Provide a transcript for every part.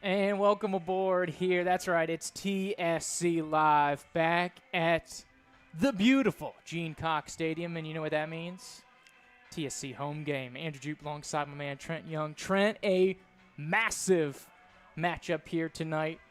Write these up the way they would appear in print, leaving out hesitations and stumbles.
And welcome aboard here. That's right, it's TSC Live back at the beautiful Gene Cox Stadium. And you know what that means? TSC home game. Andrew Jupe alongside my man Trent Young. Trent, a massive matchup here tonight.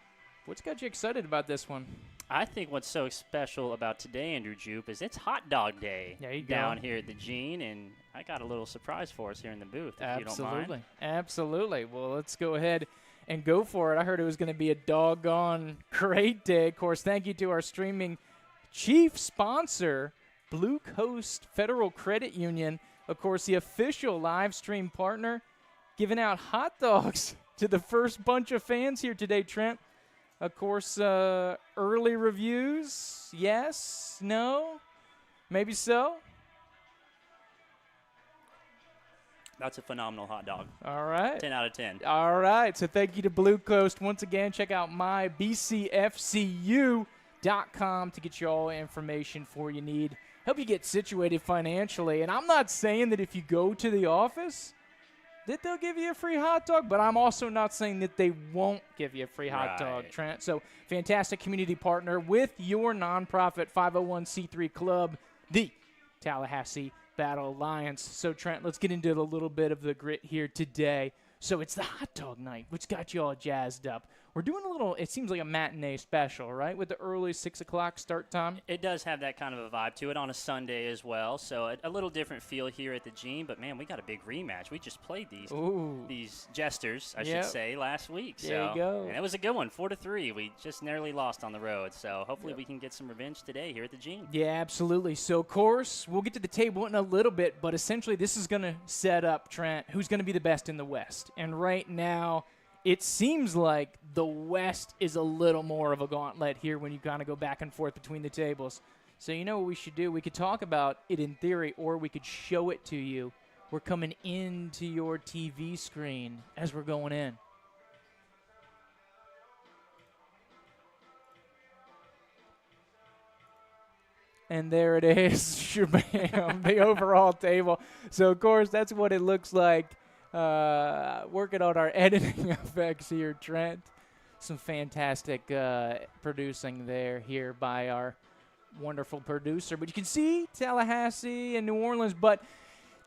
What's got you excited about this one? I think what's so special about today, Andrew Jupe, is it's hot dog day down here at the Gene, and I got a little surprise for us here in the booth, if you don't mind. Absolutely. Well, let's go ahead and go for it. I heard it was going to be a doggone great day. Of course, thank you to our streaming chief sponsor, Blue Coast Federal Credit Union. Of course, the official live stream partner, giving out hot dogs to the first bunch of fans here today, Trent. Of course, early reviews, yes, no, maybe so. That's a phenomenal hot dog. All right. 10 out of 10. All right. So thank you to Blue Coast. Once again, check out mybcfcu.com to get you all the information for you need. Help you get situated financially. And I'm not saying that if you go to the office that they'll give you a free hot dog, but I'm also not saying that they won't give you a free hot dog, Trent. So fantastic community partner with your nonprofit 501c3 club, the Tallahassee Battle Alliance. So, Trent, let's get into a little bit of the grit here today. So it's the hot dog night, which got you all jazzed up. We're doing a little, it seems like a matinee special, right, with the early 6 o'clock start time? It does have that kind of a vibe to it on a Sunday as well. So a little different feel here at the Gene. But, man, we got a big rematch. We just played these jesters, I should say, last week. There you go. And it was a good one, 4-3. We just narrowly lost on the road. So hopefully we can get some revenge today here at the Gene. Yeah, absolutely. So, of course, we'll get to the table in a little bit. But essentially this is going to set up, Trent, who's going to be the best in the West. And right now, it seems like the West is a little more of a gauntlet here when you kind of go back and forth between the tables. So you know what we should do? We could talk about it in theory, or we could show it to you. We're coming into your TV screen as we're going in. And there it is, shabam, the overall table. So, of course, that's what it looks like. Working on our editing effects here, Trent. Some fantastic producing here by our wonderful producer. But you can see Tallahassee and New Orleans. But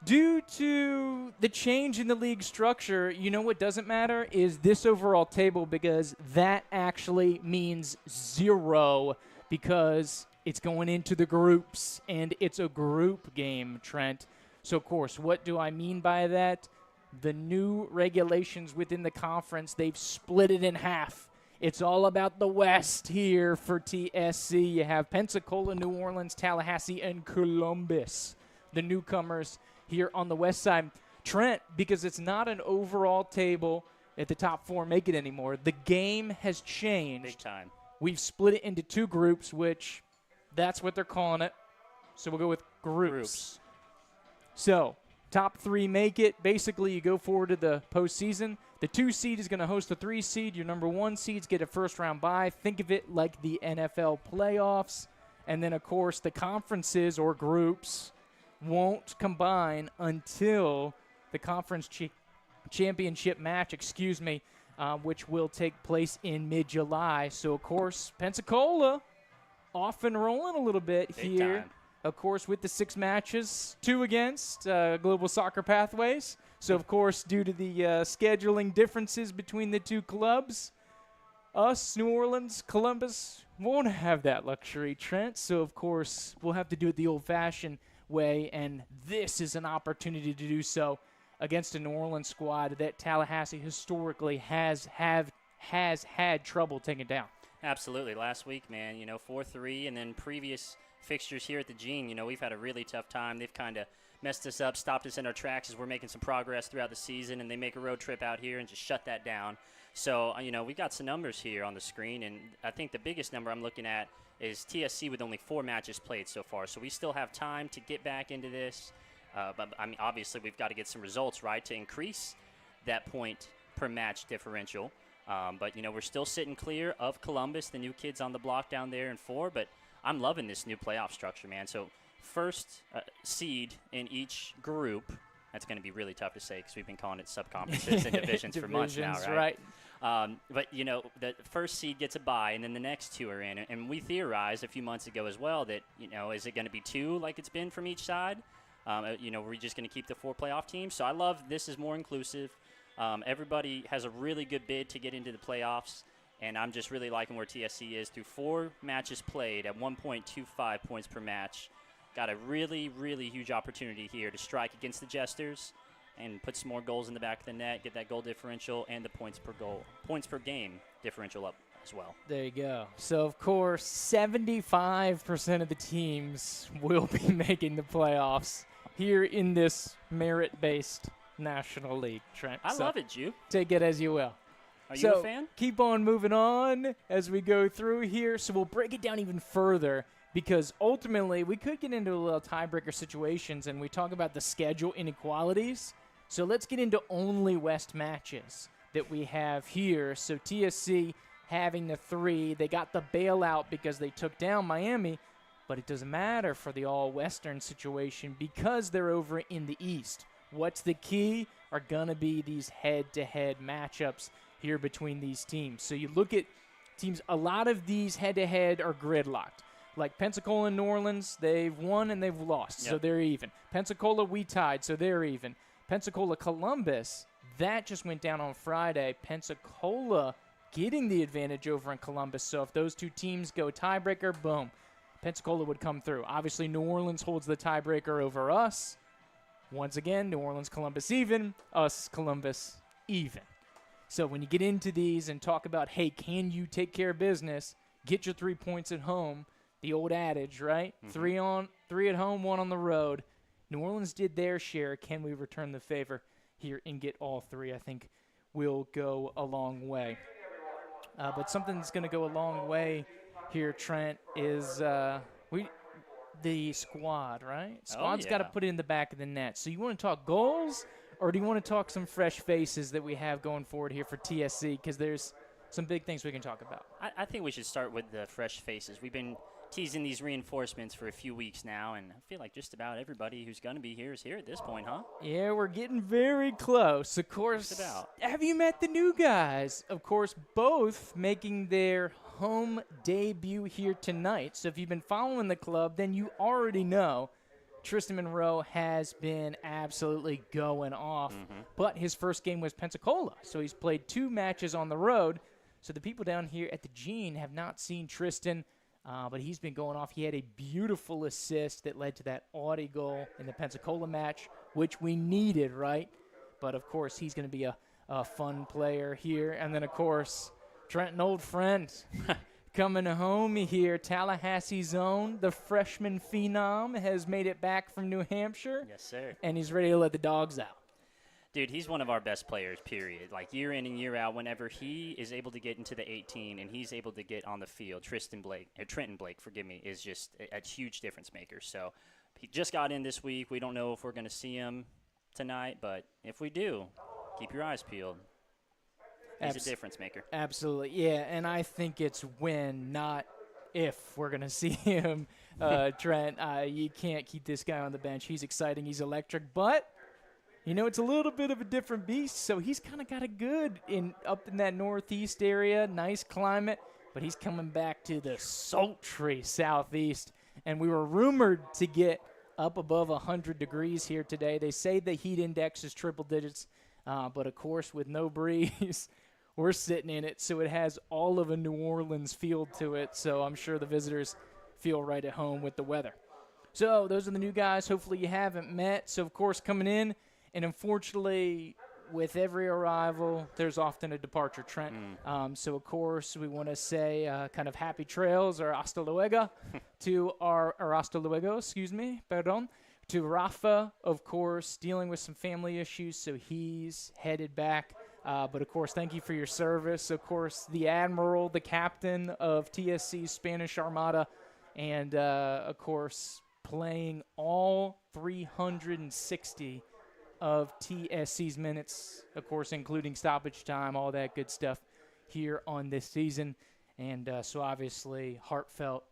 due to the change in the league structure, you know what doesn't matter is this overall table, because that actually means 0 because it's going into the groups, and it's a group game, Trent. So, of course, what do I mean by that? The new regulations within the conference, they've split it in half. It's all about the West here for TSC. You have Pensacola, New Orleans, Tallahassee, and Columbus, the newcomers here on the West side. Trent, because it's not an overall table at the top 4 make it anymore, the game has changed. Big time. We've split it into 2 groups, which that's what they're calling it. So we'll go with groups. So top 3 make it. Basically, you go forward to the postseason. The 2 seed is going to host the 3 seed. Your number 1 seeds get a first-round bye. Think of it like the NFL playoffs. And then, of course, the conferences or groups won't combine until the conference championship match, which will take place in mid-July. So, of course, Pensacola off and rolling a little bit Big here. time. Of course, with the 6 matches, 2 against Global Soccer Pathways. So, of course, due to the scheduling differences between the 2 clubs, us, New Orleans, Columbus, won't have that luxury, Trent. So, of course, we'll have to do it the old-fashioned way, and this is an opportunity to do so against a New Orleans squad that Tallahassee historically has had trouble taking down. Absolutely. Last week, man, 4-3, and then previous fixtures here at the Gene, we've had a really tough time. They've kind of messed us up, stopped us in our tracks as we're making some progress throughout the season, and they make a road trip out here and just shut that down. So, we got some numbers here on the screen, and I think the biggest number I'm looking at is TSC with only 4 matches played so far. So we still have time to get back into this. But, obviously we've got to get some results, right, to increase that point per match differential. But, we're still sitting clear of Columbus, the new kids on the block down there in 4. But I'm loving this new playoff structure, man. So first seed in each group. That's going to be really tough to say because we've been calling it sub-conferences and divisions for months now, right? But, the first seed gets a bye, and then the next two are in. And we theorized a few months ago as well that, is it going to be two like it's been from each side? We're just going to keep the 4 playoff teams. So I love this is more inclusive. Everybody has a really good bid to get into the playoffs, and I'm just really liking where TSC is through 4 matches played at 1.25 points per match. Got a really, really huge opportunity here to strike against the Jesters and put some more goals in the back of the net, get that goal differential and the points per game differential up as well. There you go. So, of course, 75% of the teams will be making the playoffs here in this merit-based National League, Trent. I love it, Ju. Take it as you will. Are you a fan? Keep on moving on as we go through here. So we'll break it down even further because ultimately we could get into a little tiebreaker situations and we talk about the schedule inequalities. So let's get into only West matches that we have here. So TSC having the 3. They got the bailout because they took down Miami, but it doesn't matter for the all-Western situation because they're over in the East. What's the key are going to be these head-to-head matchups here between these teams. So you look at teams, a lot of these head-to-head are gridlocked. Like Pensacola and New Orleans, they've won and they've lost, so they're even. Pensacola, we tied, so they're even. Pensacola, Columbus, that just went down on Friday. Pensacola getting the advantage over in Columbus, so if those 2 teams go tiebreaker, boom, Pensacola would come through. Obviously, New Orleans holds the tiebreaker over us. Once again, New Orleans, Columbus even, us, Columbus even. So when you get into these and talk about, hey, can you take care of business, get your 3 points at home, the old adage, right? Mm-hmm. 3 at home, 1 on the road. New Orleans did their share. Can we return the favor here and get all 3? I think will go a long way. But something that's going to go a long way here, Trent, is the squad, right? Squad's got to put it in the back of the net. So you want to talk goals, or do you want to talk some fresh faces that we have going forward here for TSC? Because there's some big things we can talk about. I think we should start with the fresh faces. We've been teasing these reinforcements for a few weeks now, and I feel like just about everybody who's going to be here is here at this point, huh? Yeah, we're getting very close. Of course, have you met the new guys? Of course, both making their home debut here tonight. So if you've been following the club, then you already know Tristan Monroe has been absolutely going off. Mm-hmm. But his first game was Pensacola, so he's played 2 matches on the road. So the people down here at the Gene have not seen Tristan, but he's been going off. He had a beautiful assist that led to that Audi goal in the Pensacola match, which we needed, right? But, of course, he's going to be a fun player here. And then, of course, Trent, an old friend, coming home here. Tallahassee's own, the freshman phenom, has made it back from New Hampshire. Yes, sir. And he's ready to let the dogs out. Dude, he's one of our best players, period. Like, year in and year out, whenever he is able to get into the 18 and he's able to get on the field, Trenton Blake, is just a huge difference maker. So he just got in this week. We don't know if we're going to see him tonight, but if we do, keep your eyes peeled. He's a difference maker. Absolutely, yeah, and I think it's when, not if, we're going to see him, Trent. You can't keep this guy on the bench. He's exciting. He's electric, but it's a little bit of a different beast, so he's kind of got a good up in that northeast area, nice climate, but he's coming back to the sultry southeast, and we were rumored to get up above 100 degrees here today. They say the heat index is triple digits, but, of course, with no breeze, we're sitting in it, so it has all of a New Orleans feel to it, so I'm sure the visitors feel right at home with the weather. So those are the new guys hopefully you haven't met. So, of course, coming in, and unfortunately, with every arrival, there's often a departure, Trent. So, of course, we want to say kind of happy trails or hasta luego to Rafa, of course, dealing with some family issues, so he's headed back. But, of course, thank you for your service. Of course, the Admiral, the captain of TSC's Spanish Armada, and, of course, playing all 360 of TSC's minutes, of course, including stoppage time, all that good stuff here on this season. And so obviously heartfelt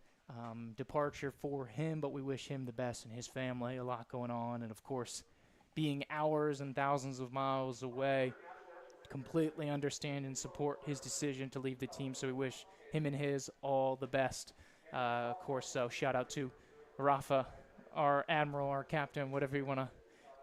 departure for him, but we wish him the best and his family. A lot going on. And, of course, being hours and thousands of miles away, completely understand and support his decision to leave the team. So we wish him and his all the best, of course. So shout out to Rafa, our admiral, our captain, whatever you want to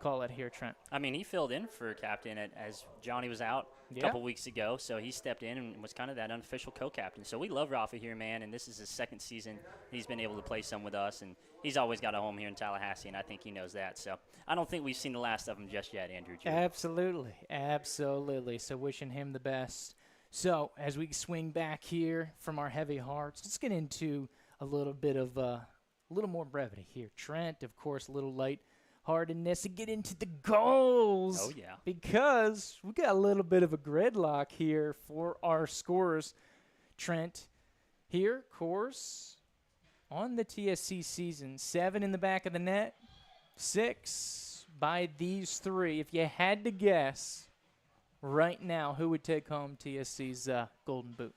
call it here, Trent. I mean, he filled in for captain as Johnny was out a couple weeks ago, so he stepped in and was kind of that unofficial co-captain. So we love Rafa here, man, and this is his second season. He's been able to play some with us, and he's always got a home here in Tallahassee, and I think he knows that. So I don't think we've seen the last of him just yet, Andrew. Absolutely. So wishing him the best. So as we swing back here from our heavy hearts, let's get into a little bit of a little more brevity here. Trent, of course, a little light-heartedness, and get into the goals. Oh, yeah. Because we got a little bit of a gridlock here for our scorers. Trent, here, of course, on the TSC season, 7 in the back of the net, 6 by these 3. If you had to guess right now, who would take home TSC's Golden Boot?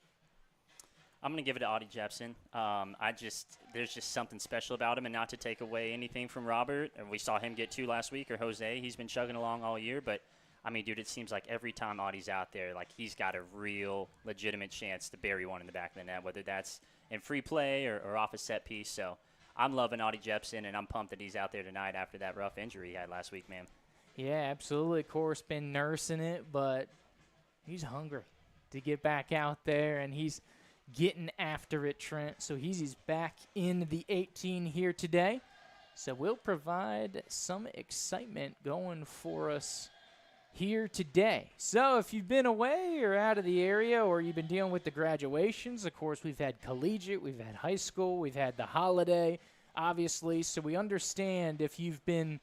I'm going to give it to Audie Jepson. There's just something special about him, and not to take away anything from Robert. And we saw him get 2 last week, or Jose. He's been chugging along all year. But, I mean, dude, it seems like every time Audie's out there, like he's got a real legitimate chance to bury one in the back of the net, whether that's in free play or off a set piece. So I'm loving Audie Jepson, and I'm pumped that he's out there tonight after that rough injury he had last week, man. Yeah, absolutely. Of course, been nursing it, but he's hungry to get back out there, and he's getting after it, Trent. So he's back in the 18 here today. So we'll provide some excitement going for us here today. So if you've been away or out of the area, or you've been dealing with the graduations, of course, we've had collegiate, we've had high school, we've had the holiday, obviously. So we understand if you've been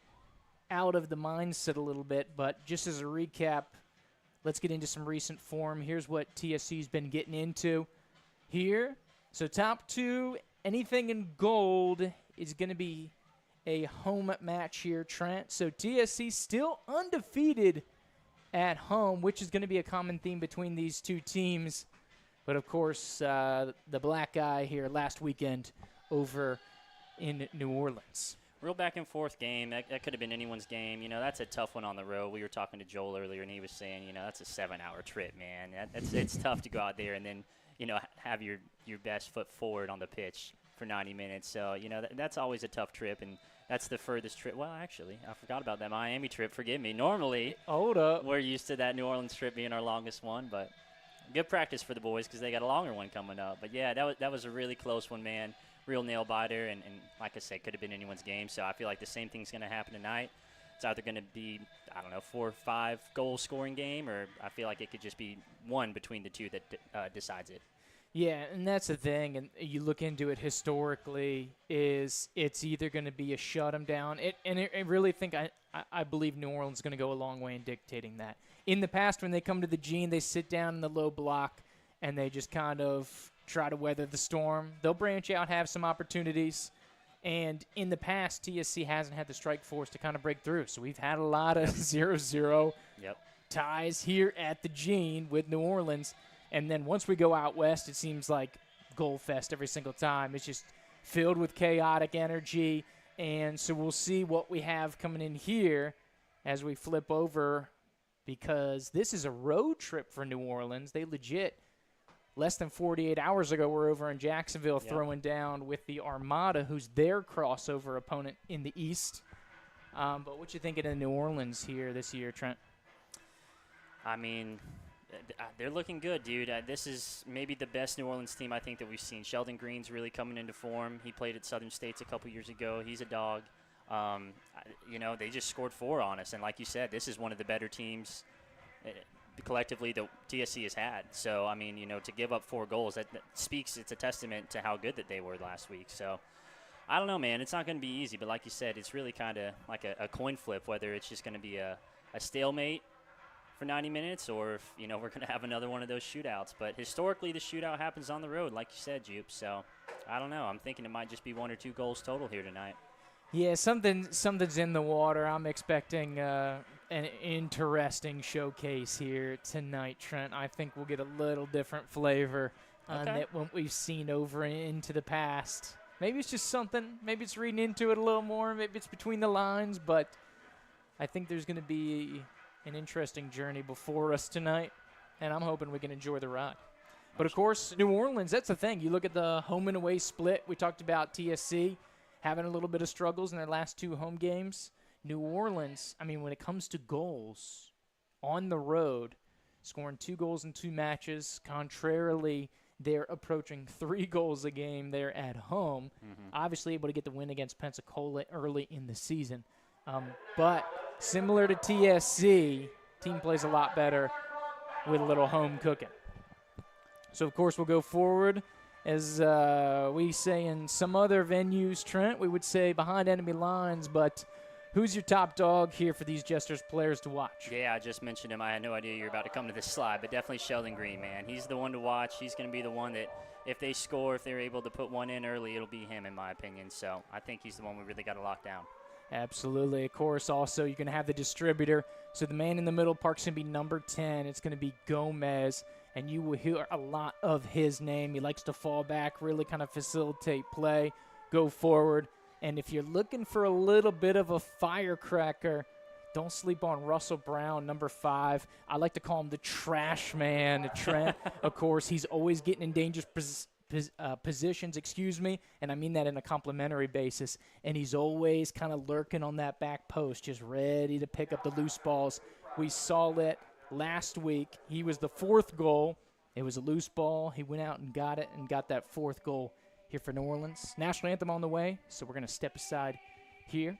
out of the mindset a little bit. But just as a recap, let's get into some recent form. Here's what TSC's been getting into here. So top 2, anything in gold is going to be a home match here, Trent. So TSC still undefeated at home, which is going to be a common theme between these two teams. But, of course, the black guy here last weekend over in New Orleans. Real back and forth game. That could have been anyone's game. You know, that's a tough one on the road. We were talking to Joel earlier, and he was saying, you know, that's a 7-hour trip, man. It's tough to go out there and then, you know, have your best foot forward on the pitch for 90 minutes. So, you know, that's always a tough trip, and that's the furthest trip. Well, actually, I forgot about that Miami trip. Forgive me. Normally, hold up, we're used to that New Orleans trip being our longest one, but good practice for the boys because they got a longer one coming up. But, yeah, that was a really close one, man. Real nail-biter, and like I said, could have been anyone's game. So I feel like the same thing's going to happen tonight. It's either going to be, 4 or 5 goal-scoring game, or I feel like it could just be one between the two that decides it. Yeah, and that's the thing, and you look into it historically, is it's either going to be a shut them down. I really think I believe New Orleans is going to go a long way in dictating that. In the past, when they come to the Gene, they sit down in the low block, and they just kind of try to weather the storm. They'll branch out, have some opportunities. And in the past, TSC hasn't had the strike force to kind of break through. So we've had a lot of 0-0 ties here at the Gene with New Orleans. And then once we go out west, it seems like goal fest every single time. It's just filled with chaotic energy. And so we'll see what we have coming in here as we flip over, because this is a road trip for New Orleans. They legit, less than 48 hours ago, we're over in Jacksonville throwing down with the Armada, who's their crossover opponent in the East. But what you thinking of New Orleans here this year, Trent? I mean, they're looking good, dude. This is maybe the best New Orleans team I think that we've seen. Sheldon Green's really coming into form. He played at Southern States a couple years ago. He's a dog. You know, they just scored 4 on us. And like you said, this is one of the better teams collectively that TSC has had. So, I mean, you know, to give up 4 goals, that speaks, it's a testament to how good that they were last week. So, I don't know, man. It's not going to be easy, but like you said, it's really kind of like a coin flip, whether it's just going to be a stalemate for 90 minutes or if, you know, we're going to have another one of those shootouts. But historically, the shootout happens on the road, like you said, Jupe. So, I don't know. I'm thinking it might just be 1 or 2 goals total here tonight. Yeah, something's in the water. I'm expecting an interesting showcase here tonight, Trent. I think we'll get a little different flavor on that what we've seen over into the past. Maybe it's just something. Maybe it's reading into it a little more. Maybe it's between the lines. But I think there's going to be an interesting journey before us tonight, and I'm hoping we can enjoy the ride. But, of course, New Orleans, that's the thing. You look at the home and away split. We talked about TSC having a little bit of struggles in their last 2 home games. New Orleans, I mean, when it comes to goals on the road, scoring 2 goals in 2 matches. Contrarily, they're approaching 3 goals a game there at home. Obviously able to get the win against Pensacola early in the season. But similar to TSC, team plays a lot better with a little home cooking. So, of course, we'll go forward. As we say in some other venues, Trent, we would say behind enemy lines, but who's your top dog here for these Jesters players to watch? Yeah, I just mentioned him. I had no idea you were about to come to this slide, but definitely Sheldon Green, man. He's the one to watch. He's going to be the one that if they score, if they're able to put one in early, it'll be him in my opinion. So I think he's the one we really got to lock down. Absolutely. Of course, also you're going to have the distributor. So the man in the middle park's going to be number 10. It's going to be Gomez, and you will hear a lot of his name. He likes to fall back, really kind of facilitate play, go forward. And if you're looking for a little bit of a firecracker, don't sleep on Russell Brown, number 5. I like to call him the trash man, Trent. Of course, he's always getting in dangerous positions, and I mean that in a complimentary basis. And he's always kind of lurking on that back post, just ready to pick up the loose balls. We saw it last week. He was the 4th goal. It was a loose ball. He went out and got it and got that 4th goal here for New Orleans. National anthem on the way, so we're going to step aside here.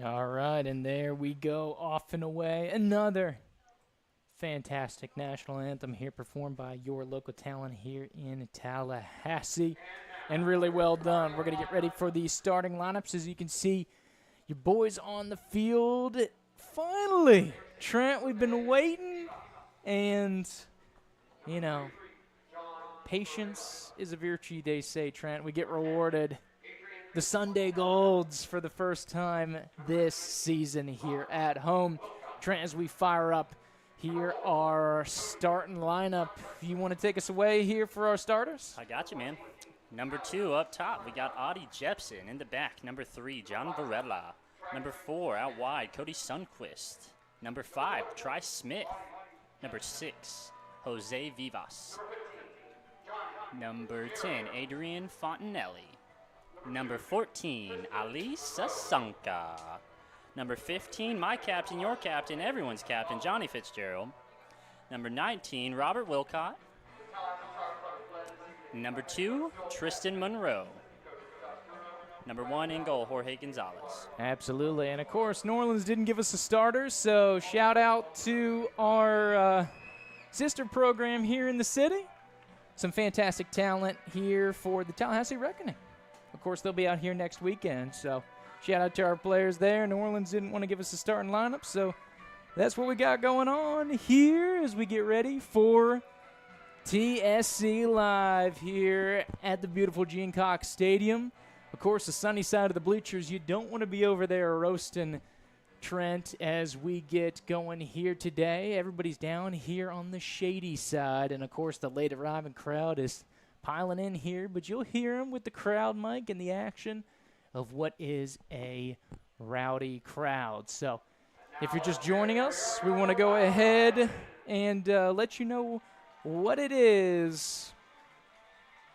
All right, and there we go, off and away. Another fantastic national anthem here performed by your local talent here in Tallahassee. And really well done. We're going to get ready for the starting lineups. As you can see, your boys on the field. Finally, Trent, we've been waiting. And, you know, patience is a virtue, they say, Trent. We get rewarded the Sunday Golds for the first time this season here at home. Trent, as we fire up here our starting lineup, you want to take us away here for our starters? I got you, man. Number 2 up top, we got Audie Jepson. In the back, number 3, John Varela. Number 4, out wide, Cody Sundquist. Number 5, Tri Smith. Number 6, Jose Vivas. Number 10, Adrian Fontanelli. Number 14, Ali Sasanka. Number 15, my captain, your captain, everyone's captain, Johnny Fitzgerald. Number 19, Robert Wilcott. Number 2, Tristan Monroe. Number 1 in goal, Jorge Gonzalez. Absolutely. And, of course, New Orleans didn't give us a starter, so shout out to our sister program here in the city. Some fantastic talent here for the Tallahassee Reckoning. Of course, they'll be out here next weekend, so shout out to our players there. New Orleans didn't want to give us a starting lineup, so that's what we got going on here as we get ready for TSC Live here at the beautiful Gene Cox Stadium. Of course, the sunny side of the bleachers, you don't want to be over there roasting Trent as we get going here today. Everybody's down here on the shady side, and of course the late arriving crowd is piling in here, but you'll hear them with the crowd mic and the action of what is a rowdy crowd. So if you're just joining us, we want to go ahead and let you know what it is.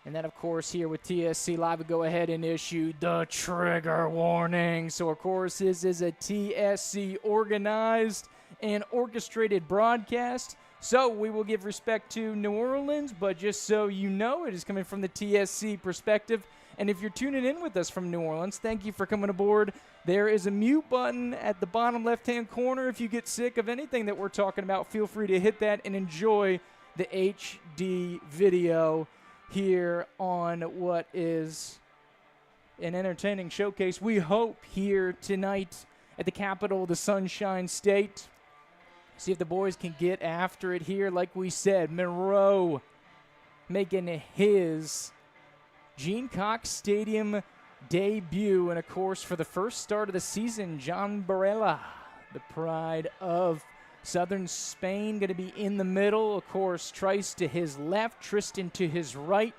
And then, of course, here with TSC Live, we go ahead and issue the trigger warning. So, of course, this is a TSC organized and orchestrated broadcast. So we will give respect to New Orleans, but just so you know, it is coming from the TSC perspective. And if you're tuning in with us from New Orleans, thank you for coming aboard. There is a mute button at the bottom left-hand corner. If you get sick of anything that we're talking about, feel free to hit that and enjoy the HD video here on what is an entertaining showcase, we hope, here tonight at the capital of the Sunshine State. See if the boys can get after it here. Like we said, Monroe making his Gene Cox Stadium debut. And, of course, for the first start of the season, John Barella, the pride of Southern Spain, going to be in the middle. Of course, Trice to his left, Tristan to his right.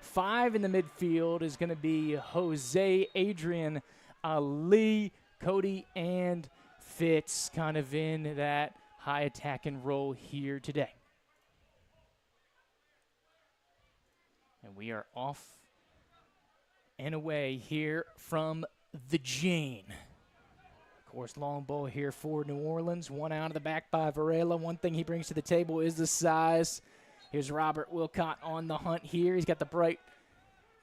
5 in the midfield is going to be Jose, Adrian, Ali, Cody, and Fitz kind of in that high attacking role here today. And we are off and away here from the Gene. Of course, long ball here for New Orleans. One out of the back by Varela. One thing he brings to the table is the size. Here's Robert Wilcott on the hunt here. He's got the bright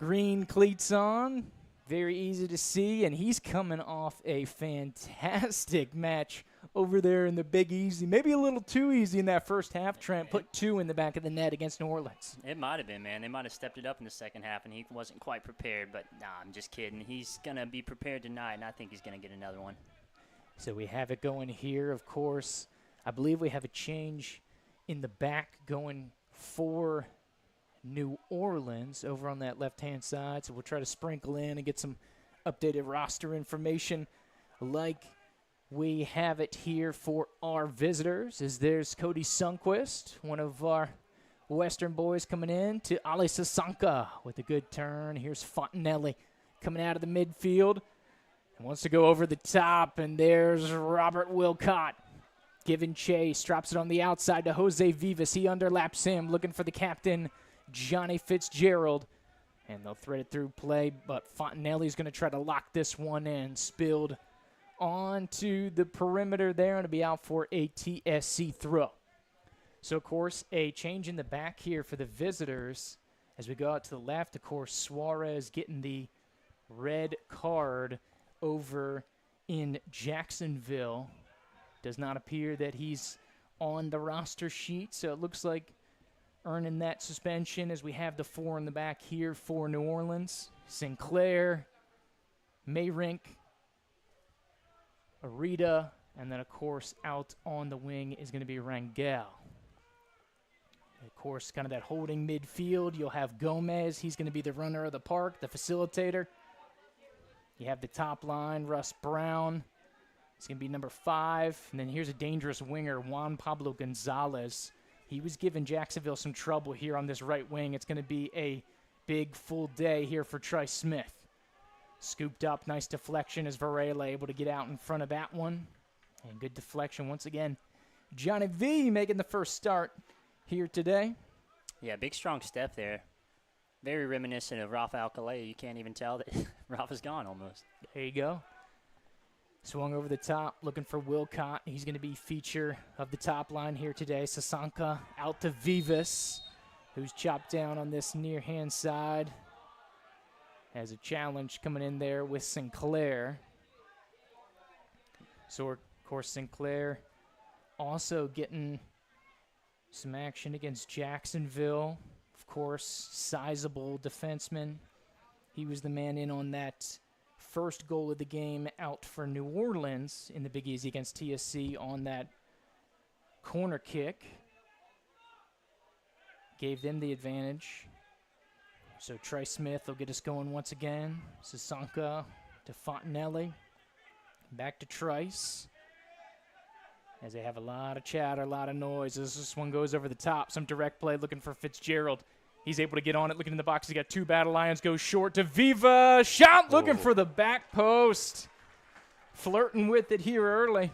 green cleats on. Very easy to see, and he's coming off a fantastic match over there in the Big Easy. Maybe a little too easy in that first half, Trent. Put 2 in the back of the net against New Orleans. It might have been, man. They might have stepped it up in the second half, and he wasn't quite prepared. But, nah, I'm just kidding. He's going to be prepared tonight, and I think he's going to get another one. So we have it going here, of course. I believe we have a change in the back going for New Orleans over on that left-hand side. So we'll try to sprinkle in and get some updated roster information like we have it here for our visitors. As there's Cody Sundquist, one of our Western boys coming in, to Ali Sasanka with a good turn. Here's Fontanelli coming out of the midfield. And wants to go over the top, and there's Robert Wilcott giving chase. Drops it on the outside to Jose Vivas. He underlaps him, looking for the captain, Johnny Fitzgerald. And they'll thread it through play, but Fontanelli's going to try to lock this one in. Spilled onto the perimeter there, and it'll be out for a TSC throw. So, of course, a change in the back here for the visitors. As we go out to the left, of course, Suarez getting the red card over in Jacksonville. Does not appear that he's on the roster sheet, so it looks like earning that suspension as we have the 4 in the back here for New Orleans. Sinclair, Mayrink, Arita, and then, of course, out on the wing is going to be Rangel. Of course, kind of that holding midfield. You'll have Gomez. He's going to be the runner of the park, the facilitator. You have the top line, Russ Brown. It's going to be number 5. And then here's a dangerous winger, Juan Pablo Gonzalez. He was giving Jacksonville some trouble here on this right wing. It's going to be a big full day here for Trice Smith. Scooped up, nice deflection as Varela able to get out in front of that one. And good deflection once again. Johnny V making the first start here today. Yeah, big strong step there. Very reminiscent of Rafa Alcalá. You can't even tell that Rafa's gone almost. There you go. Swung over the top, looking for Wilcott. He's going to be feature of the top line here today. Sasanka out to Vivas, who's chopped down on this near-hand side. As a challenge coming in there with Sinclair. So, of course, Sinclair also getting some action against Jacksonville. Of course, sizable defenseman. He was the man in on that first goal of the game out for New Orleans in the Big Easy against TSC on that corner kick. Gave them the advantage. So Trey Smith will get us going once again. Sasanka to Fontanelli. Back to Trice. As they have a lot of chatter, a lot of noise. As this one goes over the top. Some direct play looking for Fitzgerald. He's able to get on it, looking in the box. He's got two battle lions. Goes short to Viva. Shot looking for the back post. Flirting with it here early.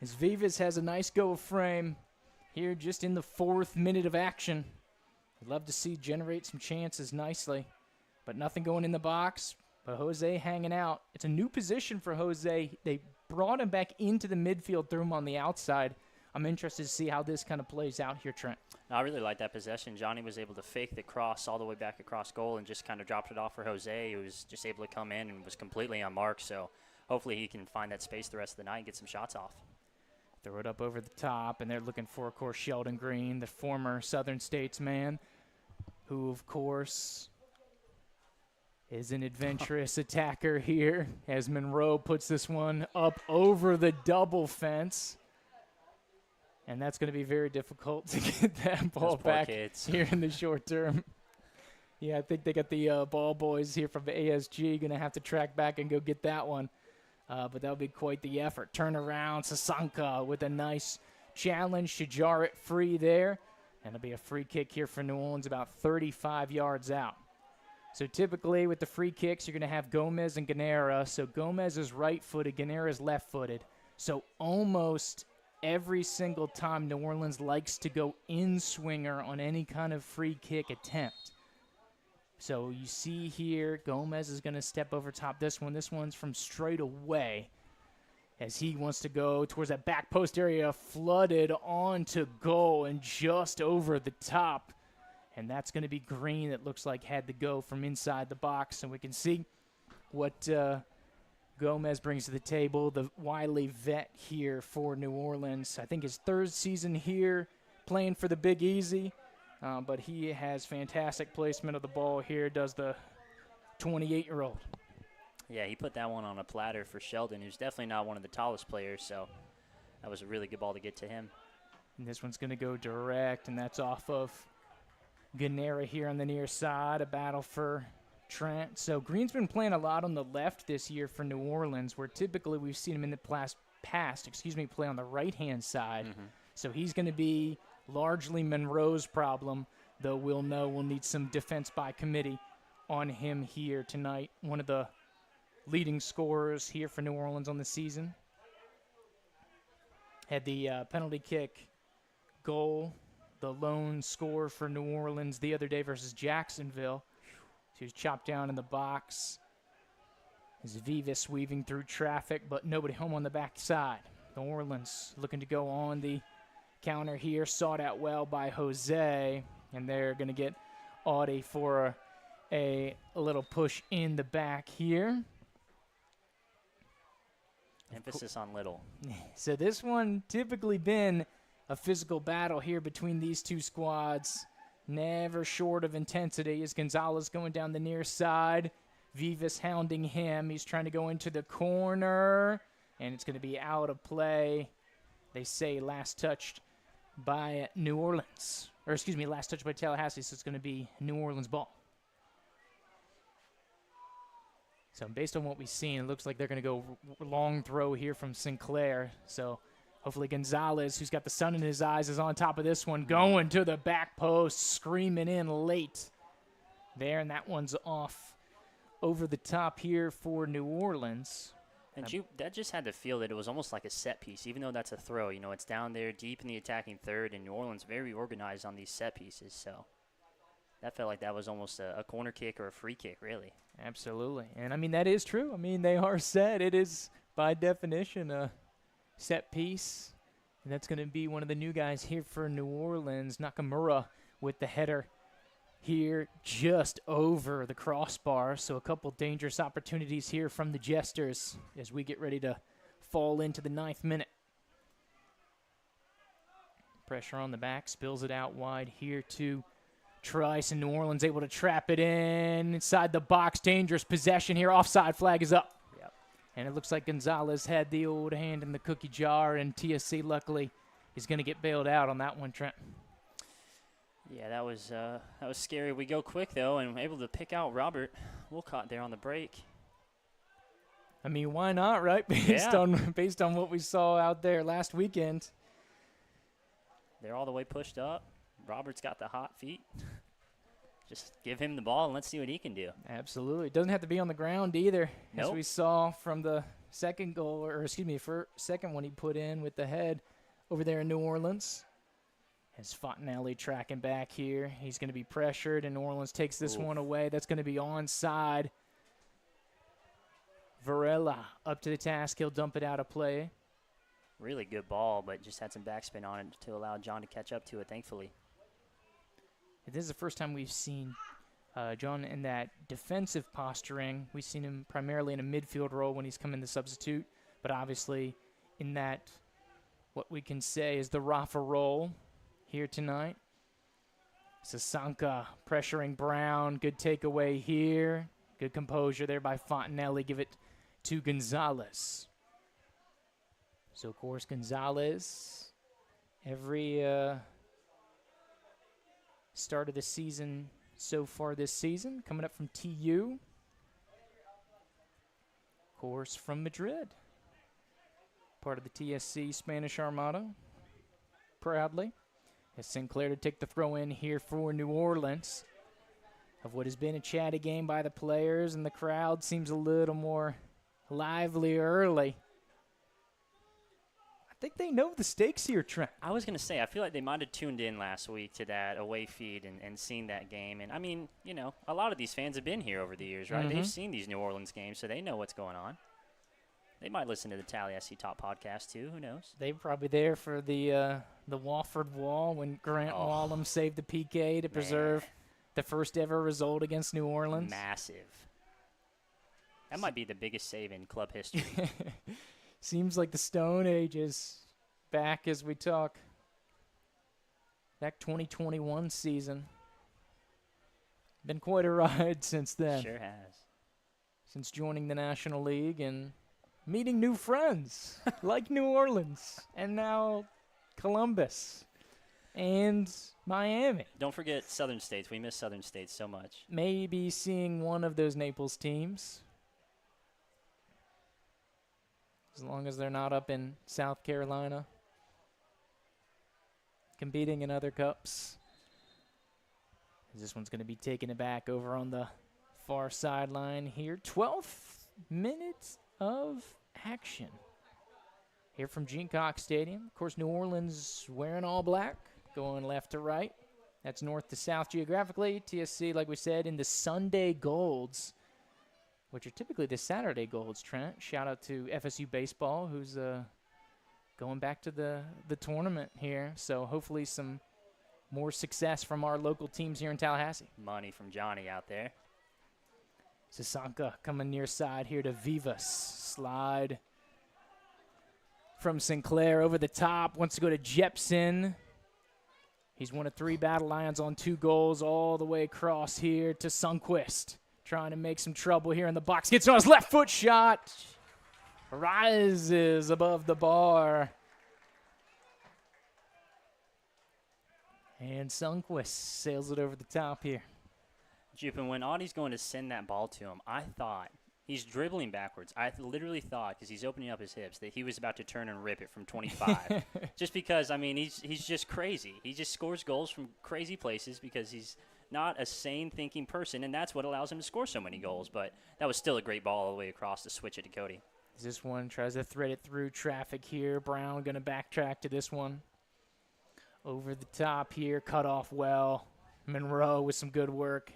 As Vivas has a nice go of frame here just in the 4th minute of action. I'd love to see generate some chances nicely. But nothing going in the box. But Jose hanging out. It's a new position for Jose. They brought him back into the midfield, threw him on the outside. I'm interested to see how this kind of plays out here, Trent. I really like that possession. Johnny was able to fake the cross all the way back across goal and just kind of dropped it off for Jose, who was just able to come in and was completely unmarked. So hopefully he can find that space the rest of the night and get some shots off. Throw it up over the top, and they're looking for, of course, Sheldon Green, the former Southern States man, who, of course, is an adventurous attacker here as Monroe puts this one up over the double fence. And that's going to be very difficult to get that ball back here in the short term. Yeah, I think they got the ball boys here from the ASG going to have to track back and go get that one. But that'll be quite the effort. Turn around, Sasanka with a nice challenge to jar it free there. And it'll be a free kick here for New Orleans about 35 yards out. So typically with the free kicks, you're going to have Gomez and Ganera. So Gomez is right-footed, Ganera is left-footed. So almost every single time New Orleans likes to go in-swinger on any kind of free kick attempt. So you see here, Gomez is going to step over top this one. This one's from straight away as he wants to go towards that back post area, flooded onto goal and just over the top. And that's going to be Green that looks like had to go from inside the box. And we can see what Gomez brings to the table, the wily vet here for New Orleans. I think his 3rd season here playing for the Big Easy. But he has fantastic placement of the ball here, does the 28-year-old. Yeah, he put that one on a platter for Sheldon, who's definitely not one of the tallest players, so that was a really good ball to get to him. And this one's going to go direct, and that's off of Ganera here on the near side, a battle for Trent. So Green's been playing a lot on the left this year for New Orleans, where typically we've seen him in the past, play on the right-hand side. Mm-hmm. So he's going to be largely Monroe's problem, though we'll know we'll need some defense by committee on him here tonight. One of the leading scorers here for New Orleans on the season. Had the penalty kick goal, the lone score for New Orleans the other day versus Jacksonville. He was chopped down in the box. As Vivas weaving through traffic, but nobody home on the backside. New Orleans looking to go on the counter here, sought out well by Jose, and they're going to get Audie for a little push in the back here. Emphasis on little. So this one typically been a physical battle here between these two squads. Never short of intensity as Gonzalez going down the near side. Vivas hounding him. He's trying to go into the corner, and it's going to be out of play. They say last touched by New Orleans. Or excuse me, last touch by Tallahassee, so it's going to be New Orleans ball. So based on what we've seen, it looks like they're going to go long throw here from Sinclair. So hopefully Gonzalez, who's got the sun in his eyes, is on top of this one, going to the back post, screaming in late there, and that one's off over the top here for New Orleans. And that just had to feel that it was almost like a set piece, even though that's a throw. You know, it's down there deep in the attacking third, and New Orleans very organized on these set pieces. So that felt like that was almost a corner kick or a free kick, really. Absolutely. And, I mean, that is true. I mean, they are set. It is, by definition, a set piece. And that's going to be one of the new guys here for New Orleans, Nakamura, with the header here just over the crossbar. So a couple dangerous opportunities here from the Jesters as we get ready to fall into the 9th minute. Pressure on the back, spills it out wide here to Trice, and New Orleans able to trap it in inside the box. Dangerous possession here. Offside flag is up. Yep. And it looks like Gonzalez had the old hand in the cookie jar, and TSC luckily is going to get bailed out on that one, Trent. Yeah, that was scary. We go quick, though, and able to pick out Robert Wolcott there on the break. I mean, why not, right? Based on what we saw out there last weekend. They're all the way pushed up. Robert's got the hot feet. Just give him the ball and let's see what he can do. Absolutely. It doesn't have to be on the ground either. Nope. As we saw from the second goal, second one he put in with the head over there in New Orleans. As Fontanelli tracking back here. He's going to be pressured, and New Orleans takes this one away. That's going to be onside. Varela up to the task. He'll dump it out of play. Really good ball, but just had some backspin on it to allow John to catch up to it, thankfully. This is the first time we've seen John in that defensive posturing. We've seen him primarily in a midfield role when he's come in the substitute, but obviously in that, what we can say is the Rafa role here tonight. Sasanka pressuring Brown. Good takeaway here. Good composure there by Fontanelli. Give it to Gonzalez. So, of course, Gonzalez, every start of the season so far this season, coming up from TU. Of course, from Madrid. Part of the TSC Spanish Armada. Proudly. As Sinclair to take the throw in here for New Orleans. Of what has been a chatty game by the players, and the crowd seems a little more lively early. I think they know the stakes here, Trent. I was going to say, I feel like they might have tuned in last week to that away feed and seen that game. And, I mean, you know, a lot of these fans have been here over the years, right? Mm-hmm. They've seen these New Orleans games, so they know what's going on. They might listen to the Tallahassee Top podcast, too. Who knows? They were probably there for the Wofford Wall when Grant Wallum saved the PK to preserve the first ever result against New Orleans. Massive. That might be the biggest save in club history. Seems like the Stone Age is back as we talk. Back 2021 season. Been quite a ride since then. Sure has. Since joining the National League and meeting new friends like New Orleans and now Columbus and Miami. Don't forget Southern States. We miss Southern States so much. Maybe seeing one of those Naples teams. As long as they're not up in South Carolina. Competing in other cups. This one's going to be taking it back over on the far sideline here. 12th minute of action here from Gene Cox Stadium. Of course, New Orleans wearing all black, going left to right. That's north to south geographically. TSC, like we said, in the Sunday Golds, which are typically the Saturday Golds, Trent. Shout out to FSU Baseball, who's going back to the tournament here. So hopefully some more success from our local teams here in Tallahassee. Money from Johnny out there. Sasanka coming near side here to Vivas. Slide from Sinclair over the top. Wants to go to Jepson. He's one of 3 battle lions on 2 goals all the way across here to Sundquist. Trying to make some trouble here in the box. Gets on his left foot shot. Rises above the bar. And Sundquist sails it over the top here. Jupin, when Audie's going to send that ball to him, I thought he's dribbling backwards. I literally thought, because he's opening up his hips, that he was about to turn and rip it from 25. Just because, I mean, he's just crazy. He just scores goals from crazy places because he's not a sane thinking person, and that's what allows him to score so many goals. But that was still a great ball all the way across to switch it to Cody. This one tries to thread it through traffic here. Brown going to backtrack to this one. Over the top here, cut off well. Monroe with some good work.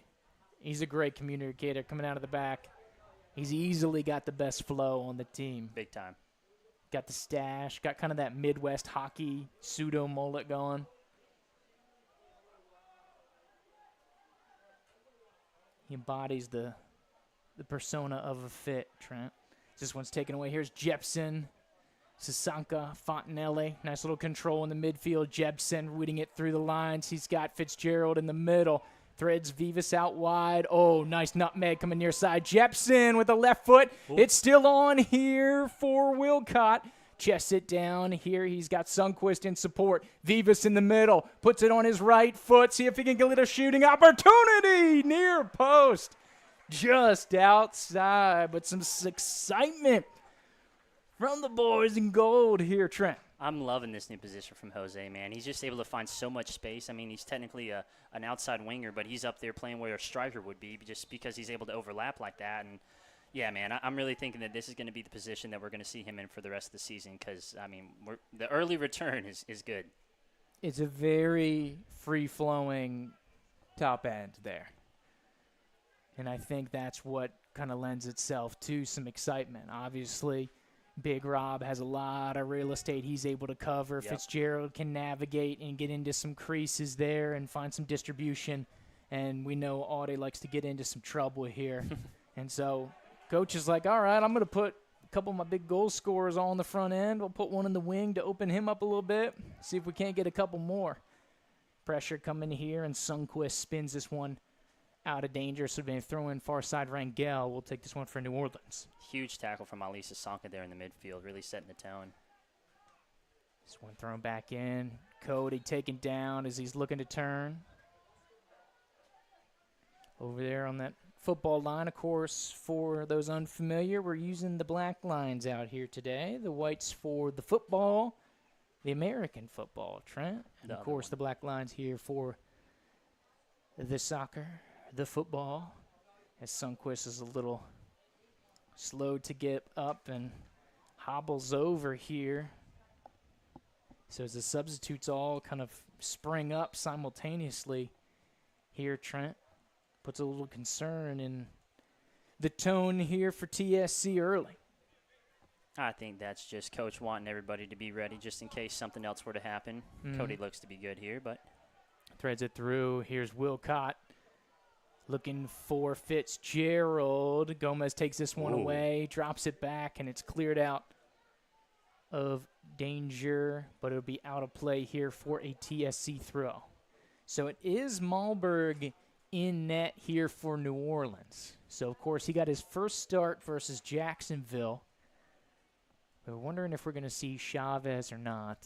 He's a great communicator coming out of the back. He's easily got the best flow on the team. Big time. Got the stash, got kind of that Midwest hockey pseudo mullet going. He embodies the persona of a fit, Trent. This one's taken away. Here's Jepson, Sasanka, Fontanelli. Nice little control in the midfield. Jepson reading it through the lines. He's got Fitzgerald in the middle. Threads Vivas out wide. Oh, nice nutmeg coming near side. Jepson with the left foot. Ooh. It's still on here for Wilcott. Chests it down here. He's got Sundquist in support. Vivas in the middle. Puts it on his right foot. See if he can get a shooting opportunity. Near post. Just outside. But some excitement from the boys in gold here, Trent. I'm loving this new position from Jose, man. He's just able to find so much space. I mean, he's technically an outside winger, but he's up there playing where a striker would be just because he's able to overlap like that. And, yeah, man, I'm really thinking that this is going to be the position that we're going to see him in for the rest of the season because, I mean, the early return is good. It's a very free-flowing top end there. And I think that's what kind of lends itself to some excitement. Obviously, Big Rob has a lot of real estate he's able to cover. Yep. Fitzgerald can navigate and get into some creases there and find some distribution. And we know Audie likes to get into some trouble here. And so coach is like, all right, I'm going to put a couple of my big goal scorers on the front end. We'll put one in the wing to open him up a little bit, see if we can't get a couple more. Pressure coming here, and Sundquist spins this one out of danger. So they throw in far side Rangel. We'll take this one for New Orleans. Huge tackle from Alisa Sanka there in the midfield, really setting the tone. This one thrown back in. Cody taken down as he's looking to turn. Over there on that football line, of course, for those unfamiliar, we're using the black lines out here today. The whites for the football, the American football, Trent. And, of course, the black lines here for the soccer, the football, as Sundquist is a little slow to get up and hobbles over here. So as the substitutes all kind of spring up simultaneously here, Trent puts a little concern in the tone here for TSC early. I think that's just Coach wanting everybody to be ready just in case something else were to happen. Cody looks to be good here, but threads it through. Here's Wilcott looking for Fitzgerald. Gomez takes this one away, drops it back, and it's cleared out of danger, but it'll be out of play here for a TSC throw. So it is Malberg in net here for New Orleans. So, of course, he got his first start versus Jacksonville. We're wondering if we're going to see Chavez or not.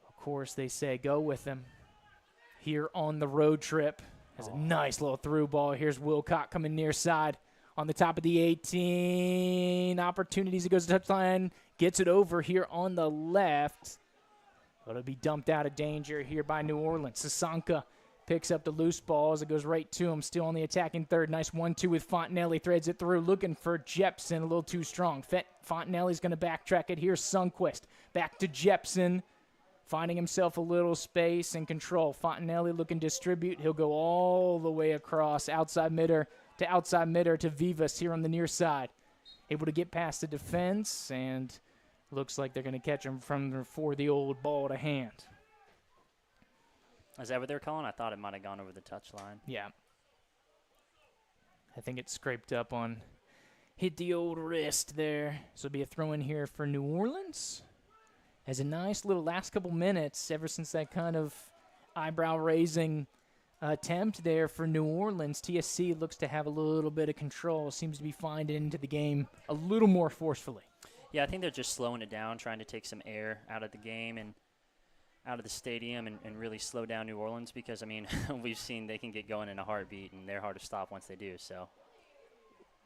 Of course, they say go with him here on the road trip. Has a nice little through ball. Here's Wilcott coming near side on the top of the 18. Opportunities. He goes to touchline. Gets it over here on the left. But it'll be dumped out of danger here by New Orleans. Sasanka picks up the loose ball as it goes right to him. Still on the attacking third. Nice 1-2 with Fontanelli. Threads it through. Looking for Jepson. A little too strong. Fontanelli's going to backtrack it. Here's Sundquist. Back to Jepson. Finding himself a little space and control. Fontanelli looking to distribute. He'll go all the way across outside midder to Vivas here on the near side. Able to get past the defense, and looks like they're going to catch him for the old ball to hand. Is that what they're calling? I thought it might have gone over the touchline. Yeah. I think it scraped up on, hit the old wrist there. So it'll be a throw in here for New Orleans. Has a nice little last couple minutes ever since that kind of eyebrow-raising attempt there for New Orleans. TSC looks to have a little bit of control, seems to be finding into the game a little more forcefully. Yeah, I think they're just slowing it down, trying to take some air out of the game and out of the stadium and really slow down New Orleans because, I mean, we've seen they can get going in a heartbeat, and they're hard to stop once they do. So,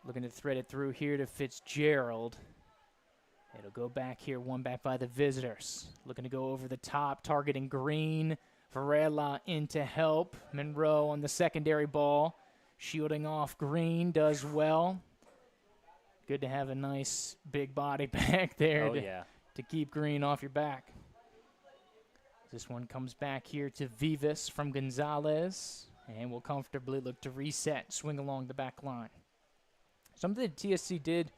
looking to thread it through here to Fitzgerald. It'll go back here, one back by the visitors. Looking to go over the top, targeting Green. Varela in to help. Monroe on the secondary ball. Shielding off Green, does well. Good to have a nice big body back there to keep Green off your back. This one comes back here to Vivas from Gonzalez. And will comfortably look to reset, swing along the back line. Something that TSC did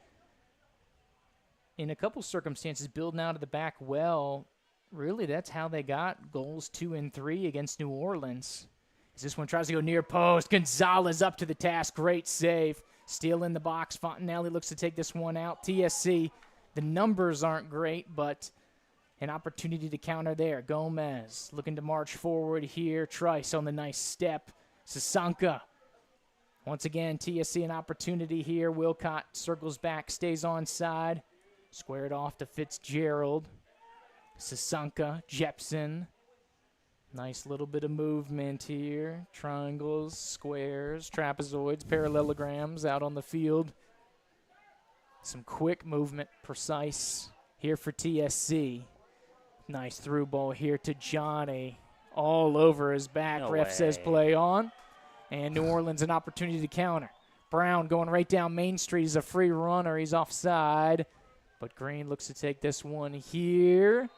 in a couple circumstances, building out of the back well. Really, that's how they got goals 2 and 3 against New Orleans. As this one tries to go near post, Gonzalez up to the task. Great save. Still in the box. Fontanelli looks to take this one out. TSC, the numbers aren't great, but an opportunity to counter there. Gomez looking to march forward here. Trice on the nice step. Sasanka. Once again, TSC an opportunity here. Wilcott circles back, stays onside. Squared off to Fitzgerald. Sasanka, Jepson. Nice little bit of movement here. Triangles, squares, trapezoids, parallelograms out on the field. Some quick movement, precise here for TSC. Nice through ball here to Johnny. All over his back. No Ref way. says play on. And New Orleans an opportunity to counter. Brown going right down Main Street. He's a free runner. He's offside. But Green looks to take this one here.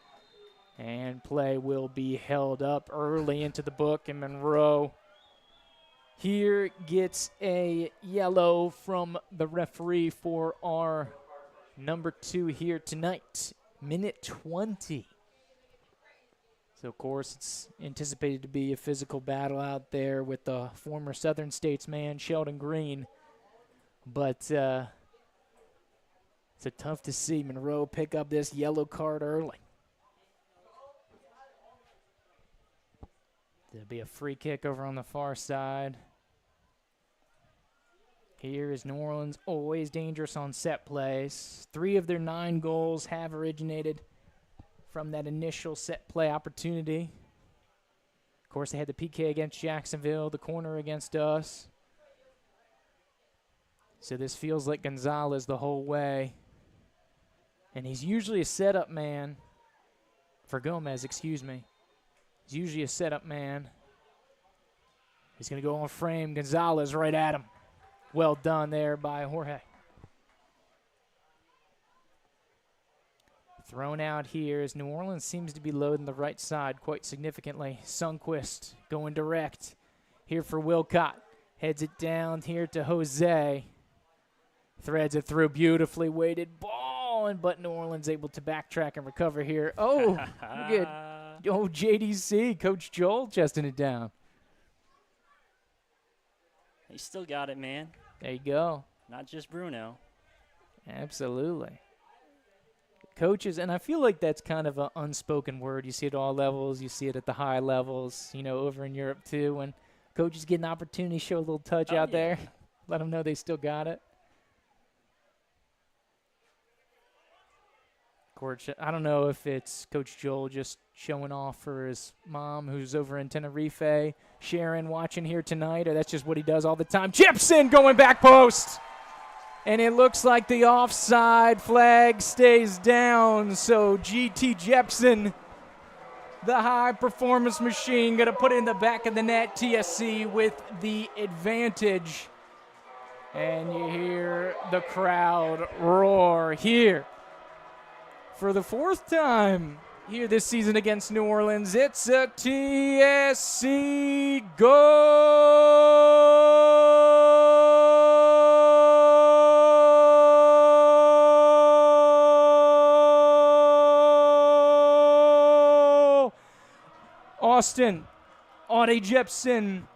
And play will be held up early into the book. And Monroe here gets a yellow from the referee for our number 2 here tonight. Minute 20. So, of course, it's anticipated to be a physical battle out there with the former Southern States man, Sheldon Green. But it's a tough to see Monroe pick up this yellow card early. There'll be a free kick over on the far side. Here is New Orleans, always dangerous on set plays. 3 of their 9 goals have originated from that initial set play opportunity. Of course, they had the PK against Jacksonville, the corner against us. So this feels like Gonzalez the whole way. And he's usually a setup man for Gomez, excuse me. He's usually a setup man. He's going to go on frame. Gonzalez right at him. Well done there by Jorge. Thrown out here as New Orleans seems to be loading the right side quite significantly. Sundquist going direct here for Wilcott. Heads it down here to Jose. Threads it through, beautifully weighted ball, but New Orleans able to backtrack and recover here. Oh, look at JDC, Coach Joel chesting it down. He still got it, man. There you go. Not just Bruno. Absolutely. Coaches, and I feel like that's kind of an unspoken word. You see it at all levels. You see it at the high levels, over in Europe too. When coaches get an opportunity to show a little touch out there, let them know they still got it. Coach, I don't know if it's Coach Joel just showing off for his mom who's over in Tenerife, Sharon watching here tonight, or that's just what he does all the time. Jepson going back post. And it looks like the offside flag stays down. So GT Jepson, the high-performance machine, going to put it in the back of the net. TSC with the advantage. And you hear the crowd roar here. For the 4th time here this season against New Orleans, it's a TSC goal! Austin, Audie Jepson,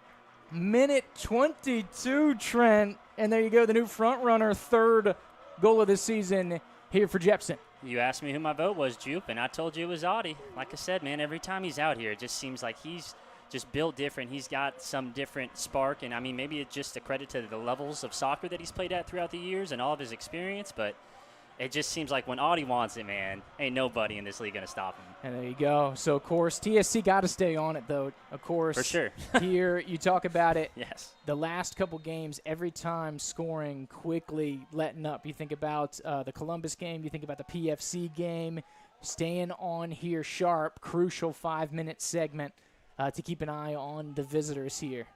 minute 22, Trent. And there you go, the new front runner, 3rd goal of the season here for Jepson. You asked me who my vote was, Jupe, and I told you it was Audie. Like I said, man, every time he's out here, it just seems like he's just built different. He's got some different spark, and, I mean, maybe it's just a credit to the levels of soccer that he's played at throughout the years and all of his experience, but it just seems like when Audie wants it, man, ain't nobody in this league going to stop him. And there you go. So, of course, TSC got to stay on it, though. Of course. For sure. Here, you talk about it. Yes. The last couple games, every time scoring, quickly letting up. You think about the Columbus game. You think about the PFC game. Staying on here sharp. Crucial 5-minute segment to keep an eye on the visitors here.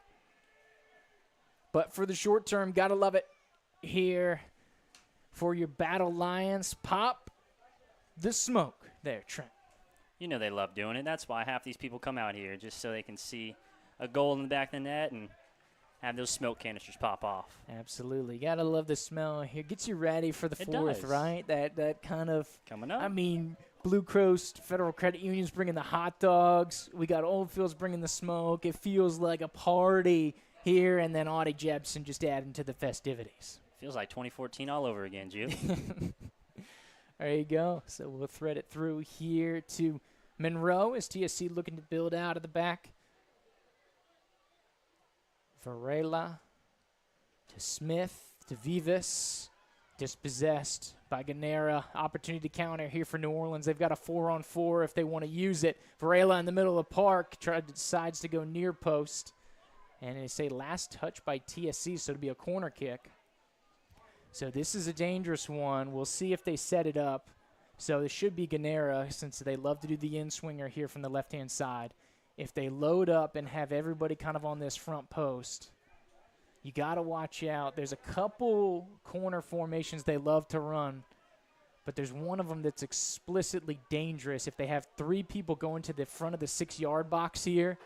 But for the short term, got to love it here. For your Battle Lions, pop the smoke there, Trent. You know they love doing it. That's why half these people come out here, just so they can see a goal in the back of the net and have those smoke canisters pop off. Absolutely. Got to love the smell here. Gets you ready for the 4th, does. right? That kind of – Coming up. I mean, Blue Coast Federal Credit Union's bringing the hot dogs. We got Oldfield's bringing the smoke. It feels like a party here, and then Audie Jepson just adding to the festivities. Feels like 2014 all over again, Ju. There you go. So we'll thread it through here to Monroe as TSC looking to build out of the back. Varela to Smith to Vivas. Dispossessed by Ganera. Opportunity to counter here for New Orleans. They've got a 4-on-4 if they want to use it. Varela in the middle of the park decides to go near post. And they say last touch by TSC, so it'll be a corner kick. So this is a dangerous one. We'll see if they set it up. So it should be Ganera, since they love to do the in-swinger here from the left-hand side. If they load up and have everybody kind of on this front post, you got to watch out. There's a couple corner formations they love to run, but there's one of them that's explicitly dangerous. If they have 3 people going to the front of the 6-yard box here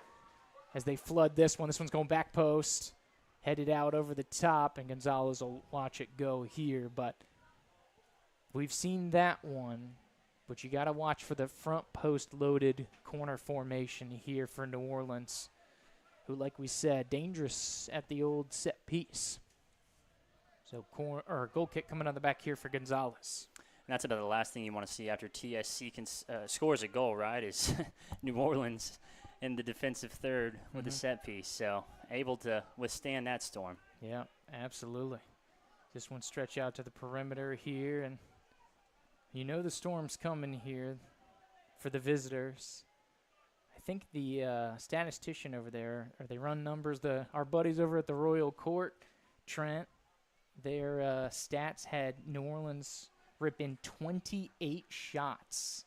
as they flood this one. This one's going back post. Headed out over the top, and Gonzalez will watch it go here. But we've seen that one, but you got to watch for the front post-loaded corner formation here for New Orleans, who, like we said, dangerous at the old set piece. So goal kick coming on the back here for Gonzalez. And that's about the last thing you want to see after TSC scores a goal, right, is New Orleans in the defensive third with the set piece. So able to withstand that storm. Yeah, absolutely. This one stretch out to the perimeter here, and you know the storm's coming here for the visitors. I think the statistician over there, or they run numbers, our buddies over at the Royal Court, Trent, their stats had New Orleans rip in 28 shots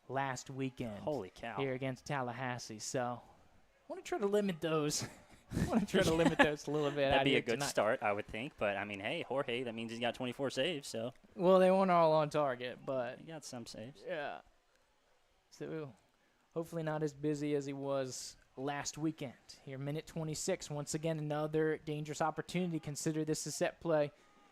last weekend. Holy cow. Here against Tallahassee. So I want to try to limit those. I want to try to limit those a little bit. That'd be a good start, I would think. But, I mean, hey, Jorge, that means he's got 24 saves. So. Well, they weren't all on target, but. He got some saves. Yeah. So hopefully not as busy as he was last weekend. Here, minute 26. Once again, another dangerous opportunity. Consider this a set play.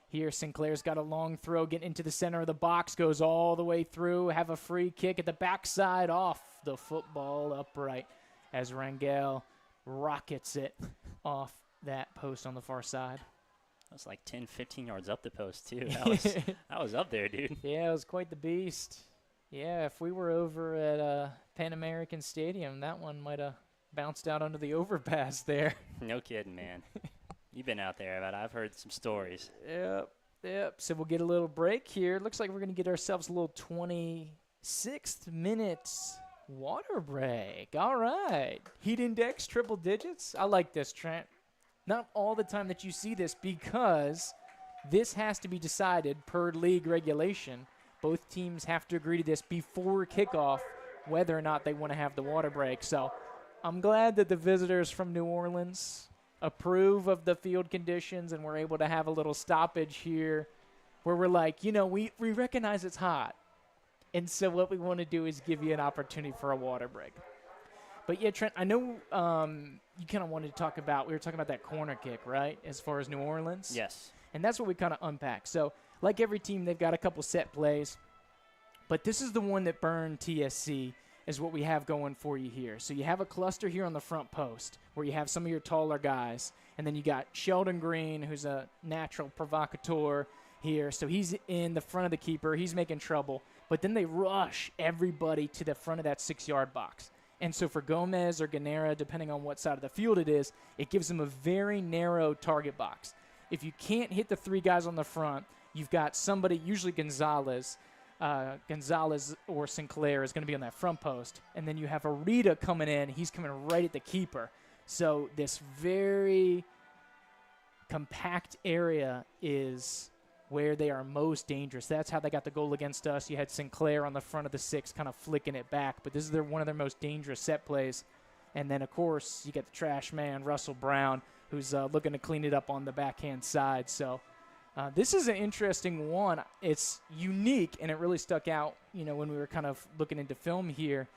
Here, Sinclair's got a long throw, getting into the center of the box, goes all the way through, have a free kick at the backside off the football upright as Rangel rockets it off that post on the far side. That was like 10, 15 yards up the post, too. That was up there, dude. Yeah, it was quite the beast. Yeah, if we were over at Pan American Stadium, that one might have bounced out under the overpass there. No kidding, man. You've been out there, but I've heard some stories. Yep. So we'll get a little break here. Looks like we're going to get ourselves a little 26th minutes water break. All right. Heat index, triple digits. I like this, Trent. Not all the time that you see this, because this has to be decided per league regulation. Both teams have to agree to this before kickoff, whether or not they want to have the water break. So I'm glad that the visitors from New Orleans approve of the field conditions, and we're able to have a little stoppage here where we're like, we recognize it's hot. And so what we want to do is give you an opportunity for a water break. But yeah, Trent, I know you kind of wanted to talk about, we were talking about that corner kick, right, as far as New Orleans? Yes. And that's what we kind of unpacked. So like every team, they've got a couple set plays. But this is the one that burned TSC, is what we have going for you here. So you have a cluster here on the front post where you have some of your taller guys. And then you got Sheldon Green, who's a natural provocateur here. So he's in the front of the keeper. He's making trouble. But then they rush everybody to the front of that 6-yard box. And so for Gomez or Ganera, depending on what side of the field it is, it gives them a very narrow target box. If you can't hit the 3 guys on the front, you've got somebody, usually Gonzalez or Sinclair is going to be on that front post. And then you have Arita coming in. He's coming right at the keeper. So this very compact area is where they are most dangerous. That's how they got the goal against us. You had Sinclair on the front of the 6 kind of flicking it back. But this is one of their most dangerous set plays. And then, of course, you get the trash man, Russell Brown, who's looking to clean it up on the backhand side. So this is an interesting one. It's unique, and it really stuck out, when we were kind of looking into film here,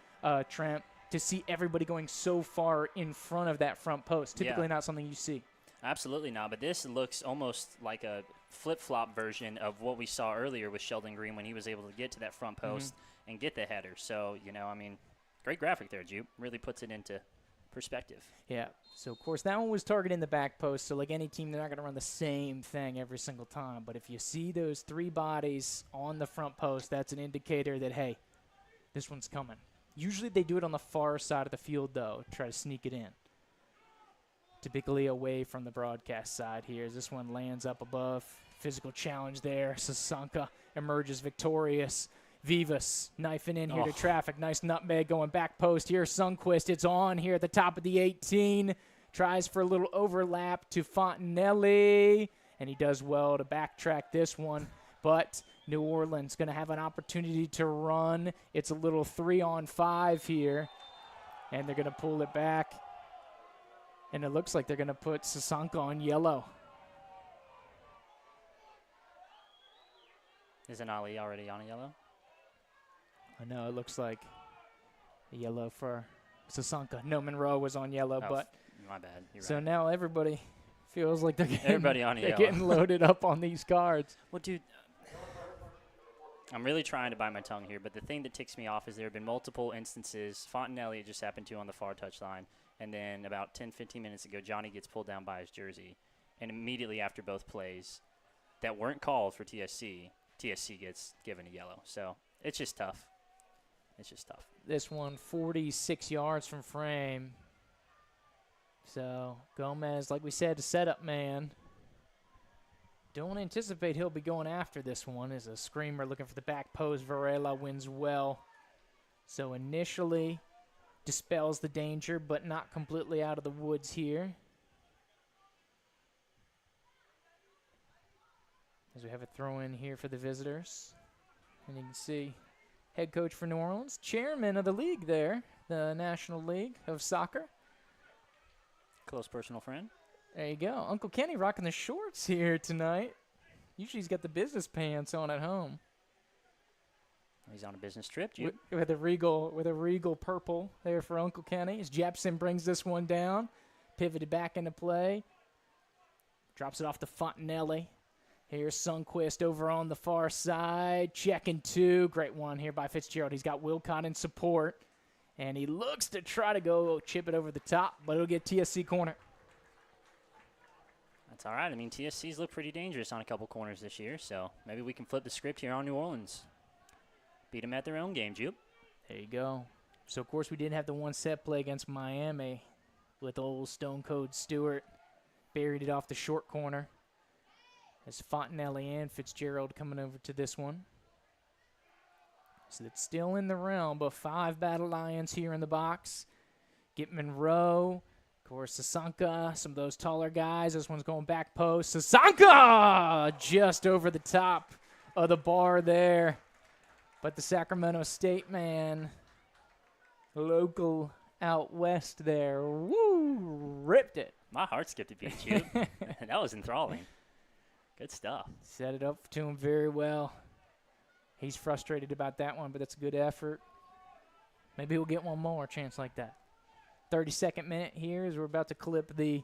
Trent, to see everybody going so far in front of that front post. Typically not something you see. Absolutely not. But this looks almost like a flip-flop version of what we saw earlier with Sheldon Green when he was able to get to that front post and get the header. So, great graphic there, Jupe. Really puts it into perspective. Yeah. So, of course, that one was targeting the back post. So, like any team, they're not going to run the same thing every single time. But if you see those 3 bodies on the front post, that's an indicator that, hey, this one's coming. Usually they do it on the far side of the field, though, try to sneak it in. Typically away from the broadcast side here as this one lands up above. Physical challenge there. Sasanka emerges victorious. Vivas knifing in here to traffic. Nice nutmeg going back post here. Sundqvist, it's on here at the top of the 18. Tries for a little overlap to Fontanelli, and he does well to backtrack this one. But New Orleans going to have an opportunity to run. It's a little 3-on-5 here, and they're going to pull it back. And it looks like they're going to put Sasanka on yellow. Isn't Ali already on a yellow? I know, it looks like a yellow for Sasanka. No, Monroe was on yellow, but my bad. You're so right. now everybody feels like they're getting, getting loaded up on these cards. Well, dude, I'm really trying to bite my tongue here, but the thing that ticks me off is there have been multiple instances. Fontanelli it just happened to on the far touchline, and then about 10, 15 minutes ago, Johnny gets pulled down by his jersey, and immediately after both plays that weren't called for TSC gets given a yellow. So it's just tough. It's just tough. This one 46 yards from frame. So Gomez, like we said, the setup man. Don't anticipate he'll be going after this one. As a screamer looking for the back post. Varela wins well. So initially dispels the danger, but not completely out of the woods here. As we have a throw in here for the visitors. And you can see head coach for New Orleans, chairman of the league there, the National League of Soccer. Close personal friend. There you go. Uncle Kenny rocking the shorts here tonight. Usually he's got the business pants on at home. He's on a business trip, Jude. With a regal purple there for Uncle Kenny. As Jepson brings this one down, pivoted back into play. Drops it off to Fontanelli. Here's Sundqvist over on the far side. Checking 2. Great one here by Fitzgerald. He's got Wilcott in support. And he looks to try to go chip it over the top, but it'll get TSC corner. That's all right. I mean, TSC's looked pretty dangerous on a couple corners this year, so maybe we can flip the script here on New Orleans. Beat them at their own game, Jupe. There you go. So, of course, we did have the one set play against Miami with old Stone Cold Stewart. Buried it off the short corner. As Fontanelli and Fitzgerald coming over to this one. So it's still in the realm of 5 Battle Lions here in the box. Get Monroe. Of course, Sasanka, some of those taller guys. This one's going back post. Sasanka! Just over the top of the bar there. But the Sacramento State man, local out west there, woo, ripped it. My heart skipped a beat, Jupe. That was enthralling. Good stuff. Set it up to him very well. He's frustrated about that one, but that's a good effort. Maybe we'll get one more chance like that. 32nd minute here as we're about to clip the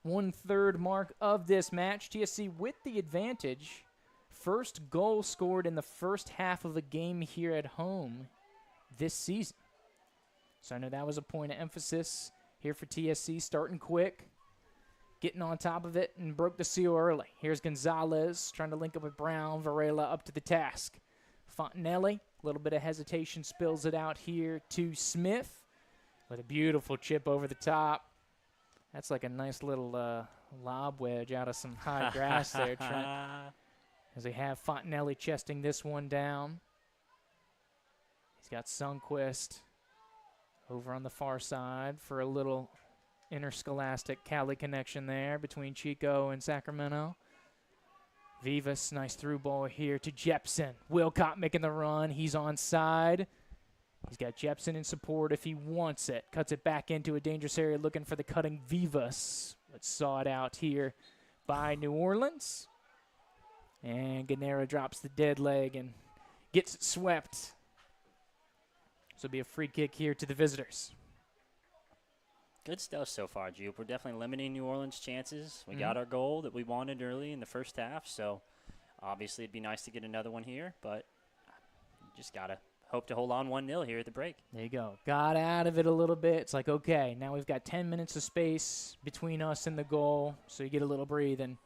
1/3 mark of this match. TSC with the advantage. First goal scored in the first half of a game here at home this season. So I know that was a point of emphasis here for TSC, starting quick. Getting on top of it and broke the seal early. Here's Gonzalez trying to link up with Brown. Varela up to the task. Fontanelli, a little bit of hesitation, spills it out here to Smith with a beautiful chip over the top. That's like a nice little lob wedge out of some high grass there, Trent. As they have Fontanelli chesting this one down. He's got Sundqvist over on the far side for a little interscholastic Cali connection there between Chico and Sacramento. Vivas, nice through ball here to Jepson. Wilcott making the run. He's onside. He's got Jepson in support if he wants it. Cuts it back into a dangerous area looking for the cutting Vivas. But saw it out here by New Orleans. And Ganera drops the dead leg and gets it swept. So it'll be a free kick here to the visitors. Good stuff so far, Jupe. We're definitely limiting New Orleans' chances. We got our goal that we wanted early in the first half, so obviously it'd be nice to get another one here, but just got to hope to hold on 1-0 here at the break. There you go. Got out of it a little bit. It's like, okay, now we've got 10 minutes of space between us and the goal, so you get a little breathing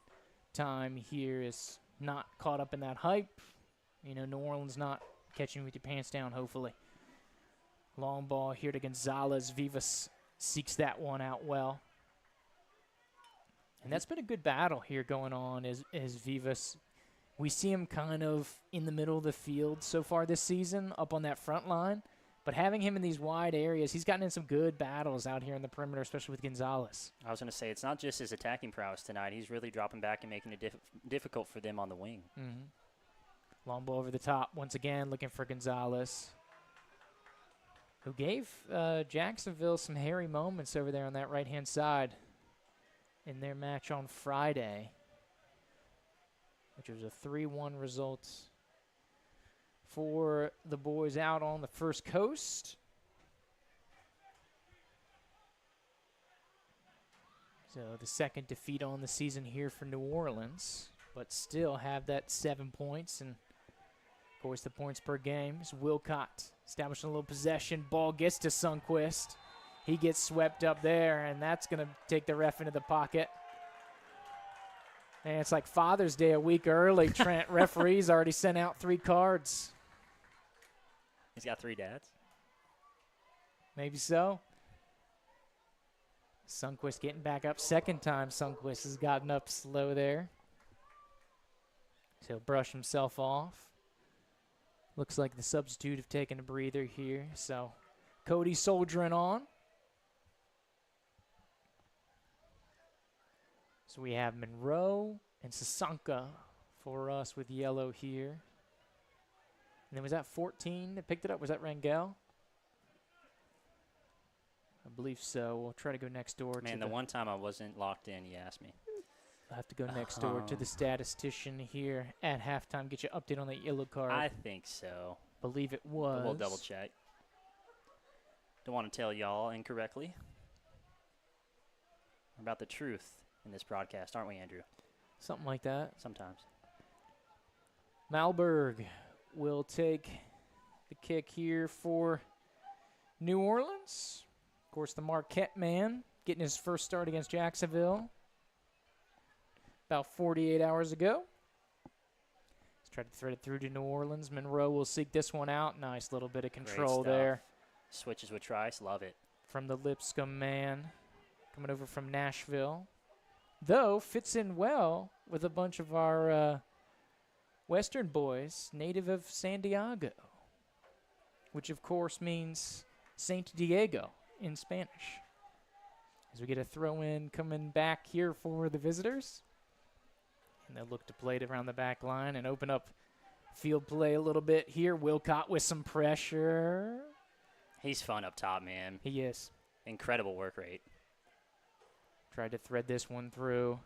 time here. Is not caught up in that hype. New Orleans not catching you with your pants down, hopefully. Long ball here to Gonzalez. Vivas seeks that one out well. And that's been a good battle here going on as Vivas. We see him kind of in the middle of the field so far this season, up on that front line. But having him in these wide areas, he's gotten in some good battles out here in the perimeter, especially with Gonzalez. I was going to say, it's not just his attacking prowess tonight. He's really dropping back and making it difficult for them on the wing. Long ball over the top, once again, looking for Gonzalez, who gave Jacksonville some hairy moments over there on that right-hand side in their match on Friday, which was a 3-1 result for the boys out on the First Coast. So the second defeat on the season here for New Orleans, but still have that 7 points. And, of course, the points per game is Wilcott establishing a little possession. Ball gets to Sundquist. He gets swept up there, and that's going to take the ref into the pocket. And it's like Father's Day a week early. Trent, referees already sent out 3 cards. He's got 3 dads. Maybe so. Sundquist getting back up. Second time Sundquist has gotten up slow there. So he'll brush himself off. Looks like the substitute have taken a breather here. So Cody soldiering on. So we have Monroe and Sasanka for us with yellow here. And then was that 14 that picked it up? Was that Rangel? I believe so. We'll try to go next door. Man, the one time I wasn't locked in, you asked me. I'll have to go next door to the statistician here at halftime. Get you update on that yellow card. I think so. Believe it was. But we'll double check. Don't want to tell y'all incorrectly. We're about the truth in this broadcast, aren't we, Andrew? Something like that. Sometimes. Malberg will take the kick here for New Orleans. Of course, the Marquette man getting his first start against Jacksonville about 48 hours ago. He's tried to thread it through to New Orleans. Monroe will seek this one out. Nice little bit of control there. Switches with Trice. Love it. From the Lipscomb man coming over from Nashville. Though, fits in well with a bunch of our Western boys, native of San Diego, which, of course, means Saint Diego in Spanish. As we get a throw-in coming back here for the visitors. And they'll look to play it around the back line and open up field play a little bit here. Wilcott with some pressure. He's fun up top, man. He is. Incredible work rate. Tried to thread this one through.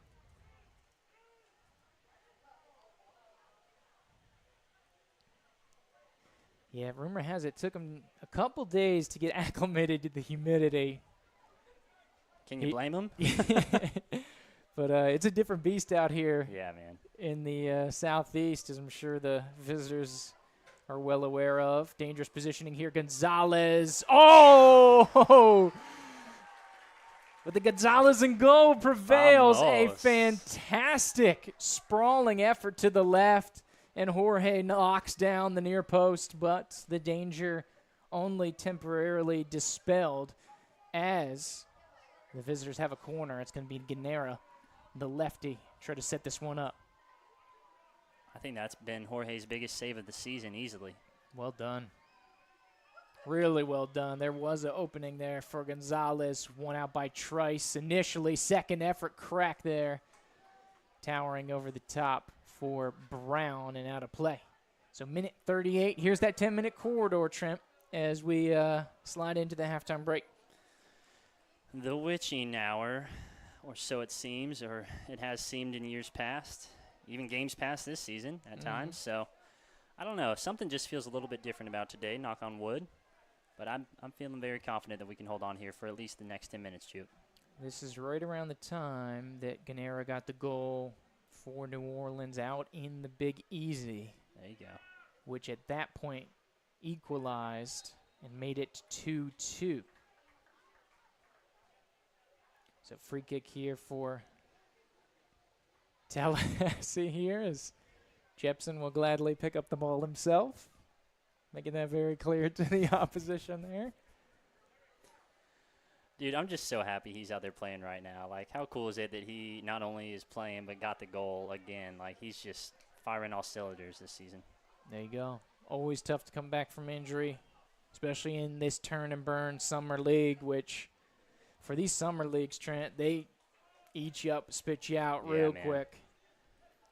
Yeah, rumor has it took him a couple days to get acclimated to the humidity. Can you blame him? But it's a different beast out here. Yeah, man. In the southeast, as I'm sure the visitors are well aware of. Dangerous positioning here. Gonzalez. Oh! But the Gonzalez and goal prevails. Vamos. A fantastic sprawling effort to the left. And Jorge knocks down the near post, but the danger only temporarily dispelled as the visitors have a corner. It's going to be Guinera, the lefty, try to set this one up. I think that's been Jorge's biggest save of the season easily. Well done. Really well done. There was an opening there for Gonzalez. One out by Trice initially. Second effort crack there. Towering over the top for Brown and out of play. So minute 38. Here's that 10-minute corridor, Trent, as we slide into the halftime break. The witching hour, or so it seems, or it has seemed in years past, even games past this season at times. So I don't know. Something just feels a little bit different about today, knock on wood. But I'm feeling very confident that we can hold on here for at least the next 10 minutes, Juke. This is right around the time that Ganera got the goal for New Orleans out in the Big Easy. There you go. Which at that point equalized and made it 2-2. So free kick here for Tallahassee here as Jepson will gladly pick up the ball himself, making that very clear to the opposition there. Dude, I'm just so happy he's out there playing right now. Like, how cool is it that he not only is playing but got the goal again? Like, he's just firing all cylinders this season. There you go. Always tough to come back from injury, especially in this turn and burn summer league, which for these summer leagues, Trent, they eat you up, spit you out real quick.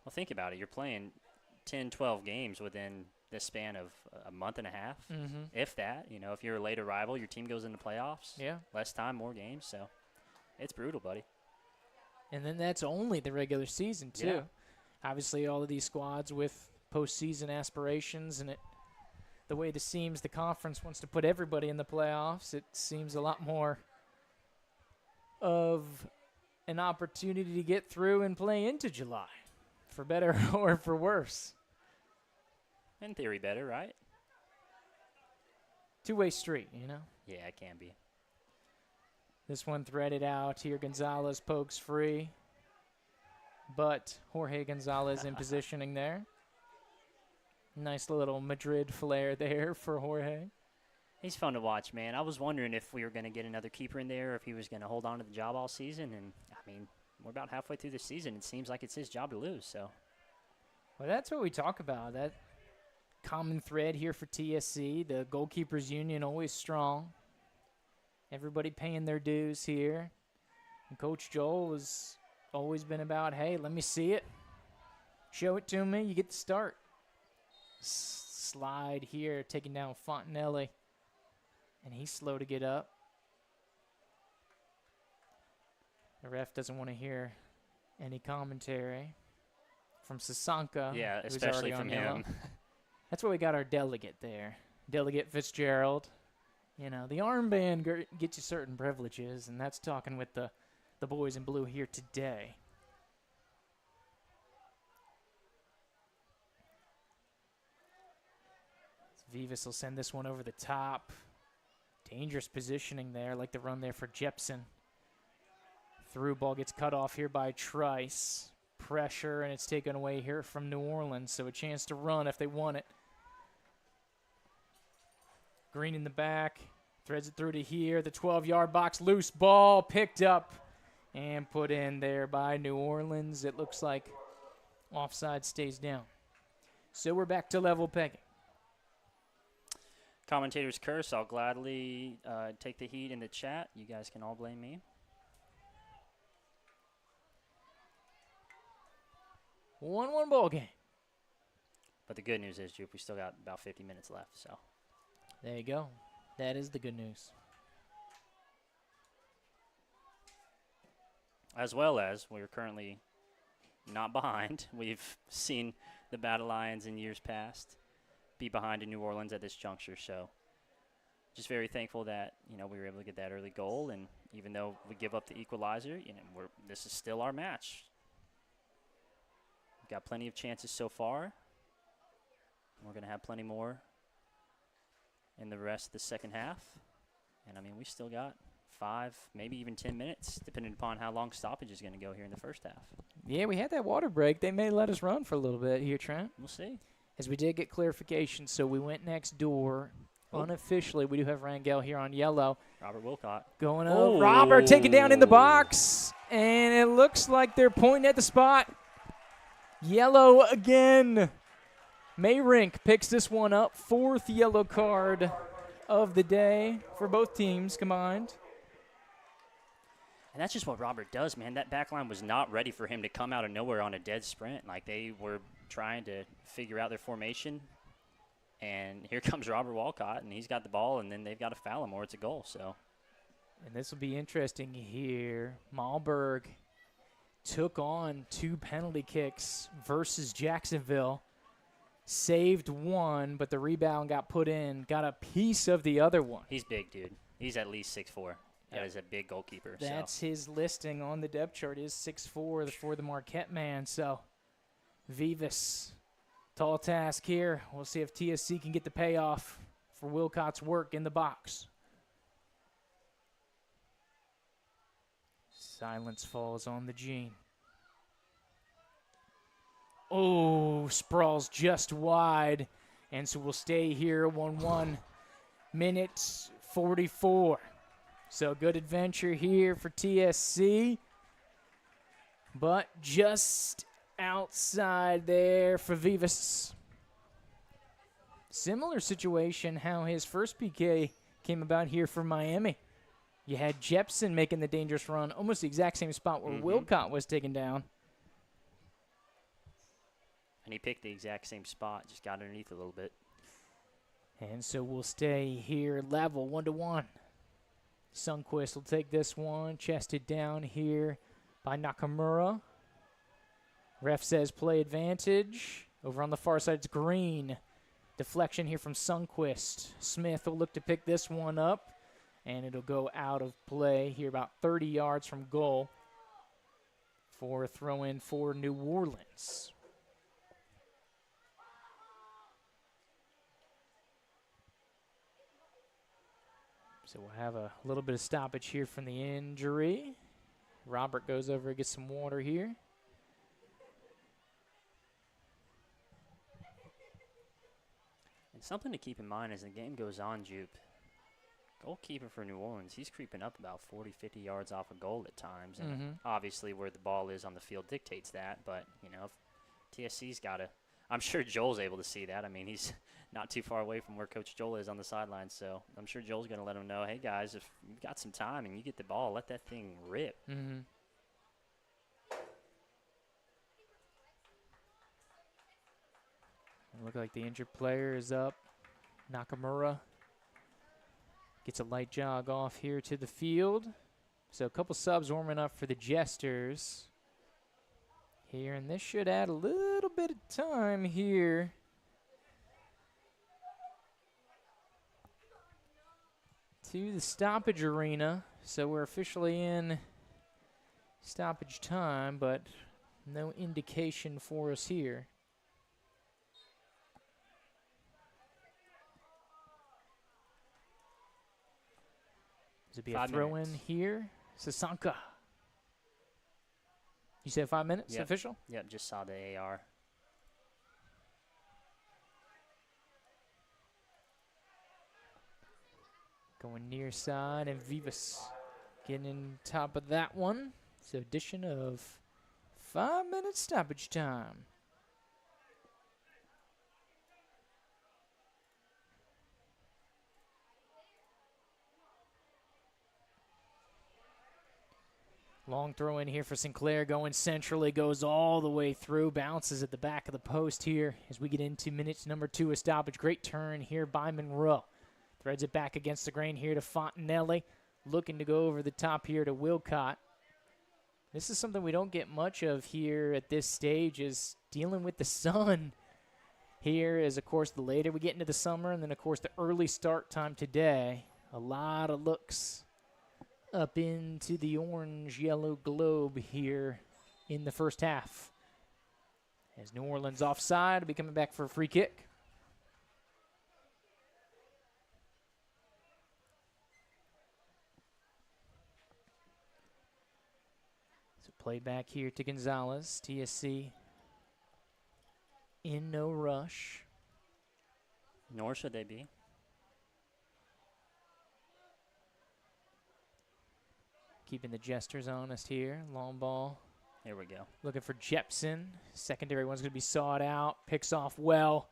Well, think about it. You're playing 10, 12 games within the span of a month and a half, if that. You know, if you're a late arrival, your team goes into playoffs. Yeah. Less time, more games. So it's brutal, buddy. And then that's only the regular season, too. Yeah. Obviously, all of these squads with postseason aspirations, and the way the conference wants to put everybody in the playoffs, it seems a lot more of an opportunity to get through and play into July, for better or for worse. In theory, better, right? Two-way street, you know? Yeah, it can be. This one threaded out here. Gonzalez pokes free, but Jorge Gonzalez in positioning there. Nice little Madrid flair there for Jorge. He's fun to watch, man. I was wondering if we were going to get another keeper in there, or if he was going to hold on to the job all season. And, I mean, we're about halfway through the season. It seems like it's his job to lose. So, well, that's what we talk about. That common thread here for TSC. The goalkeepers union always strong. Everybody paying their dues here. And Coach Joel has always been about, hey, let me see it. Show it to me. You get the start. Slide here, taking down Fontanelli. And he's slow to get up. The ref doesn't want to hear any commentary from Sasanka. yeah, especially from him. That's why we got our delegate there. Delegate Fitzgerald. You know, the armband gets you certain privileges, and that's talking with the boys in blue here today. Vivas will send this one over the top. Dangerous positioning there, like the run there for Jepson. Through ball gets cut off here by Trice. Pressure, and it's taken away here from New Orleans, so a chance to run if they want it. Green in the back, threads it through to here. The 12-yard box, loose ball picked up and put in there by New Orleans. It looks like offside stays down. So we're back to level pegging. Commentators curse. I'll gladly take the heat in the chat. You guys can all blame me. 1-1 ball game. But the good news is, Jupe, we still got about 50 minutes left. So there you go. That is the good news. As well as we're currently not behind. We've seen the Battle Lions in years past be behind in New Orleans at this juncture. So just very thankful that, you know, we were able to get that early goal. And even though we give up the equalizer, you know, this is still our match. We've got plenty of chances so far. We're going to have plenty more in the rest of the second half. And, I mean, we still got 5, maybe even 10 minutes, depending upon how long stoppage is going to go here in the first half. Yeah, we had that water break. They may let us run for a little bit here, Trent. We'll see. As we did get clarification, so we went next door. Unofficially, we do have Rangel here on yellow. Robert Wilcott. Going up. Robert taken down in the box. And it looks like they're pointing at the spot. Yellow again. Mayrink picks this one up. 4th yellow card of the day for both teams combined. And that's just what Robert does, man. That back line was not ready for him to come out of nowhere on a dead sprint. Like, they were trying to figure out their formation. And here comes Robert Walcott, and he's got the ball, and then they've got to foul him or it's a goal. So, and this will be interesting here. Malberg took on 2 penalty kicks versus Jacksonville. saved one, but the rebound got put in, got a piece of the other one. He's big, dude. He's at least 6'4". That is a big goalkeeper. That's his listing on the depth chart is 6'4" for the Marquette man. So Vivas, tall task here. We'll see if TSC can get the payoff for Wilcott's work in the box. Silence falls on the Gene. Oh, sprawls just wide. And so we'll stay here 1-1, minute 44. So good adventure here for TSC. But just outside there for Vivas. Similar situation how his first PK came about here for Miami. You had Jepson making the dangerous run, almost the exact same spot where Wilcott was taken down. And he picked the exact same spot, just got underneath a little bit. And so we'll stay here level, 1-1. Sundquist will take this one, chested down here by Nakamura. Ref says play advantage. Over on the far side, it's Green. Deflection here from Sundquist. Smith will look to pick this one up, and it'll go out of play here about 30 yards from goal for a throw-in for New Orleans. So we'll have a little bit of stoppage here from the injury. Robert goes over and gets some water here. And something to keep in mind as the game goes on, Jupe, goalkeeper for New Orleans, he's creeping up about 40, 50 yards off a goal at times. And obviously where the ball is on the field dictates that. But, you know, if TSC's got to, I'm sure Joel's able to see that. I mean, he's not too far away from where Coach Joel is on the sideline. So I'm sure Joel's going to let him know, hey, guys, if you've got some time and you get the ball, let that thing rip. Look like the injured player is up. Nakamura gets a light jog off here to the field. So a couple subs warming up for the Jesters here, and this should add a little bit of time here. To the stoppage arena. So we're officially in stoppage time, but no indication for us here. This would be a throw-in here. Sasanka. You said 5 minutes official? Yep, just saw the AR. Going near side, and Vivas getting in top of that one. So addition of 5 minutes stoppage time. Long throw in here for Sinclair, going centrally, goes all the way through, bounces at the back of the post here as we get into minutes number 2 of stoppage. Great turn here by Monroe. Threads it back against the grain here to Fontanelli, looking to go over the top here to Wilcott. This is something we don't get much of here at this stage, is dealing with the sun here as, of course, the later we get into the summer, and then, of course, the early start time today. A lot of looks up into the orange-yellow globe here in the first half. As New Orleans offside, will be coming back for a free kick. So play back here to Gonzalez. TSC in no rush. Nor should they be. Keeping the Jesters honest here. Long ball. Here we go. Looking for Jepson. Secondary one's going to be sought out. Picks off well.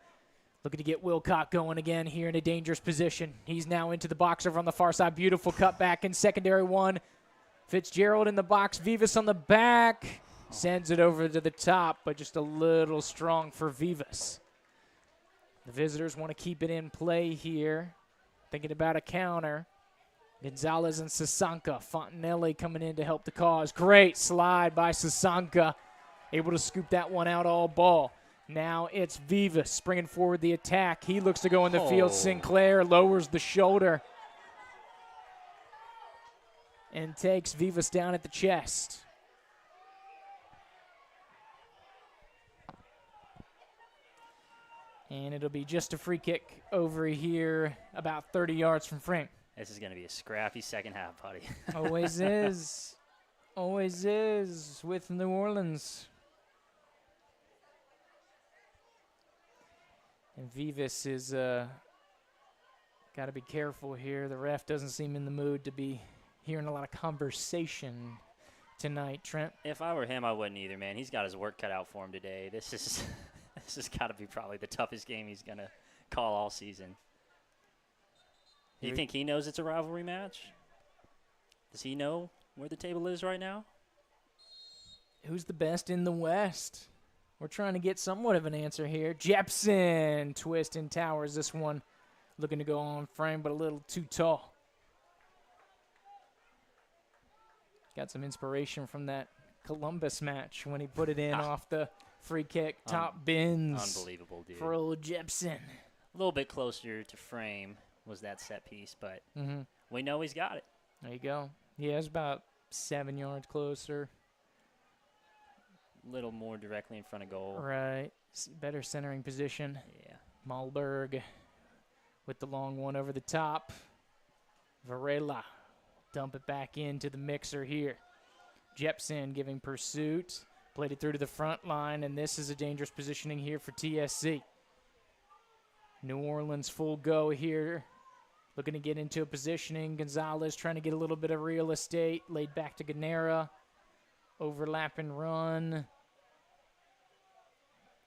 Looking to get Wilcott going again here in a dangerous position. He's now into the box over on the far side. Beautiful cutback in secondary one. Fitzgerald in the box. Vivas on the back. Sends it over to the top, but just a little strong for Vivas. The visitors want to keep it in play here. Thinking about a counter. Gonzalez and Sasanka. Fontanelli coming in to help the cause. Great slide by Sasanka. Able to scoop that one out all ball. Now it's Vivas bringing forward the attack. He looks to go in the Oh. field. Sinclair lowers the shoulder and takes Vivas down at the chest. And it'll be just a free kick over here about 30 yards from frame. This is going to be a scrappy second half, buddy. Always is. Always is with New Orleans. And Vivas is got to be careful here. The ref doesn't seem in the mood to be hearing a lot of conversation tonight, Trent. If I were him, I wouldn't either, man. He's got his work cut out for him today. This has got to be probably the toughest game he's going to call all season. Do you think he knows it's a rivalry match? Does he know where the table is right now? Who's the best in the West? We're trying to get somewhat of an answer here. Jepson twist and towers this one. Looking to go on frame, but a little too tall. Got some inspiration from that Columbus match when he put it in off the free kick. Top bins. Unbelievable, dude. For old Jepson. A little bit closer to frame was that set piece, but we know he's got it. There you go. Yeah, it's about 7 yards closer. A little more directly in front of goal. Right. Better centering position. Yeah. Malberg with the long one over the top. Varela dump it back into the mixer here. Jepson giving pursuit. Played it through to the front line, and this is a dangerous positioning here for TSC. New Orleans full go here. Looking to get into a positioning. Gonzalez trying to get a little bit of real estate. Laid back to Ganera. Overlap and run.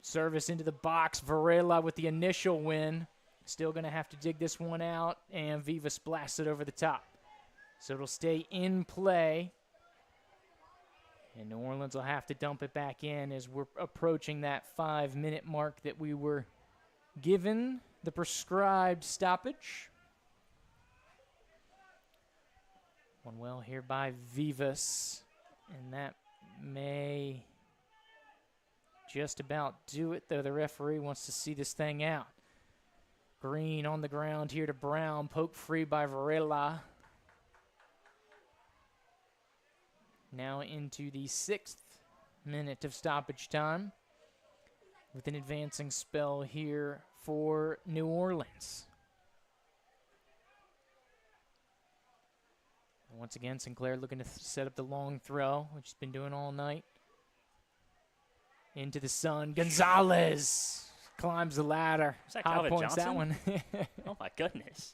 Service into the box. Varela with the initial win. Still going to have to dig this one out. And Vivas blasts it over the top. So it'll stay in play. And New Orleans will have to dump it back in as we're approaching that 5-minute mark that we were given the prescribed stoppage. One well here by Vivas. And that may just about do it, though the referee wants to see this thing out. Green on the ground here to Brown. Poke free by Varela. Now into the 6th minute of stoppage time with an advancing spell here for New Orleans. And once again, Sinclair looking to set up the long throw, which he's been doing all night. Into the sun. Gonzalez climbs the ladder. Was that High Calvin points that Johnson? one. Oh, my goodness.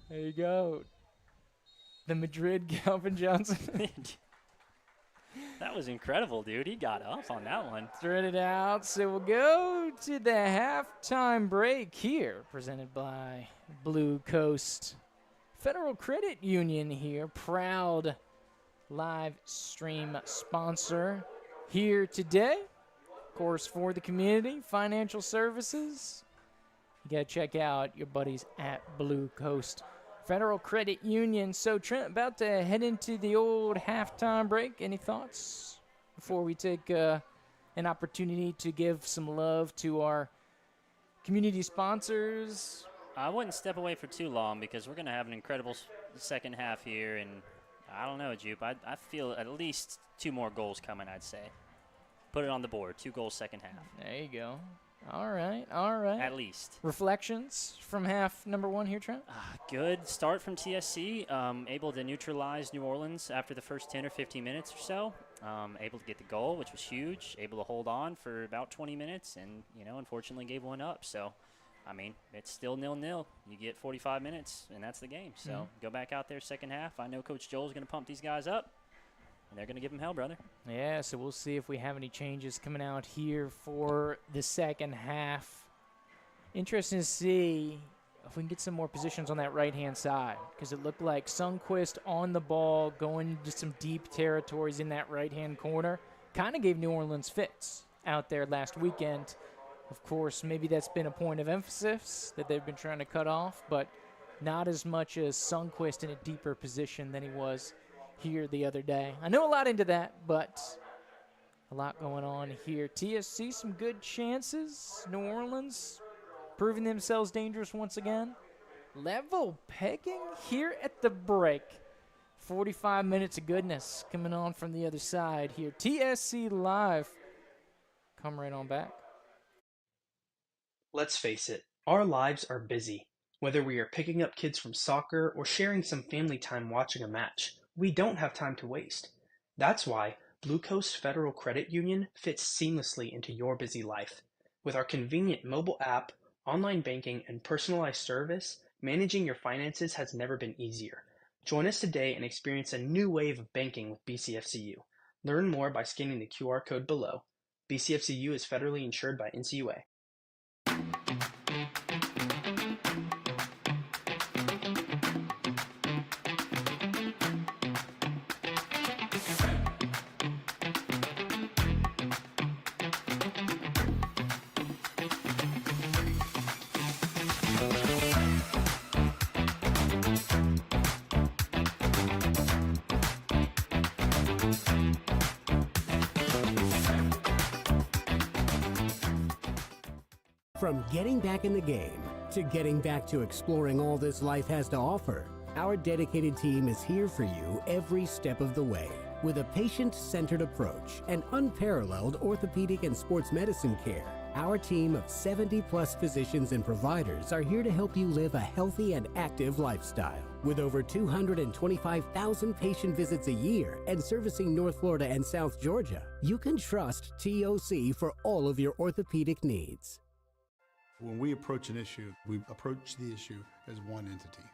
There you go. The Madrid Calvin Johnson. That was incredible, dude. He got up on that one. Threaded out. So we'll go to the halftime break here, presented by Blue Coast Federal Credit Union here. Proud live stream sponsor here today. Of course, for the community, financial services. You got to check out your buddies at Blue Coast Federal Credit Union. So, Trent, about to head into the old halftime break. Any thoughts before we take an opportunity to give some love to our community sponsors? I wouldn't step away for too long because we're going to have an incredible second half here. And I don't know, Jupe. I feel at least 2 more goals coming, I'd say. Put it on the board. 2 goals second half. There you go. All right, all right. At least. Reflections from half number 1 here, Trent? Good start from TSC. Able to neutralize New Orleans after the first 10 or 15 minutes or so. Able to get the goal, which was huge. Able to hold on for about 20 minutes and, unfortunately gave one up. So, I mean, it's still 0-0. You get 45 minutes, and that's the game. So, go back out there second half. I know Coach Joel's going to pump these guys up. And they're going to give him hell, brother. Yeah, so we'll see if we have any changes coming out here for the second half. Interesting to see if we can get some more positions on that right-hand side, because it looked like Sundquist on the ball, going into some deep territories in that right-hand corner. Kind of gave New Orleans fits out there last weekend. Of course, maybe that's been a point of emphasis that they've been trying to cut off, but not as much as Sundquist in a deeper position than he was here the other day. I know a lot into that, but A lot going on here. TSC, some good chances. New Orleans proving themselves dangerous once again. Level pegging here at the break. 45 minutes of goodness coming on from the other side here. TSC Live. Come right on back. Let's face it, our lives are busy. Whether we are picking up kids from soccer or sharing some family time watching a match, we don't have time to waste. That's why Blue Coast Federal Credit Union fits seamlessly into your busy life. With our convenient mobile app, online banking, and personalized service, managing your finances has never been easier. Join us today and experience a new wave of banking with BCFCU. Learn more by scanning the QR code below. BCFCU is federally insured by NCUA. From getting back in the game to getting back to exploring all this life has to offer, our dedicated team is here for you every step of the way. With a patient-centered approach and unparalleled orthopedic and sports medicine care, our team of 70-plus physicians and providers are here to help you live a healthy and active lifestyle. With over 225,000 patient visits a year and servicing North Florida and South Georgia, you can trust TOC for all of your orthopedic needs. When we approach an issue, we approach the issue as one entity.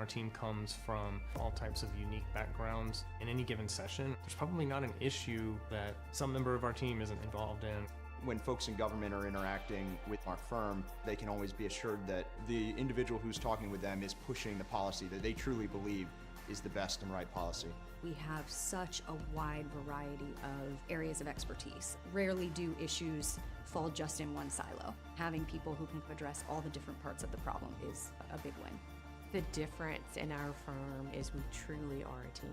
Our team comes from all types of unique backgrounds. In any given session, there's probably not an issue that some member of our team isn't involved in. When folks in government are interacting with our firm, they can always be assured that the individual who's talking with them is pushing the policy that they truly believe is the best and right policy. We have such a wide variety of areas of expertise. Rarely do issues fall just in one silo. Having people who can address all the different parts of the problem is a big win. The difference in our firm is we truly are a team.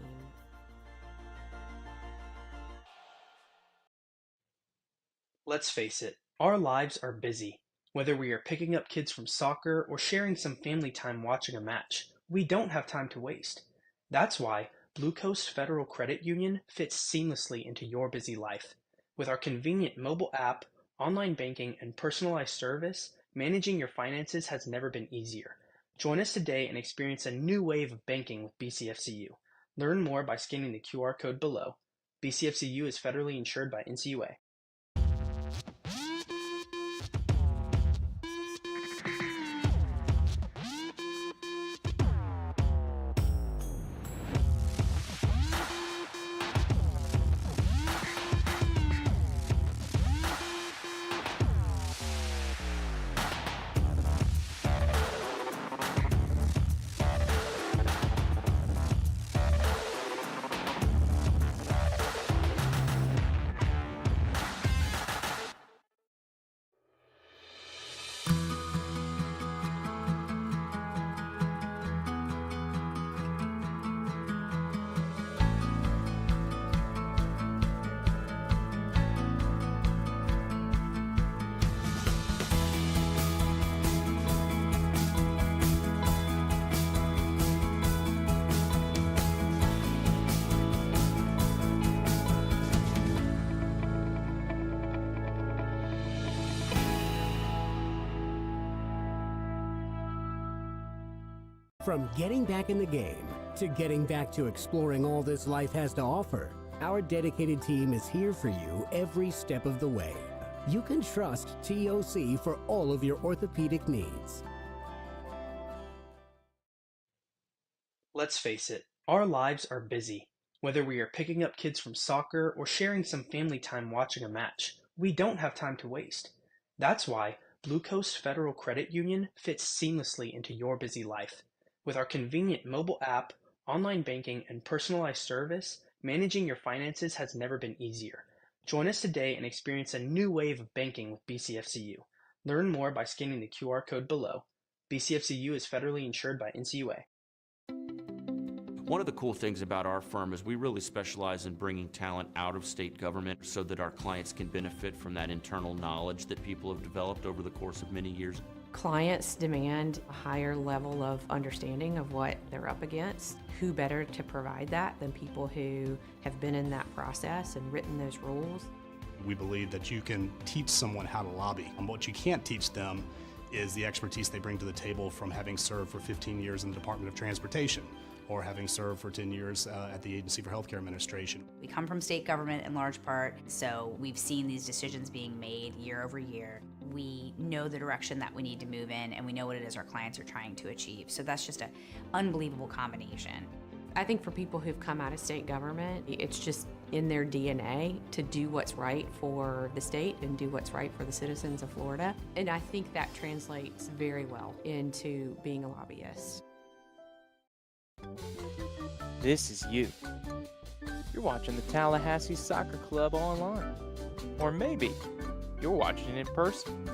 Let's face it, our lives are busy. Whether we are picking up kids from soccer or sharing some family time watching a match, we don't have time to waste. That's why Blue Coast Federal Credit Union fits seamlessly into your busy life. With our convenient mobile app, online banking, and personalized service, managing your finances has never been easier. Join us today and experience a new wave of banking with BCFCU. Learn more by scanning the QR code below. BCFCU is federally insured by NCUA. From getting back in the game to getting back to exploring all this life has to offer, our dedicated team is here for you every step of the way. You can trust TOC for all of your orthopedic needs. Let's face it, our lives are busy. Whether we are picking up kids from soccer or sharing some family time watching a match, we don't have time to waste. That's why Blue Coast Federal Credit Union fits seamlessly into your busy life. With our convenient mobile app, online banking, and personalized service, managing your finances has never been easier. Join us today and experience a new wave of banking with BCFCU. Learn more by scanning the QR code below. BCFCU is federally insured by NCUA. One of the cool things about our firm is we really specialize in bringing talent out of state government so that our clients can benefit from that internal knowledge that people have developed over the course of many years. Clients demand a higher level of understanding of what they're up against. Who better to provide that than people who have been in that process and written those rules? We believe that you can teach someone how to lobby. And what you can't teach them is the expertise they bring to the table from having served for 15 years in the Department of Transportation or having served for 10 years at the Agency for Healthcare Administration. We come from state government in large part, so we've seen these decisions being made year over year. We know the direction that we need to move in, and we know what it is our clients are trying to achieve. So that's just an unbelievable combination. I think for people who've come out of state government, it's just in their DNA to do what's right for the state and do what's right for the citizens of Florida. And I think that translates very well into being a lobbyist. This is you. You're watching the Tallahassee Soccer Club online. Or maybe you're watching it in person.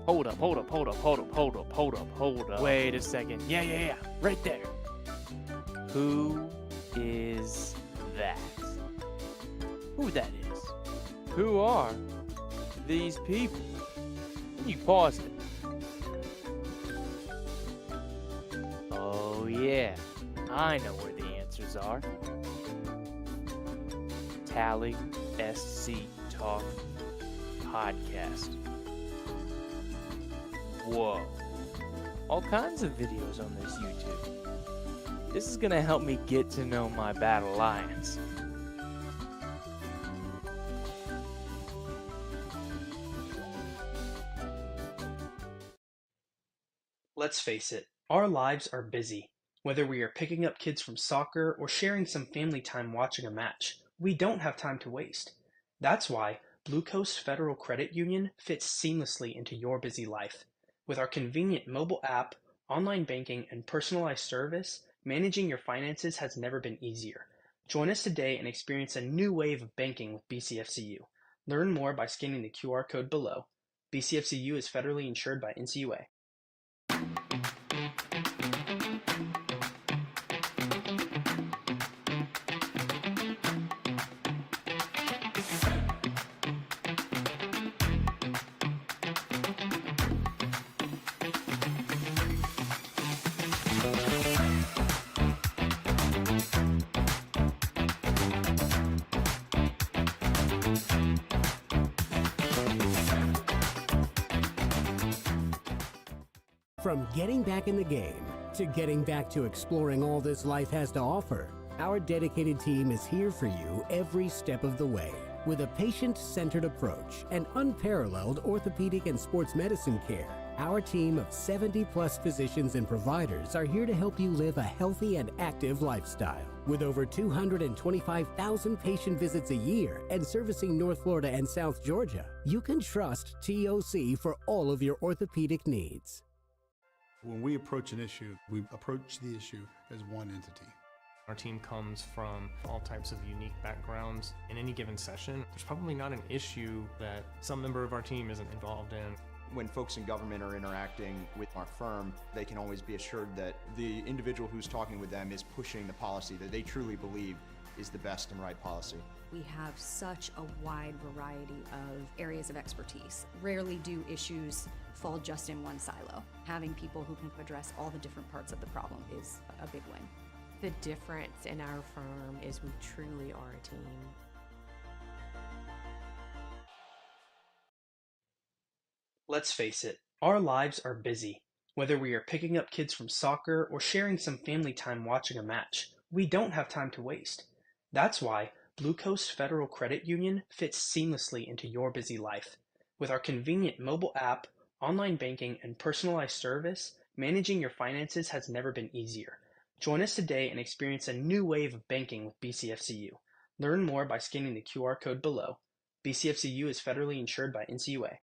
Hold up. Wait a second. Yeah. Right there. Who is that? Who that is? Who are these people? Can you pause it? Oh yeah, I know where the answers are. TSC Talk Podcast. Whoa. All kinds of videos on this YouTube. This is gonna help me get to know my battle lions. Let's face it, our lives are busy. Whether we are picking up kids from soccer or sharing some family time watching a match, we don't have time to waste. That's why Blue Coast Federal Credit Union fits seamlessly into your busy life. With our convenient mobile app, online banking, and personalized service, managing your finances has never been easier. Join us today and experience a new wave of banking with BCFCU. Learn more by scanning the QR code below. BCFCU is federally insured by NCUA. From getting back in the game to getting back to exploring all this life has to offer, our dedicated team is here for you every step of the way. With a patient-centered approach and unparalleled orthopedic and sports medicine care, our team of 70-plus physicians and providers are here to help you live a healthy and active lifestyle. With over 225,000 patient visits a year and servicing North Florida and South Georgia, you can trust TOC for all of your orthopedic needs. When we approach an issue, we approach the issue as one entity. Our team comes from all types of unique backgrounds. In any given session, there's probably not an issue that some member of our team isn't involved in. When folks in government are interacting with our firm, they can always be assured that the individual who's talking with them is pushing the policy that they truly believe is the best and right policy. We have such a wide variety of areas of expertise. Rarely do issues fall just in one silo. Having people who can address all the different parts of the problem is a big win. The difference in our firm is we truly are a team. Let's face it, our lives are busy. Whether we are picking up kids from soccer or sharing some family time watching a match, we don't have time to waste. That's why Blue Coast Federal Credit Union fits seamlessly into your busy life. With our convenient mobile app, online banking, and personalized service, managing your finances has never been easier. Join us today and experience a new wave of banking with BCFCU. Learn more by scanning the QR code below. BCFCU is federally insured by NCUA.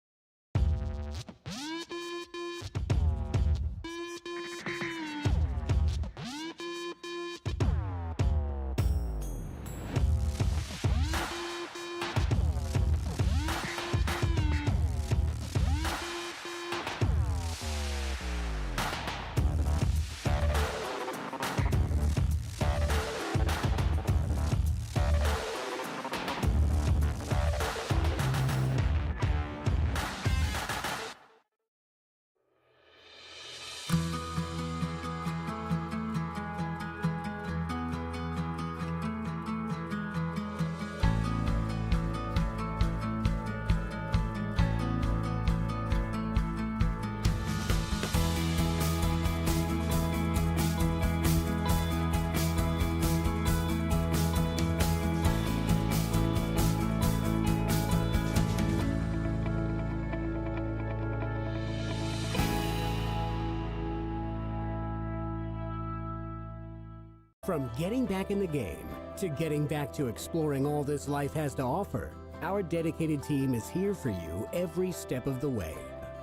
From getting back in the game to getting back to exploring all this life has to offer, our dedicated team is here for you every step of the way.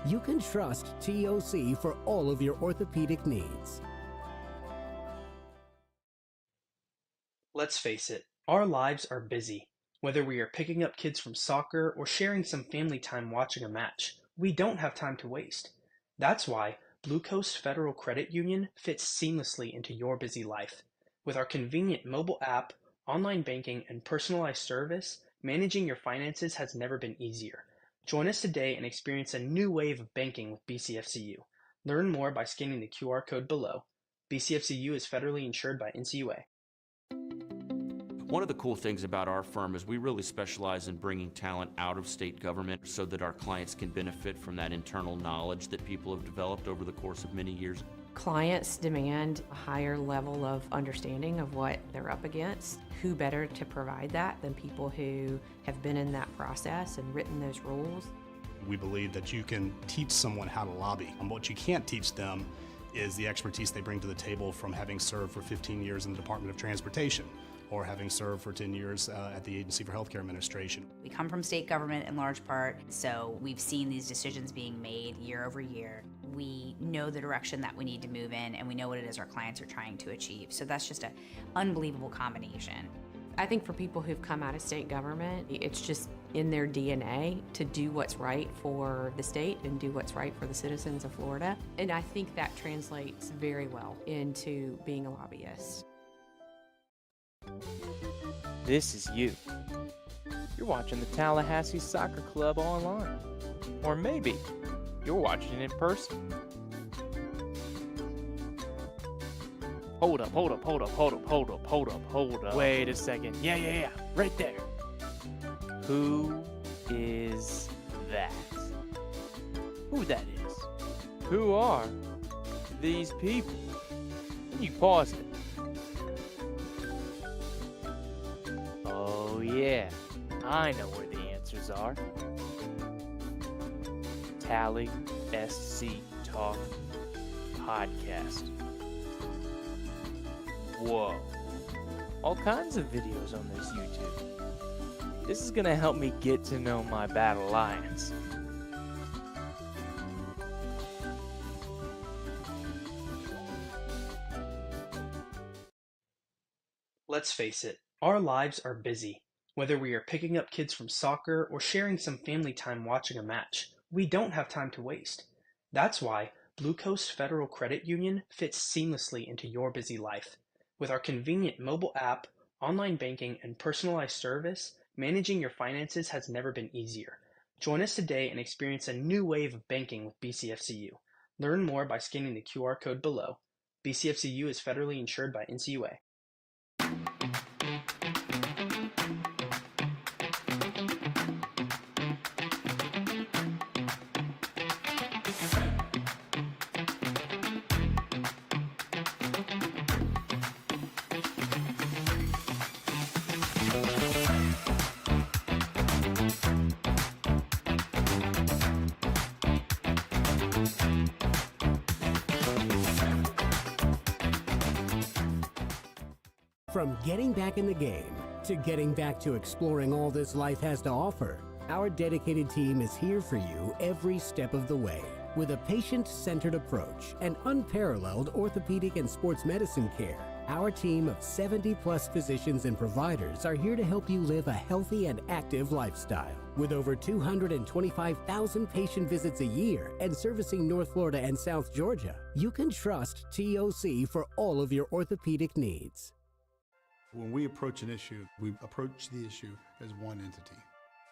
You can trust TOC for all of your orthopedic needs. Let's face it, our lives are busy. Whether we are picking up kids from soccer or sharing some family time watching a match, we don't have time to waste. That's why Blue Coast Federal Credit Union fits seamlessly into your busy life. With our convenient mobile app, online banking, and personalized service, managing your finances has never been easier. Join us today and experience a new wave of banking with BCFCU. Learn more by scanning the QR code below. BCFCU is federally insured by NCUA. One of the cool things about our firm is we really specialize in bringing talent out of state government so that our clients can benefit from that internal knowledge that people have developed over the course of many years. Clients demand a higher level of understanding of what they're up against. Who better to provide that than people who have been in that process and written those rules? We believe that you can teach someone how to lobby. And what you can't teach them is the expertise they bring to the table from having served for 15 years in the Department of Transportation, or having served for 10 years at the Agency for Healthcare Administration. We come from state government in large part, so we've seen these decisions being made year over year. We know the direction that we need to move in, and we know what it is our clients are trying to achieve. So that's just an unbelievable combination. I think for people who've come out of state government, it's just in their DNA to do what's right for the state and do what's right for the citizens of Florida. And I think that translates very well into being a lobbyist. This is you. You're watching the Tallahassee Soccer Club online. Or maybe you're watching it in person. Hold up. Wait a second. Yeah. Right there. Who is that? Who that is? Who are these people? Can you pause it? Oh yeah, I know where the answers are. Tally SC Talk Podcast. Whoa. All kinds of videos on this YouTube. This is gonna help me get to know my battle lions. Let's face it, our lives are busy. Whether we are picking up kids from soccer or sharing some family time watching a match, we don't have time to waste. That's why Blue Coast Federal Credit Union fits seamlessly into your busy life. With our convenient mobile app, online banking, and personalized service, managing your finances has never been easier. Join us today and experience a new wave of banking with BCFCU. Learn more by scanning the QR code below. BCFCU is federally insured by NCUA. From getting back in the game to getting back to exploring all this life has to offer, our dedicated team is here for you every step of the way. With a patient-centered approach and unparalleled orthopedic and sports medicine care, our team of 70-plus physicians and providers are here to help you live a healthy and active lifestyle. With over 225,000 patient visits a year and servicing North Florida and South Georgia, you can trust TOC for all of your orthopedic needs. When we approach an issue, we approach the issue as one entity.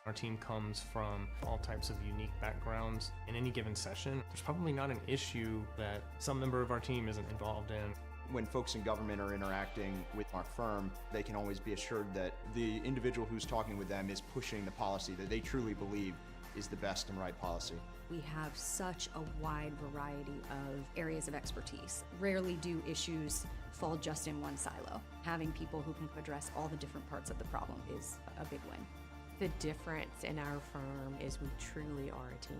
Our team comes from all types of unique backgrounds. In any given session, there's probably not an issue that some member of our team isn't involved in. When folks in government are interacting with our firm, they can always be assured that the individual who's talking with them is pushing the policy that they truly believe is the best and right policy. We have such a wide variety of areas of expertise. Rarely do issues fall just in one silo. Having people who can address all the different parts of the problem is a big win. The difference in our firm is we truly are a team.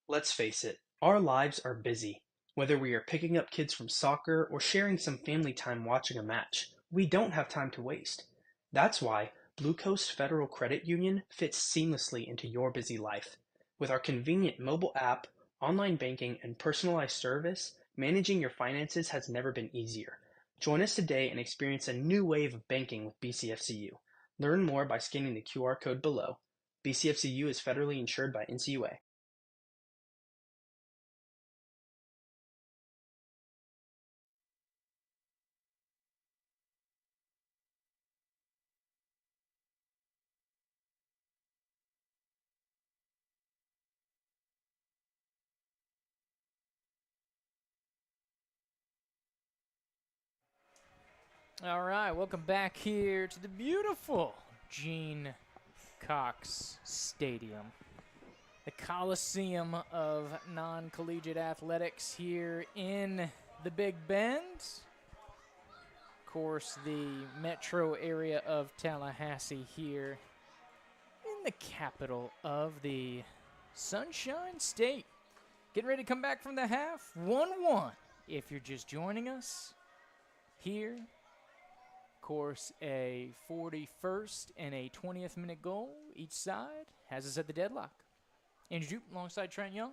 Let's face it, Our lives are busy. Whether we are picking up kids from soccer or sharing some family time watching a match, we don't have time to waste. That's why Blue Coast Federal Credit Union fits seamlessly into your busy life. With our convenient mobile app, online banking, and personalized service, managing your finances has never been easier. Join us today and experience a new wave of banking with BCFCU. Learn more by scanning the QR code below. BCFCU is federally insured by NCUA. All right, welcome back here to the beautiful Gene Cox Stadium, the Coliseum of non-collegiate athletics here in the Big Bend. Of course, the metro area of Tallahassee here in the capital of the Sunshine State. Getting ready to come back from the half, 1-1. If you're just joining us here, of course, a 41st and a 20th minute goal each side has us at the deadlock. Andrew Jupe alongside Trent Young.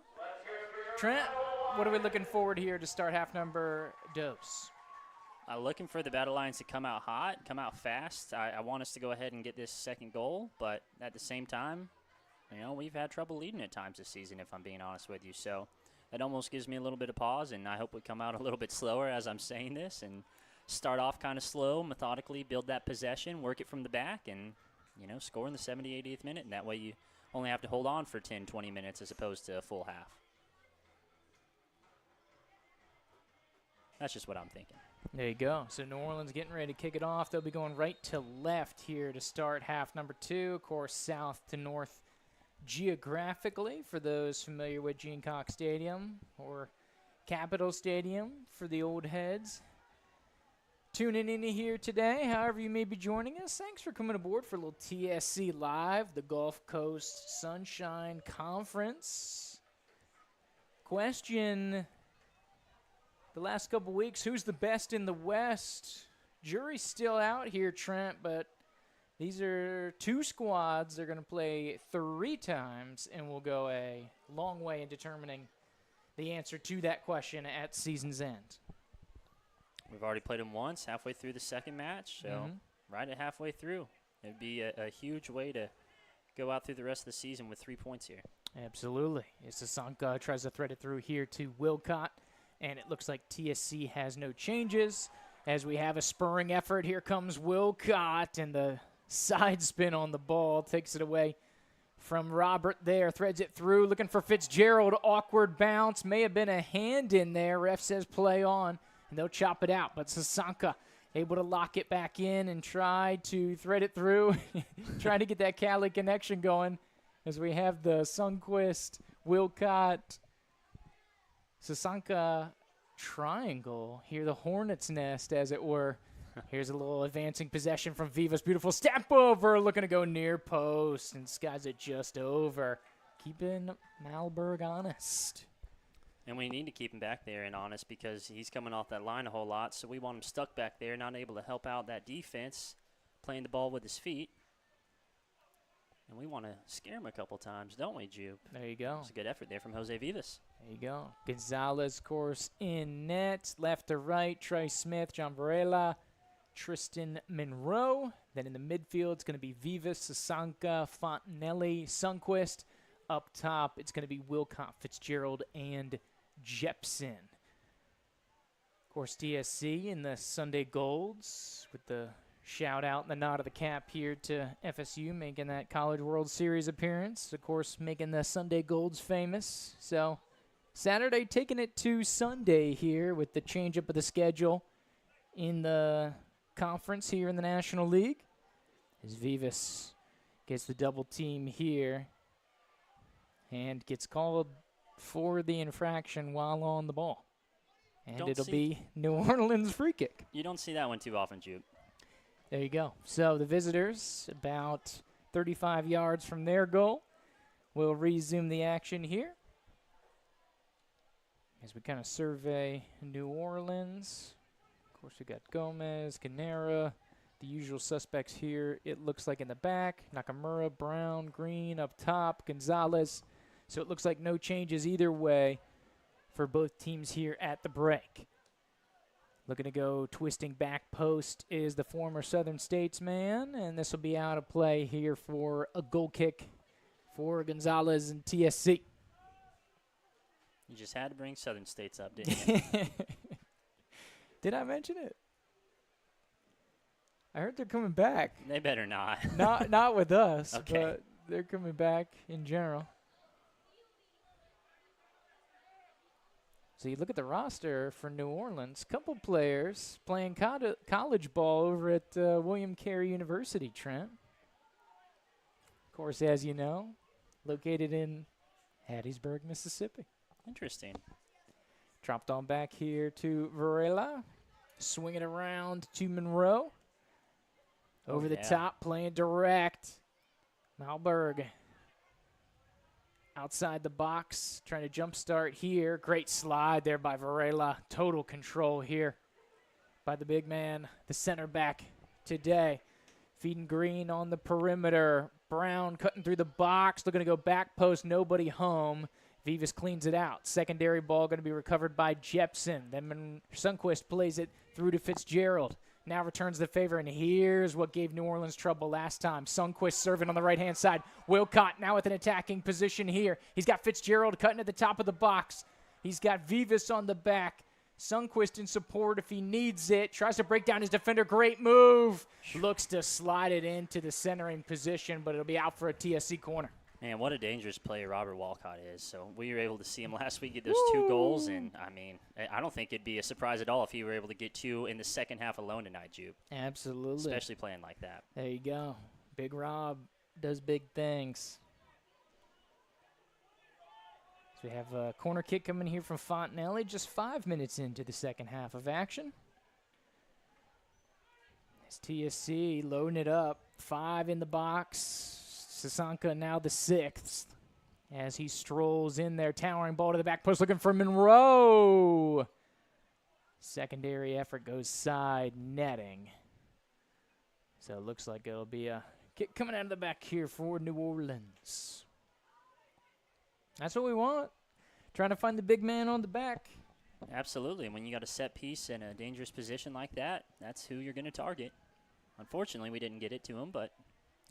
Trent, what are we looking forward here to start half number dos? Looking for the Battle Lions to come out hot, come out fast. I want us to go ahead and get this second goal, but at the same time, we've had trouble leading at times this season, if I'm being honest with you. So that almost gives me a little bit of pause, and I hope we come out a little bit slower as I'm saying this and start off kind of slow, methodically, build that possession, work it from the back, and, score in the 70th, 80th minute. And that way you only have to hold on for 10, 20 minutes as opposed to a full half. That's just what I'm thinking. There you go. So New Orleans getting ready to kick it off. They'll be going right to left here to start half number two. Of course, south to north geographically for those familiar with Gene Cox Stadium or Capitol Stadium for the old heads. Tuning in here today, however you may be joining us, thanks for coming aboard for a little TSC Live, the Gulf Coast Sunshine Conference. Question, the last couple weeks, who's the best in the West? Jury's still out here, Trent, but these are two squads. They're going to play 3 times, and we'll go a long way in determining the answer to that question at season's end. We've already played them once, halfway through the second match, so right at halfway through. It'd be a huge way to go out through the rest of the season with 3 points here. Absolutely. Sasanka tries to thread it through here to Wilcott, and it looks like TSC has no changes. As we have a spurring effort, here comes Wilcott, and the side spin on the ball takes it away from Robert there. Threads it through, looking for Fitzgerald. Awkward bounce. May have been a hand in there. Ref says play on. And they'll chop it out, but Sasanka able to lock it back in and try to thread it through, trying to get that Cali connection going as we have the Sundquist, Wilcott, Sasanka triangle here, the hornet's nest, as it were. Here's a little advancing possession from Vivas. Beautiful step over, looking to go near post, and skies it just over. Keeping Malberg honest. And we need to keep him back there and honest because he's coming off that line a whole lot. So we want him stuck back there, not able to help out that defense, playing the ball with his feet. And we want to scare him a couple times, don't we, Jupe? There you go. It's a good effort there from Jose Vivas. There you go. Gonzalez, of course, in net. Left to right, Trey Smith, John Varela, Tristan Monroe. Then in the midfield, it's going to be Vivas, Sasanka, Fontanelli, Sundquist. Up top, it's going to be Wilcott, Fitzgerald, and Jepson. Of course, TSC in the Sunday Golds with the shout-out and the nod of the cap here to FSU, making that College World Series appearance. Of course, making the Sunday Golds famous. So, Saturday taking it to Sunday here with the change-up of the schedule in the conference here in the National League. As Vivas gets the double team here and gets called for the infraction while on the ball. And it'll be New Orleans free kick. You don't see that one too often, Jupe. There you go. So the visitors, about 35 yards from their goal, will resume the action here. As we kind of survey New Orleans, of course, we got Gomez, Canera, the usual suspects here. It looks like in the back, Nakamura, Brown, Green up top, Gonzalez. So it looks like no changes either way for both teams here at the break. Looking to go twisting back post is the former Southern Statesman, and this will be out of play here for a goal kick for Gonzalez and TSC. You just had to bring Southern States up, didn't you? Did I mention it? I heard they're coming back. They better not. Not with us, Okay. but they're coming back in general. So you look at the roster for New Orleans. Couple players playing college ball over at William Carey University, Trent. Of course, as you know, located in Hattiesburg, Mississippi. Interesting. Dropped on back here to Varela. Swing it around to Monroe. Over the top, playing direct. Malberg. Outside the box, trying to jump start here. Great slide there by Varela. Total control here by the big man, the center back today. Feeding Green on the perimeter. Brown cutting through the box, looking to go back post, nobody home. Vivas cleans it out. Secondary ball going to be recovered by Jepson. Then Sundquist plays it through to Fitzgerald. Now returns the favor, and here's what gave New Orleans trouble last time. Sundquist serving on the right-hand side. Wilcott now with an attacking position here. He's got Fitzgerald cutting at the top of the box. He's got Vivas on the back. Sundquist in support if he needs it. Tries to break down his defender. Great move. Looks to slide it into the centering position, but it'll be out for a TSC corner. Man, what a dangerous player Robert Walcott is. So we were able to see him last week get those 2 goals, and, I mean, I don't think it'd be a surprise at all if he were able to get 2 in the second half alone tonight, Jupe. Absolutely. Especially playing like that. There you go. Big Rob does big things. So we have a corner kick coming here from Fontanelli just 5 minutes into the second half of action. As TSC loading it up. 5 in the box. Sasanka now the 6th as he strolls in there, towering ball to the back post, looking for Monroe. Secondary effort goes side netting. So it looks like it'll be a kick coming out of the back here for New Orleans. That's what we want. Trying to find the big man on the back. Absolutely. And when you got a set piece in a dangerous position like that, that's who you're going to target. Unfortunately, we didn't get it to him, but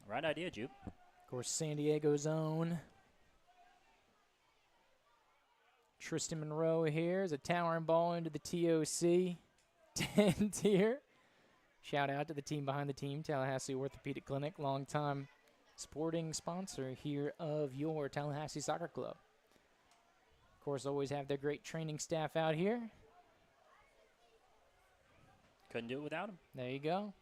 right idea, Jupe. Of course, San Diego's own Tristan Monroe here is a towering ball into the TOC 10 tier. Shout out to the team behind the team, Tallahassee Orthopedic Clinic, longtime sporting sponsor here of your Tallahassee Soccer Club. Of course, always have their great training staff out here. Couldn't do it without him. There you go.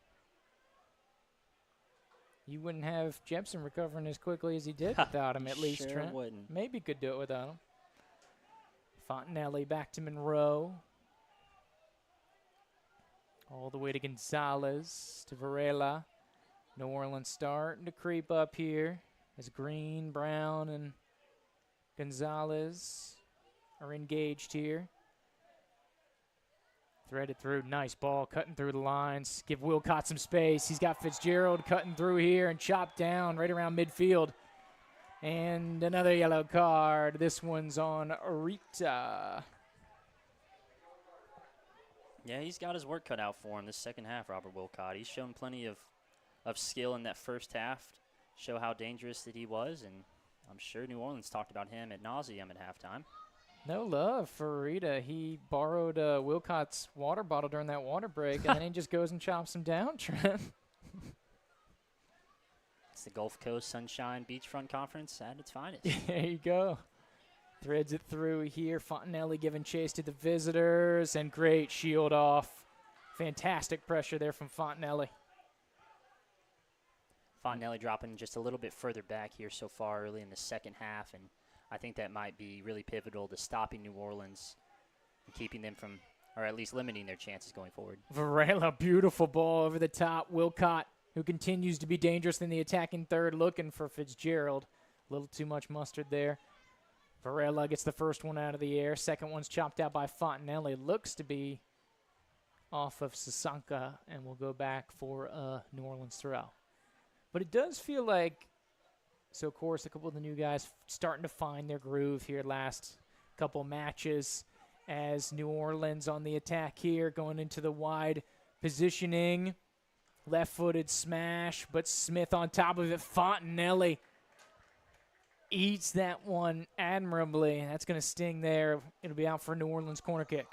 You wouldn't have Jepson recovering as quickly as he did without him, at least, Sure Trent. wouldn't. Maybe could do it without him. Fontanelli back to Monroe. All the way to Gonzalez, to Varela. New Orleans starting to creep up here as Green, Brown, and Gonzalez are engaged here. Threaded through, nice ball, cutting through the lines. Give Wilcott some space. He's got Fitzgerald cutting through here and chopped down right around midfield. And another yellow card. This one's on Rita. Yeah, he's got his work cut out for him this second half, Robert Wilcott. He's shown plenty of skill in that first half, show how dangerous that he was, and I'm sure New Orleans talked about him ad nauseum at halftime. No love for Rita. He borrowed Wilcott's water bottle during that water break, and then he just goes and chops him down, Trent. It's the Gulf Coast Sunshine Beachfront Conference at its finest. There you go. Threads it through here. Fontanelli giving chase to the visitors, and great shield off. Fantastic pressure there from Fontanelli. Fontanelli dropping just a little bit further back here so far early in the second half, and I think that might be really pivotal to stopping New Orleans and keeping them from, or at least limiting their chances going forward. Varela, beautiful ball over the top. Wilcott, who continues to be dangerous in the attacking third, looking for Fitzgerald. A little too much mustard there. Varela gets the first one out of the air. Second one's chopped out by Fontanelli. Looks to be off of Sasanka, and will go back for a New Orleans throw. But it does feel like, so of course, a couple of the new guys starting to find their groove here last couple matches as New Orleans on the attack here, going into the wide positioning. Left-footed smash, but Smith on top of it. Fontanelli eats that one admirably. That's going to sting there. It'll be out for a New Orleans corner kick.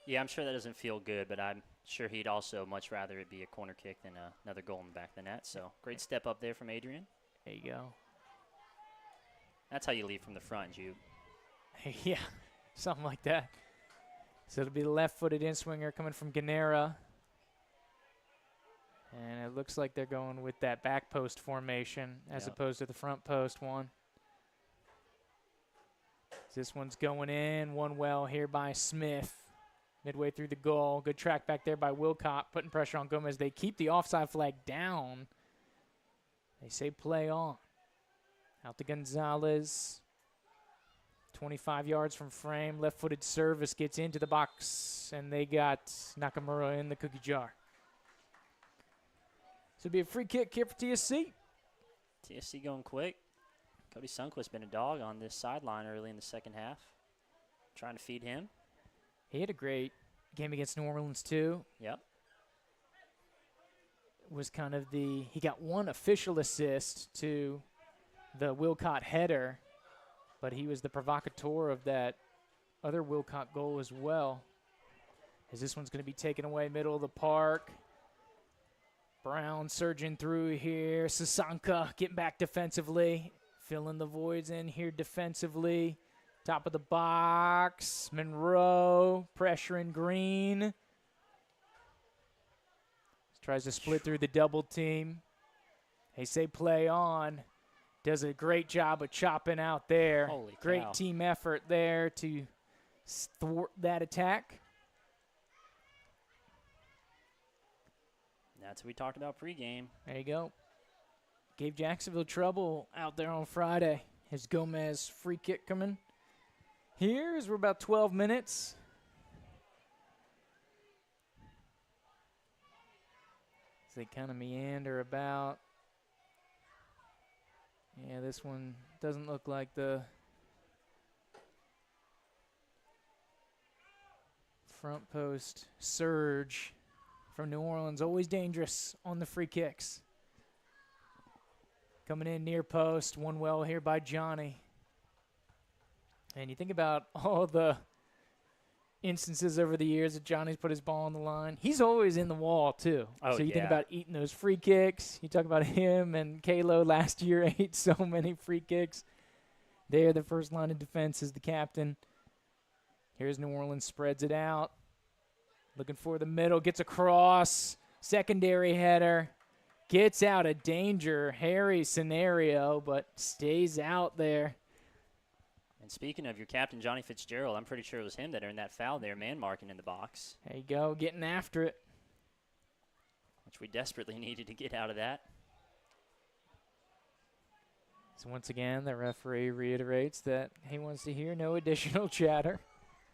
Yeah, I'm sure that doesn't feel good, but I'm sure he'd also much rather it be a corner kick than another goal in the back of the net. So great step up there from Adrian. There you go. That's how you lead from the front, Jude. Yeah, something like that. So it'll be the left-footed in-swinger coming from Ganera. And it looks like they're going with that back post formation as opposed to the front post one. This one's going in. One well here by Smith. Midway through the goal. Good track back there by Wilcott, putting pressure on Gomez. They keep the offside flag down. They say play on. Out to Gonzalez. 25 yards from frame. Left-footed service gets into the box, and they got Nakamura in the cookie jar. So it'll be a free kick here for TSC. TSC going quick. Cody Sundquist been a dog on this sideline early in the second half. Trying to feed him. He had a great game against New Orleans, too. Yep. Was kind of he got one official assist to the Wilcott header, but he was the provocateur of that other Wilcott goal as well. As this one's going to be taken away middle of the park. Brown surging through here. Sasanka getting back defensively. Filling the voids in here defensively. Top of the box. Monroe pressuring Green. Tries to split through the double team. They say play on. Does a great job of chopping out there. Holy great cow. team effort there to thwart that attack. That's what we talked about pregame. There you go. Gave Jacksonville trouble out there on Friday. His Gomez free kick coming. Here is we're about 12 minutes. As they kind of meander about. Yeah, this one doesn't look like the front post surge from New Orleans. Always dangerous on the free kicks. Coming in near post. One well here by Johnny. And you think about all the instances over the years that Johnny's put his ball on the line. He's always in the wall, too. Oh, so you think yeah. about eating those free kicks. You talk about him and Kalo last year ate so many free kicks. They're the first line of defense as the captain. Here's New Orleans, spreads it out. Looking for the middle, gets across. Secondary header. Gets out of danger. Hairy scenario, but stays out there. And speaking of your captain, Johnny Fitzgerald, I'm pretty sure it was him that earned that foul there, man marking in the box. There you go, getting after it. Which we desperately needed to get out of that. So once again, the referee reiterates that he wants to hear no additional chatter.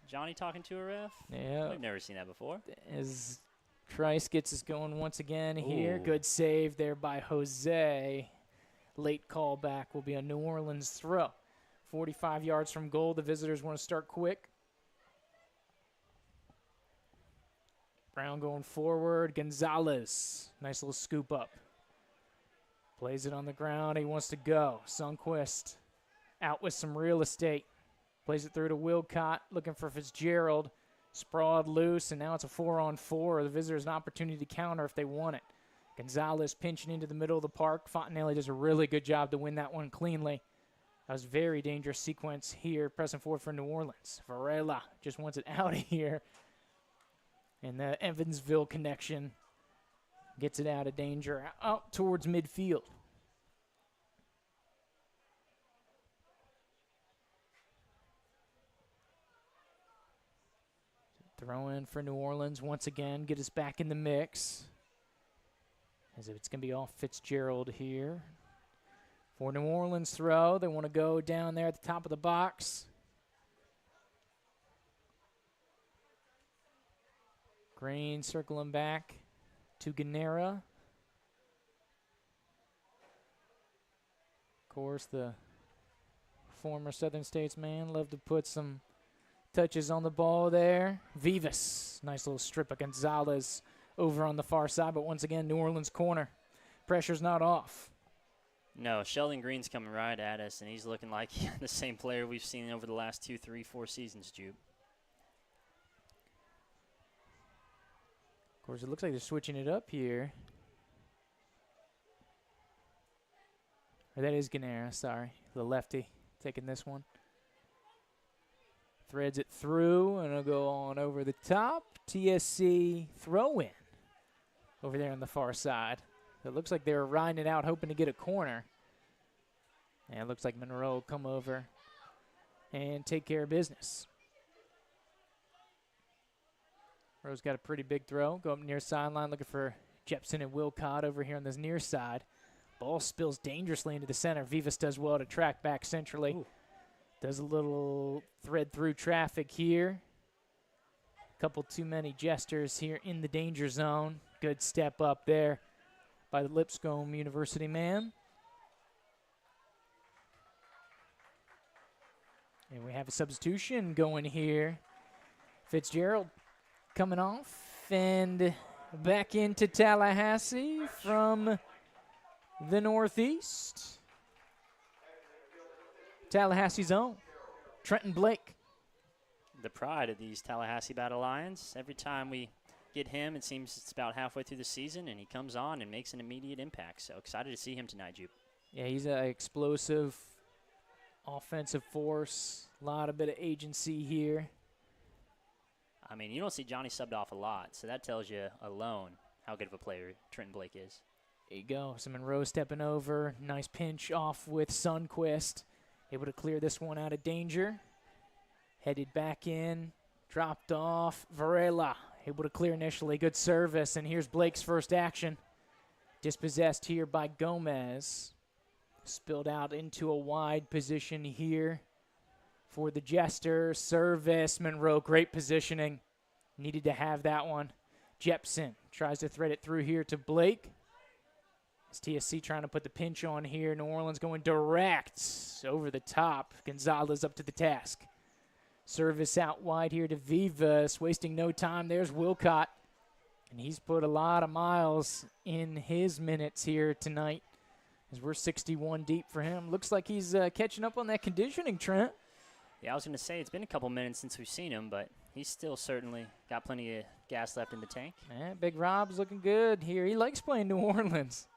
Johnny talking to a ref? Yeah. We've never seen that before. As Trice gets us going once again here. Ooh. Good save there by Jose. Late callback will be a New Orleans throw. 45 yards from goal. The visitors want to start quick. Brown going forward. Gonzalez. Nice little scoop up. Plays it on the ground. He wants to go. Sundquist out with some real estate. Plays it through to Wilcott. Looking for Fitzgerald. Sprawled loose, and now it's a 4-on-4. The visitors an opportunity to counter if they want it. Gonzalez pinching into the middle of the park. Fontanelli does a really good job to win that one cleanly. That was a very dangerous sequence here, pressing forward for New Orleans. Varela just wants it out of here. And the Evansville connection gets it out of danger, out towards midfield. Throw in for New Orleans once again, get us back in the mix. As if it's going to be off Fitzgerald here. For New Orleans throw, they want to go down there at the top of the box. Green circling back to Ganera. Of course, the former Southern States man loved to put some touches on the ball there. Vivas, nice little strip of Gonzalez over on the far side, but once again, New Orleans corner. Pressure's not off. No, Sheldon Green's coming right at us, and he's looking like the same player we've seen over the last 2, 3, 4 seasons, Jude. Of course, it looks like they're switching it up here. Or that is Ganera, sorry, the lefty taking this one. Threads it through, and it'll go on over the top. TSC throw-in over there on the far side. It looks like they were riding it out, hoping to get a corner. And it looks like Monroe will come over and take care of business. Monroe's got a pretty big throw. Go up near sideline, looking for Jepson and Wilcott over here on this near side. Ball spills dangerously into the center. Vivas does well to track back centrally. Ooh. Does a little thread through traffic here. Couple too many jesters here in the danger zone. Good step up there by the Lipscomb University man. And we have a substitution going here. Fitzgerald coming off and back into Tallahassee from the northeast. Tallahassee's own Trenton Blake. The pride of these Tallahassee Battle Lions. Every time we get him, it seems it's about halfway through the season, and he comes on and makes an immediate impact. So excited to see him tonight, Jupe. Yeah, he's an explosive offensive force. A lot of bit of agency here. I mean, you don't see Johnny subbed off a lot, so that tells you alone how good of a player Trenton Blake is. There you go. So Monroe stepping over. Nice pinch off with Sundquist. Able to clear this one out of danger. Headed back in. Dropped off. Varela able to clear initially. Good service. And here's Blake's first action. Dispossessed here by Gomez. Spilled out into a wide position here for the Jester. Service. Monroe, great positioning. Needed to have that one. Jepson tries to thread it through here to Blake. It's TSC trying to put the pinch on here. New Orleans going direct over the top. Gonzalez up to the task. Service out wide here to Vivas. Wasting no time. There's Wilcott. And he's put a lot of miles in his minutes here tonight as we're 61 deep for him. Looks like he's catching up on that conditioning, Trent. Yeah, I was going to say it's been a couple minutes since we've seen him, but he's still certainly got plenty of gas left in the tank. Yeah, Big Rob's looking good here. He likes playing New Orleans.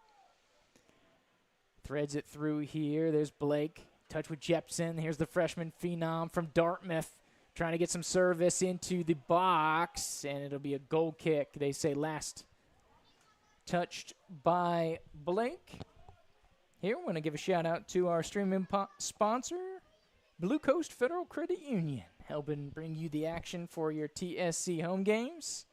Threads it through here. There's Blake. Touch with Jepson. Here's the freshman phenom from Dartmouth. Trying to get some service into the box, and it'll be a goal kick. They say last touched by Blake. Here, we're going to give a shout-out to our streaming sponsor, Blue Coast Federal Credit Union, helping bring you the action for your TSC home games.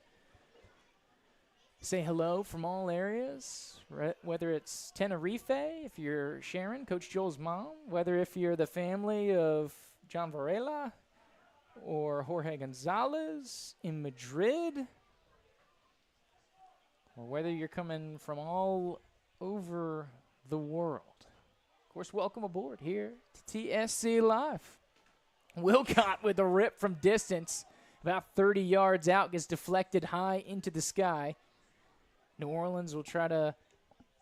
Say hello from all areas, whether it's Tenerife, if you're Sharon, Coach Joel's mom, whether if you're the family of John Varela or Jorge Gonzalez in Madrid, or whether you're coming from all over the world. Of course, welcome aboard here to TSC Live. Wilcott with a rip from distance, about 30 yards out, gets deflected high into the sky. New Orleans will try to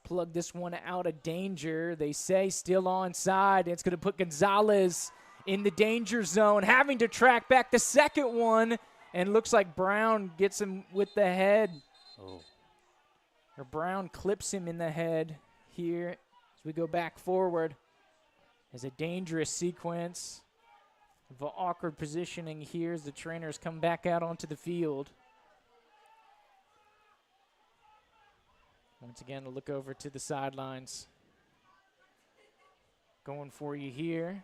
plug this one out of danger. They say still onside. It's going to put Gonzalez in the danger zone, having to track back the second one, and looks like Brown gets him with the head. Oh. Or Brown clips him in the head here as we go back forward. There's a dangerous sequence of awkward positioning here as the trainers come back out onto the field. Once again, a look over to the sidelines. Going for you here.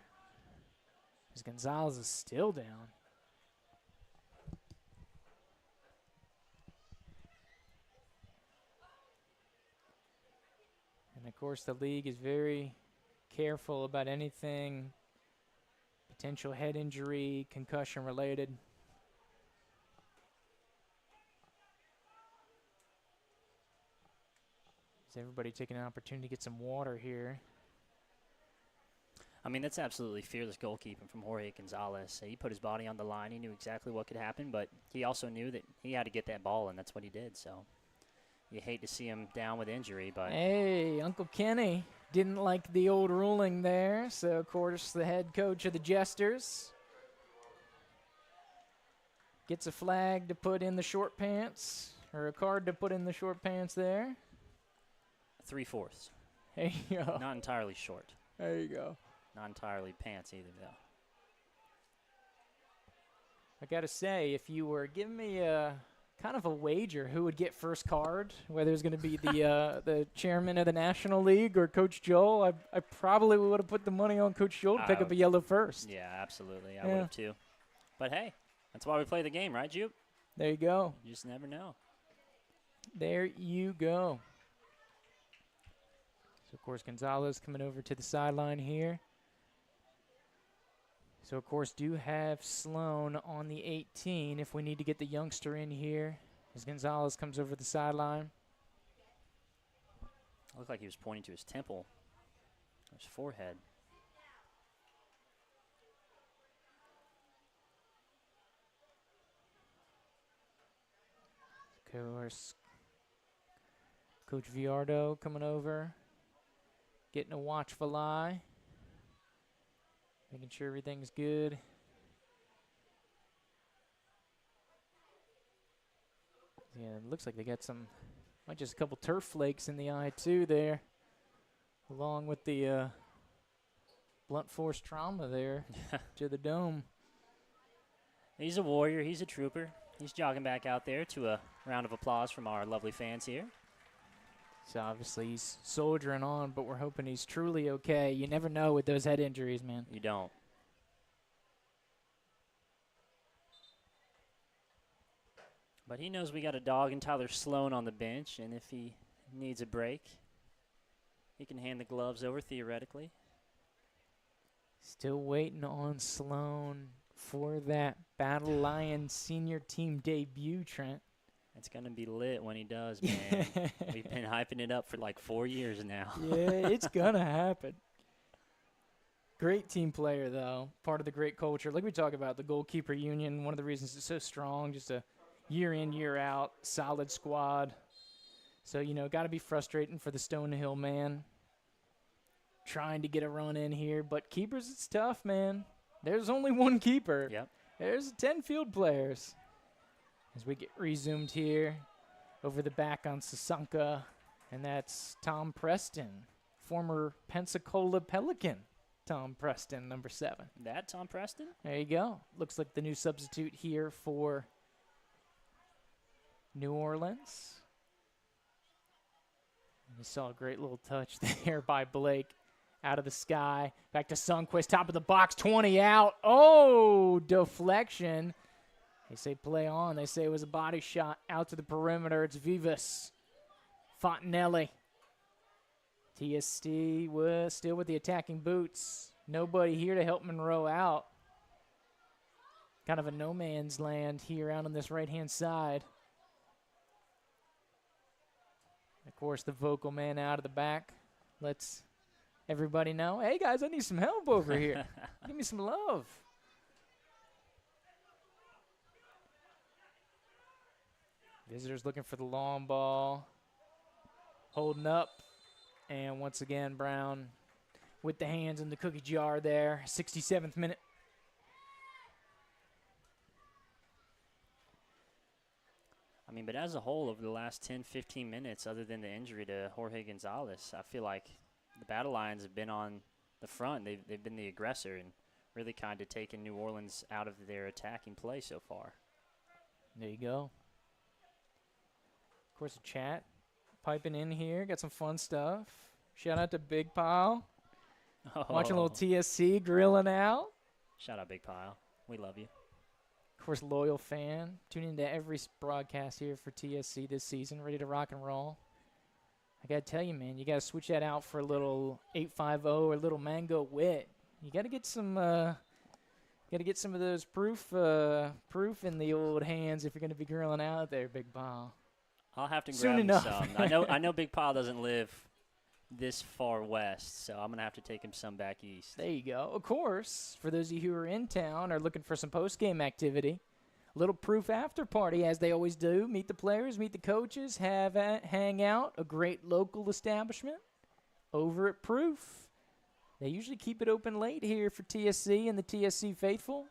As Gonzalez is still down. And, of course, the league is very careful about anything potential head injury, concussion related. Is everybody taking an opportunity to get some water here? I mean, that's absolutely fearless goalkeeping from Jorge Gonzalez. He put his body on the line. He knew exactly what could happen, but he also knew that he had to get that ball, and that's what he did. So you hate to see him down with injury, but Hey, Uncle Kenny didn't like the old ruling there, so of course the head coach of the Jesters gets a flag to put in the short pants, or a card to put in the short pants there. 3/4. There you go. Not entirely short. There you go. Not entirely pants either, though. I got to say, if you were giving me a kind of a wager who would get first card, whether it's going to be the chairman of the National League or Coach Joel, I probably would have put the money on Coach Joel to pick up a yellow first. Yeah, absolutely. I would have too. But hey, that's why we play the game, right, Jupe? There you go. You just never know. There you go. So, of course, Gonzalez coming over to the sideline here. So, of course, do have Sloan on the 18 if we need to get the youngster in here as Gonzalez comes over the sideline. Looked like he was pointing to his temple, his forehead. Of course, Coach Villardo coming over, getting a watchful eye, making sure everything's good. Yeah, it looks like they got might just a couple turf flakes in the eye too there, along with the blunt force trauma there to the dome. He's a warrior. He's a trooper. He's jogging back out there to a round of applause from our lovely fans here. So obviously he's soldiering on, but we're hoping he's truly okay. You never know with those head injuries, man. You don't. But he knows we got a dog in Tyler Sloan on the bench, and if he needs a break, he can hand the gloves over theoretically. Still waiting on Sloan for that Battle Lions senior team debut, Trent. It's going to be lit when he does, man. We've been hyping it up for like 4 years now. Yeah, it's going to happen. Great team player, though. Part of the great culture. Like we talk about, the goalkeeper union, one of the reasons it's so strong, just a year in, year out, solid squad. So, you know, got to be frustrating for the Stonehill man. Trying to get a run in here, but keepers, it's tough, man. There's only one keeper. Yep. There's 10 field players. As we get resumed here, over the back on Sasanka, and that's Tom Preston, former Pensacola Pelican Tom Preston, number 7. That Tom Preston? There you go. Looks like the new substitute here for New Orleans. And you saw a great little touch there by Blake. Out of the sky, back to Sundquist, top of the box, 20 out. Oh, deflection. They say play on. They say it was a body shot out to the perimeter. It's Vivas. Fontanelli. TSC was still with the attacking boots. Nobody here to help Monroe out. Kind of a no man's land here out on this right-hand side. Of course, the vocal man out of the back. Let's everybody know, hey, guys, I need some help over here. Give me some love. Visitors looking for the long ball. Holding up. And once again, Brown with the hands in the cookie jar there. 67th minute. I mean, but as a whole, over the last 10, 15 minutes, other than the injury to Jorge Gonzalez, I feel like the Battle Lions have been on the front. They've been the aggressor and really kind of taken New Orleans out of their attacking play so far. There you go. Of course, a chat piping in here. Got some fun stuff. Shout out to Big Pile. Watching a little TSC grilling out. Shout out Big Pile. We love you. Of course, loyal fan. Tune into every broadcast here for TSC this season. Ready to rock and roll. I got to tell you, man, you got to switch that out for a little 850 or a little mango wit. You got to get some of those proof in the old hands if you're going to be grilling out there, Big Paul. I'll have to Soon grab enough. some. I know Big Paul doesn't live this far west, so I'm going to have to take him some back east. There you go. Of course, for those of you who are in town or looking for some post-game activity, a little proof after party, as they always do. Meet the players, meet the coaches, hang out. A great local establishment over at Proof. They usually keep it open late here for TSC and the TSC faithful.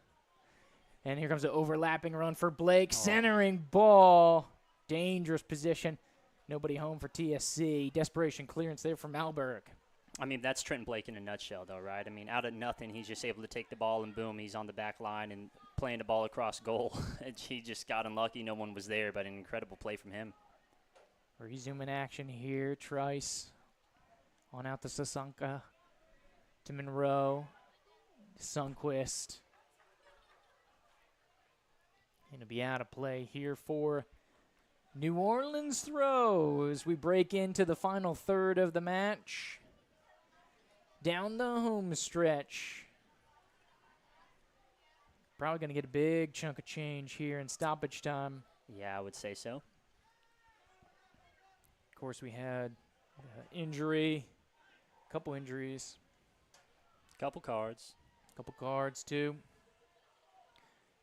And here comes the overlapping run for Blake. Centering ball. Dangerous position. Nobody home for TSC. Desperation clearance there from Malberg. I mean, that's Trent Blake in a nutshell, though, right? I mean, out of nothing, he's just able to take the ball, and boom, he's on the back line and playing the ball across goal. He just got unlucky. No one was there, but an incredible play from him. Resuming action here. Trice on out to Sasanka, to Monroe, Sundquist. Going to be out of play here for New Orleans throw as we break into the final third of the match. Down the home stretch. Probably going to get a big chunk of change here in stoppage time. Yeah, I would say so. Of course, we had injury, couple injuries. Couple cards, too.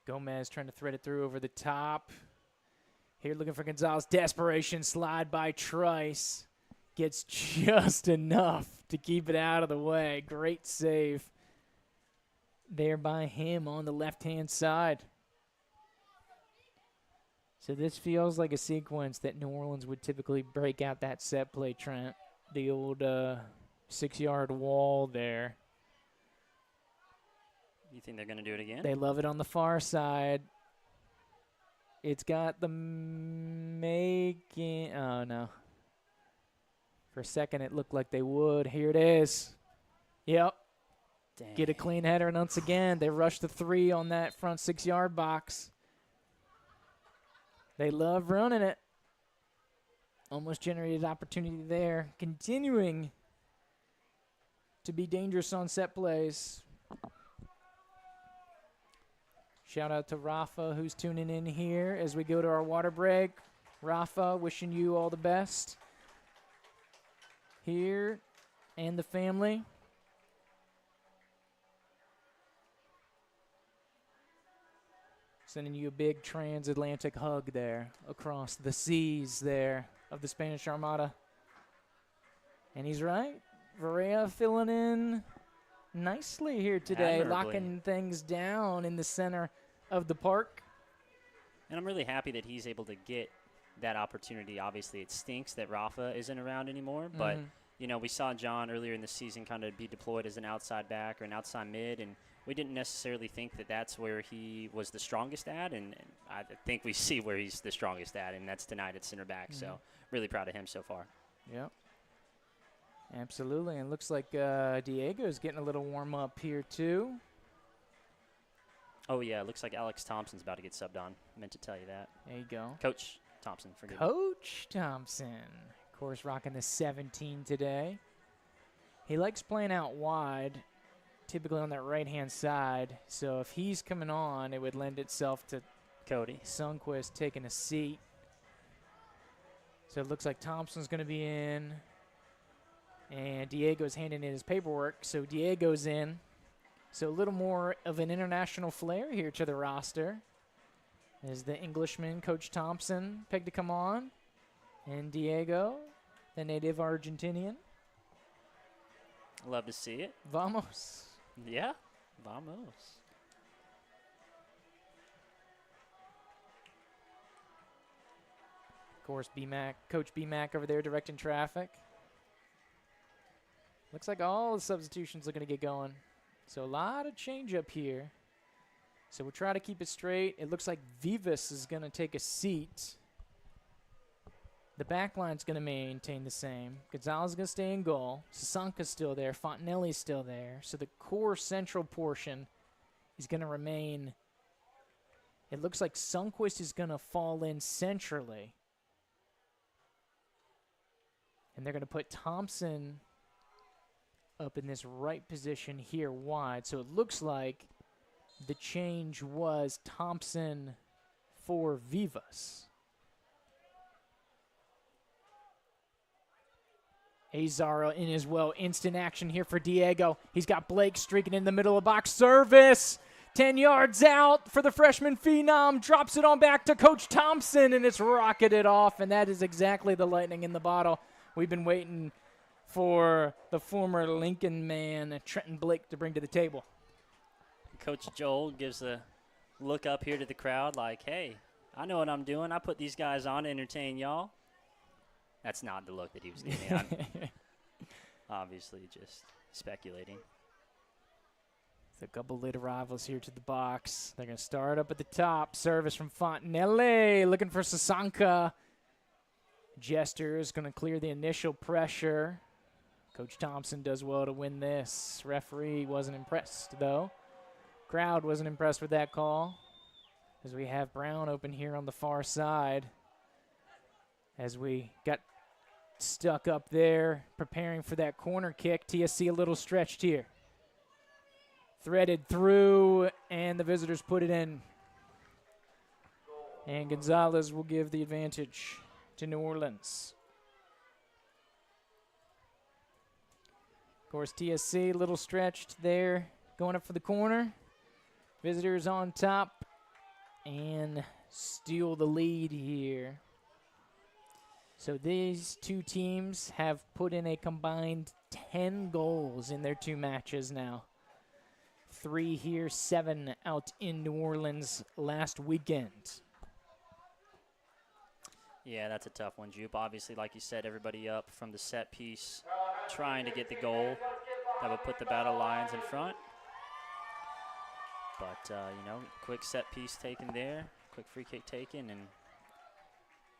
Gomez trying to thread it through over the top. Here looking for Gonzalez. Desperation slide by Trice. Gets just enough to keep it out of the way. Great save there by him on the left-hand side. So this feels like a sequence that New Orleans would typically break out that set play, Trent. The old 6-yard wall there. You think they're going to do it again? They love it on the far side. It's got the making. Oh, no. For a second, it looked like they would. Here it is. Yep. Dang. Get a clean header, and once again, they rush the 3 on that front 6-yard box. They love running it. Almost generated opportunity there. Continuing to be dangerous on set plays. Shout out to Rafa, who's tuning in here as we go to our water break. Rafa, wishing you all the best here and the family. Sending you a big transatlantic hug there across the seas there of the Spanish Armada. And he's right. Varela filling in nicely here today, Admirably. locking things down in the center of the park. And I'm really happy that he's able to get that opportunity. Obviously, it stinks that Rafa isn't around anymore, but you know, we saw John earlier in the season kind of be deployed as an outside back or an outside mid, and we didn't necessarily think that that's where he was the strongest at, and I think we see where he's the strongest at, and that's tonight at center back. So really proud of him so far. Yep. Absolutely, and looks like Diego's getting a little warm up here too. Oh, yeah, it looks like Alex Thompson's about to get subbed on. Meant to tell you that. There you go. Coach Thompson, forgive me. Coach Thompson, of course, rocking the 17 today. He likes playing out wide, typically on that right-hand side. So if he's coming on, it would lend itself to Cody Sundquist taking a seat. So it looks like Thompson's going to be in. And Diego's handing in his paperwork, so Diego's in. So a little more of an international flair here to the roster. As the Englishman, Coach Thompson, pegged to come on. And Diego, the native Argentinian. Love to see it. Vamos. Yeah, vamos. Of course, Coach B-Mac over there directing traffic. Looks like all the substitutions are going to get going. So a lot of change up here. So we'll try to keep it straight. It looks like Vivas is going to take a seat. The back line's going to maintain the same. Gonzalez is going to stay in goal. Sasanka's still there. Fontanelli's still there. So the core central portion is going to remain. It looks like Sundquist is going to fall in centrally. And they're going to put Thompson up in this right position here wide. So it looks like the change was Thompson for Vivas. Azar in as well. Instant action here for Diego. He's got Blake streaking in the middle of the box. Service. 10 yards out for the freshman phenom. Drops it on back to Coach Thompson, and it's rocketed off, and that is exactly the lightning in the bottle we've been waiting for the former Lincoln man, Trenton Blake, to bring to the table. Coach Joel gives a look up here to the crowd like, hey, I know what I'm doing. I put these guys on to entertain y'all. That's not the look that he was getting. I'm obviously just speculating. A couple late arrivals here to the box. They're going to start up at the top. Service from Fontanelle, looking for Sasanka. Jester is going to clear the initial pressure. Coach Thompson does well to win this. Referee wasn't impressed, though. Crowd wasn't impressed with that call, as we have Brown open here on the far side. As we got stuck up there preparing for that corner kick. TSC a little stretched here. Threaded through, and the visitors put it in. And Gonzalez will give the advantage to New Orleans. Of course, TSC a little stretched there, going up for the corner. Visitors on top and steal the lead here. So these two teams have put in a combined 10 goals in their two matches now. 3 here, 7 out in New Orleans last weekend. Yeah, that's a tough one, Jupe. Obviously, like you said, everybody up from the set piece, trying to get the goal that would put the Battle Lions in front. But, quick set piece taken there, quick free kick taken, and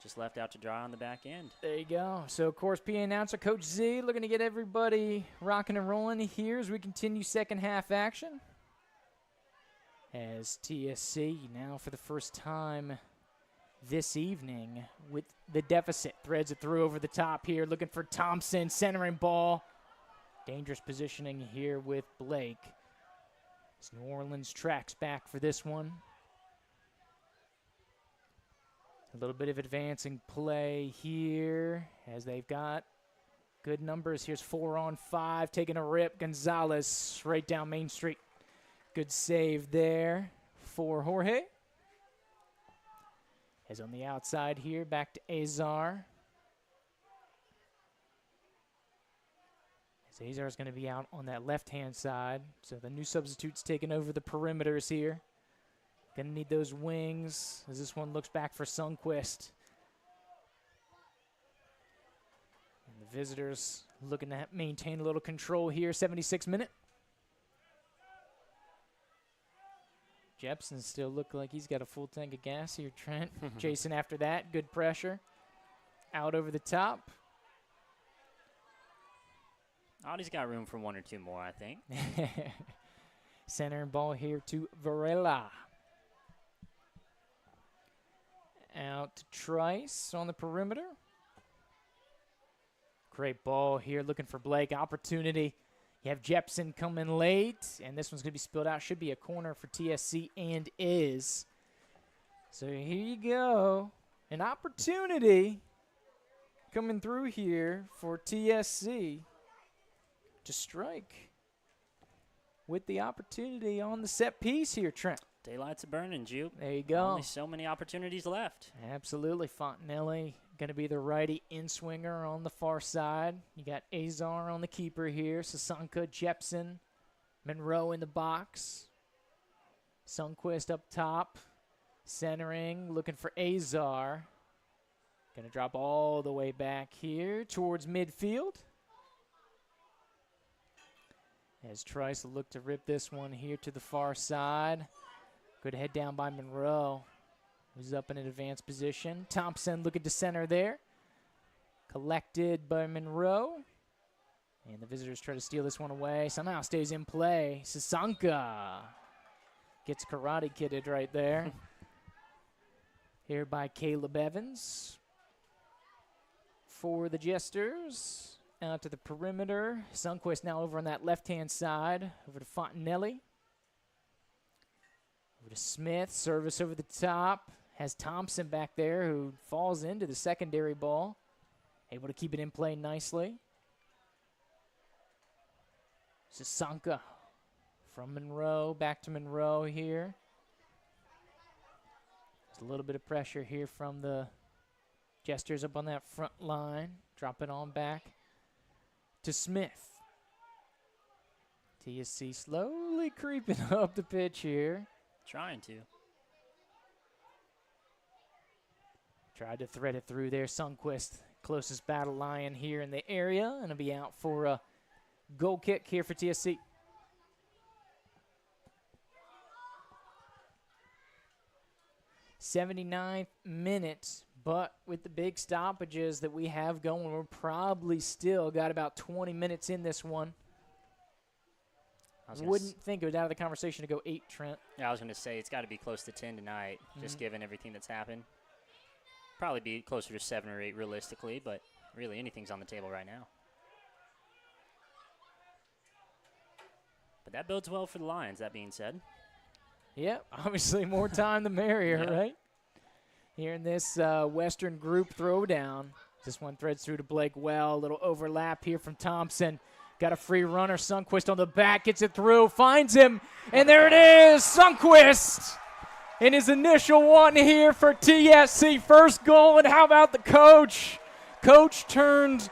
just left out to dry on the back end. There you go. So, of course, PA announcer Coach Z looking to get everybody rocking and rolling here as we continue second half action. As TSC now for the first time this evening with the deficit. Threads it through over the top here, looking for Thompson, centering ball. Dangerous positioning here with Blake. As New Orleans tracks back for this one. A little bit of advancing play here as they've got good numbers. Here's 4-on-5, taking a rip. Gonzalez right down Main Street. Good save there for Jorge. As on the outside here, back to Azar. As Azar is going to be out on that left-hand side. So the new substitute's taking over the perimeters here. Going to need those wings as this one looks back for Sundquist. And the visitors looking to maintain a little control here. 76th minute. Jepson still look like he's got a full tank of gas here, Trent. Chasing after that. Good pressure. Out over the top. Audie's got room for 1 or 2 more, I think. Center and ball here to Varela. Out to Trice on the perimeter. Great ball here, looking for Blake. Opportunity. You have Jepson coming late, and this one's going to be spilled out. Should be a corner for TSC, and is. So here you go. An opportunity coming through here for TSC to strike with the opportunity on the set piece here, Trent. Daylight's burning, Jupe. There you go. Only so many opportunities left. Absolutely. Fontanelli going to be the righty in-swinger on the far side. You got Azar on the keeper here. Sasanka, Jepson, Monroe in the box. Sundquist up top. Centering, looking for Azar. Going to drop all the way back here towards midfield. As Trice will look to rip this one here to the far side. Good head down by Monroe, who's up in an advanced position. Thompson looking to center there. Collected by Monroe. And the visitors try to steal this one away. Somehow stays in play. Sasanka gets karate kidded right there. Here by Caleb Evans. for the Jesters. Out to the perimeter. Sundquist now over on that left-hand side. Over to Fontanelli. Over to Smith. Service over the top. Has Thompson back there who falls into the secondary ball. Able to keep it in play nicely. Sasanka from Monroe. Back to Monroe here. There's a little bit of pressure here from the Jesters up on that front line. Drop it on back to Smith. TSC slowly creeping up the pitch here. Trying to. Tried to thread it through there. Sundquist, closest battle lion here in the area. And it'll be out for a goal kick here for TSC. '79th minute, but with the big stoppages that we have going, we're probably still got about 20 minutes in this one. Wouldn't think it was out of the conversation to go 8, Trent. Yeah, I was going to say it's got to be close to 10 tonight, just given everything that's happened. Probably be closer to 7 or 8 realistically, but really anything's on the table right now. But that bodes well for the Lions, that being said. Yep, obviously more time the merrier, right? Here in this Western group throwdown. This one threads through to Blake Well. A little overlap here from Thompson. Got a free runner. Sundquist on the back. Gets it through. Finds him. And there it is. Sundquist in his initial one here for TSC. First goal. And how about the coach? Coach turned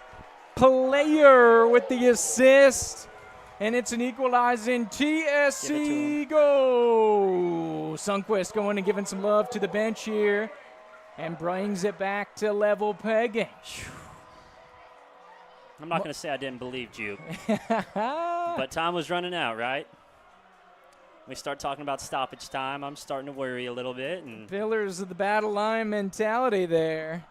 player with the assist. And it's an equalizing TSC goal. Sundquist going and giving some love to the bench here and brings it back to level pegging. I'm not going to say I didn't believe you, but time was running out, right? We start talking about stoppage time. I'm starting to worry a little bit. And pillars of the battle line mentality there.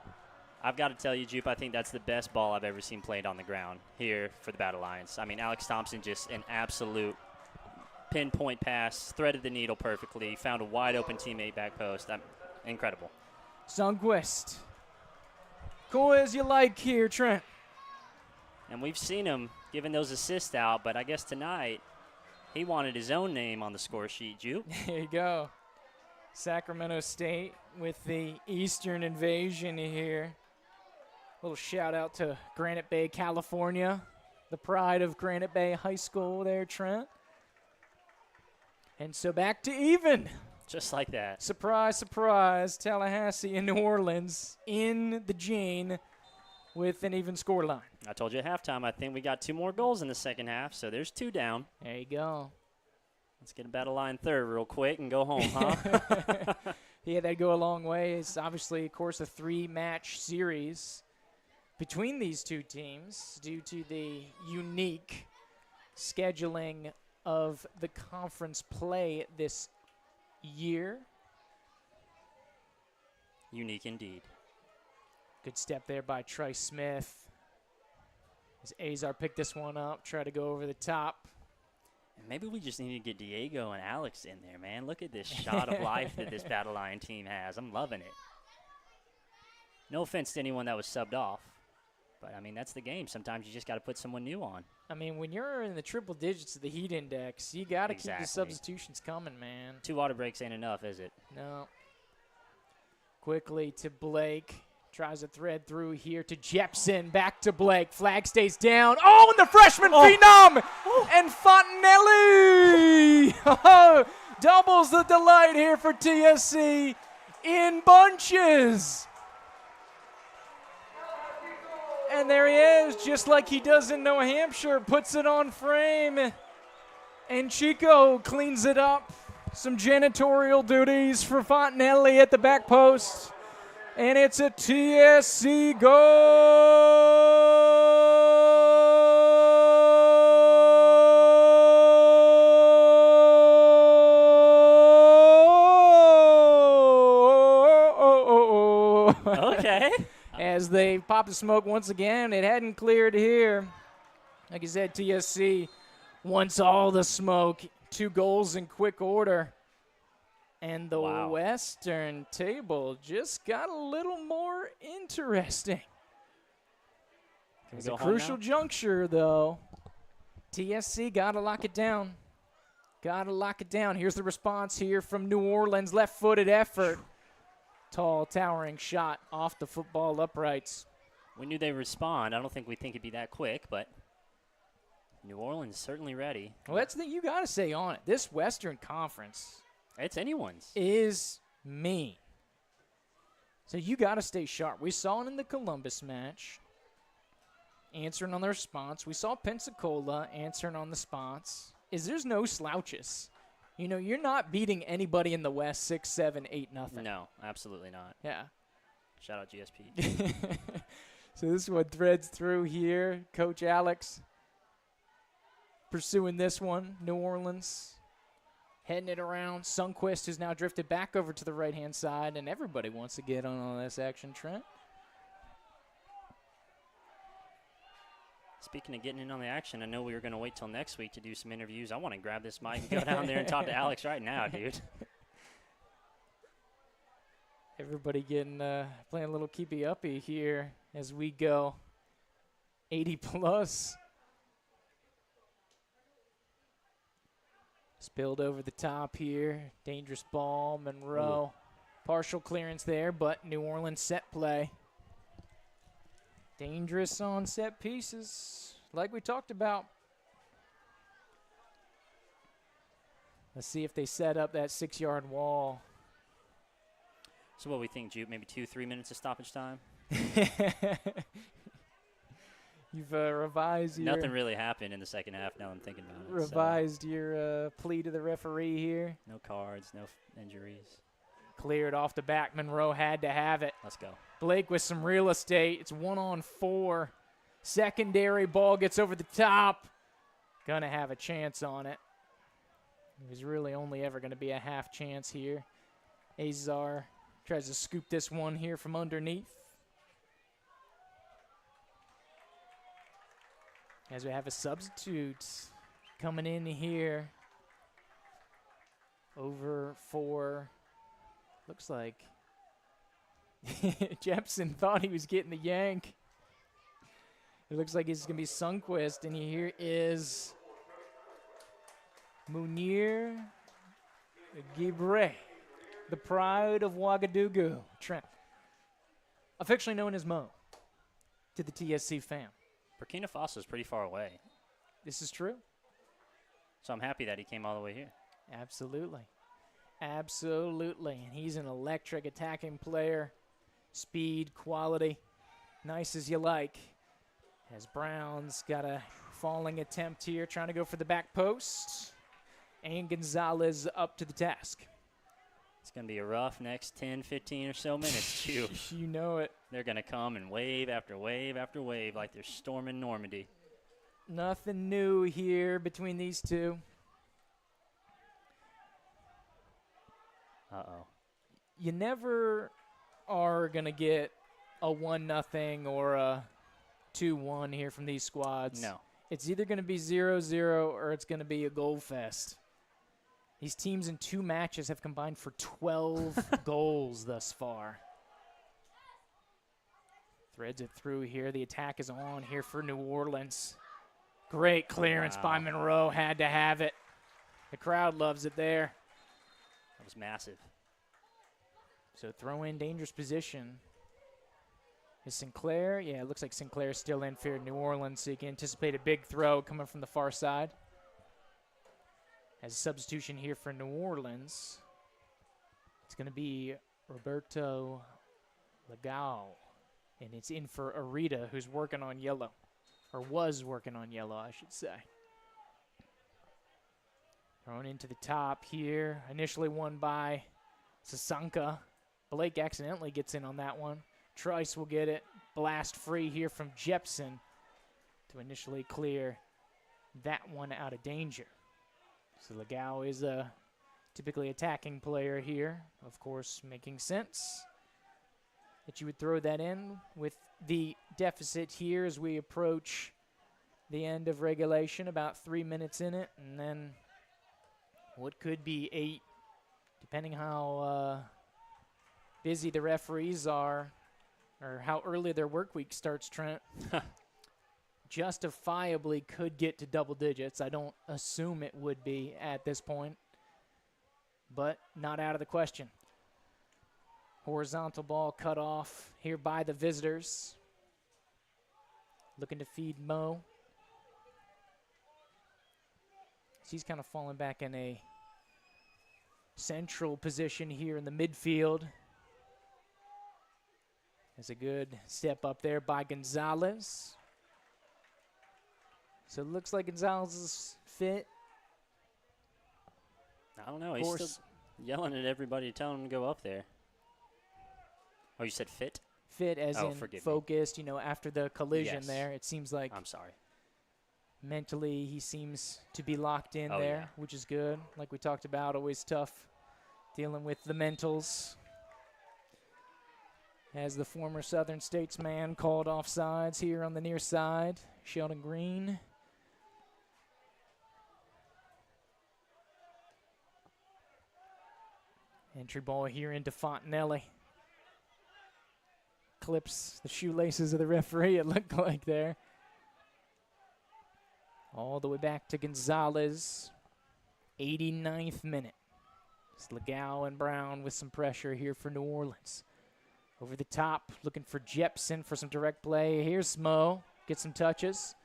I've got to tell you, Jupe, I think that's the best ball I've ever seen played on the ground here for the Battle Lions. I mean, Alex Thompson just an absolute pinpoint pass, threaded the needle perfectly, found a wide-open teammate back post. Incredible. Sundquist. Cool as you like here, Trent. And we've seen him giving those assists out, but I guess tonight he wanted his own name on the score sheet, Jupe. There you go. Sacramento State with the Eastern invasion here. Little shout out to Granite Bay, California, the pride of Granite Bay High School there, Trent. And so back to even. Just like that. Surprise, surprise, Tallahassee and New Orleans in the Gene with an even score line. I told you at halftime, I think we got 2 more goals in the second half, so there's 2 down. There you go. Let's get a battle line third real quick and go home, huh? Yeah, that'd go a long way. It's obviously, of course, a 3-match series between these two teams due to the unique scheduling of the conference play this year. Unique indeed. Good step there by Trey Smith. As Azar picked this one up, try to go over the top. And maybe we just need to get Diego and Alex in there, man. Look at this shot of life that this Battle Lion team has. I'm loving it. No offense to anyone that was subbed off. But, I mean, that's the game. Sometimes you just got to put someone new on. I mean, when you're in the triple digits of the heat index, you got to keep the substitutions coming, man. 2 water breaks ain't enough, is it? No. Quickly to Blake. Tries to thread through here to Jepson. Back to Blake. Flag stays down. Oh, and the freshman phenom! And Fontanelli! Doubles the delight here for TSC in bunches. And there he is, just like he does in New Hampshire. Puts it on frame. And Chico cleans it up. Some janitorial duties for Fontanelli at the back post. And it's a TSC goal! Okay. As they pop the smoke once again, it hadn't cleared here. Like I said, TSC wants all the smoke. 2 goals in quick order. And the Western table just got a little more interesting. It's a crucial juncture, though. TSC got to lock it down. Got to lock it down. Here's the response here from New Orleans. Left-footed effort. Tall, towering shot off the football uprights. We knew they'd respond. I don't think we think it'd be that quick, but New Orleans certainly ready. Well, that's the thing you got to say on it. This Western Conference. It's anyone's. Is mean. So you got to stay sharp. We saw it in the Columbus match, answering on the response. We saw Pensacola answering on the response. There's no slouches. You know, you're not beating anybody in the West 6-7, 8-0. No, absolutely not. Yeah. Shout out GSP. So this one threads through here. Coach Alex pursuing this one. New Orleans heading it around. Sundquist, who's now drifted back over to the right-hand side, and everybody wants to get on all this action, Trent. Speaking of getting in on the action, I know we were going to wait till next week to do some interviews. I want to grab this mic and go down there and talk to Alex right now, dude. Everybody getting playing a little keepy-uppy here as we go 80-plus. Spilled over the top here. Dangerous ball, Monroe. Ooh. Partial clearance there, but New Orleans set play. Dangerous on set pieces, like we talked about. Let's see if they set up that 6-yard wall. So what we think, Jupe, maybe 2-3 minutes of stoppage time? You've revised your... Nothing really happened in the second half now I'm thinking about it. Revised your plea to the referee here. No cards, no injuries. Cleared off the back. Monroe had to have it. Let's go. Blake with some real estate. It's 1-on-4. Secondary ball gets over the top. Gonna have a chance on it. It was really only ever going to be a half chance here. Azar tries to scoop this one here from underneath. As we have a substitute coming in here. Over for, looks like Jepson thought he was getting the yank. It looks like it's going to be Sundquist, and here is Munir Gibre, the pride of Ouagadougou. Trent, affectionately known as Mo to the TSC fam. Burkina Faso is pretty far away. This is true. So I'm happy that he came all the way here. Absolutely. Absolutely. And he's an electric attacking player. Speed, quality, nice as you like. As Brown's got a falling attempt here, trying to go for the back post. And Gonzalez up to the task. It's going to be a rough next 10, 15 or so minutes, too. You know it. They're going to come and wave after wave after wave like they're storming Normandy. Nothing new here between these two. Uh-oh. You never are going to get a 1-0 or a 2-1 here from these squads. No. It's either going to be 0-0 or it's going to be a goal fest. These teams in 2 matches have combined for 12 goals thus far. Threads it through here. The attack is on here for New Orleans. Great clearance by Monroe. Had to have it. The crowd loves it there. That was massive. So throw in dangerous position. Is Sinclair? Yeah, it looks like Sinclair's still in for New Orleans, so you can anticipate a big throw coming from the far side. As a substitution here for New Orleans, it's going to be Roberto Legal. And it's in for Arita, who's working on yellow. Or was working on yellow, I should say. Thrown into the top here. Initially won by Sasanka. Blake accidentally gets in on that one. Trice will get it. Blast free here from Jepson to initially clear that one out of danger. So Legal is a typically attacking player here. Of course, making sense that you would throw that in with the deficit here as we approach the end of regulation, about 3 minutes in it, and then what could be 8, depending how busy the referees are or how early their work week starts, Trent. justifiably could get to double digits. I don't assume it would be at this point, but not out of the question. Horizontal ball cut off here by the visitors. Looking to feed Mo. He's kind of falling back in a central position here in the midfield. There's a good step up there by Gonzalez. So it looks like Gonzalez is fit. I don't know. He's still yelling at everybody, telling them to go up there. Oh, you said fit? Fit as in focused, after the collision there. It seems like I'm sorry. Mentally, he seems to be locked in there, which is good. Like we talked about, always tough dealing with the mentals. As the former Southern Statesman called offsides here on the near side, Sheldon Green. Entry ball here into Fontanelli. Clips the shoelaces of the referee, it looked like there. All the way back to Gonzalez. 89th minute. It's Legal and Brown with some pressure here for New Orleans. Over the top, looking for Jepson for some direct play. Here's Mo, get some touches.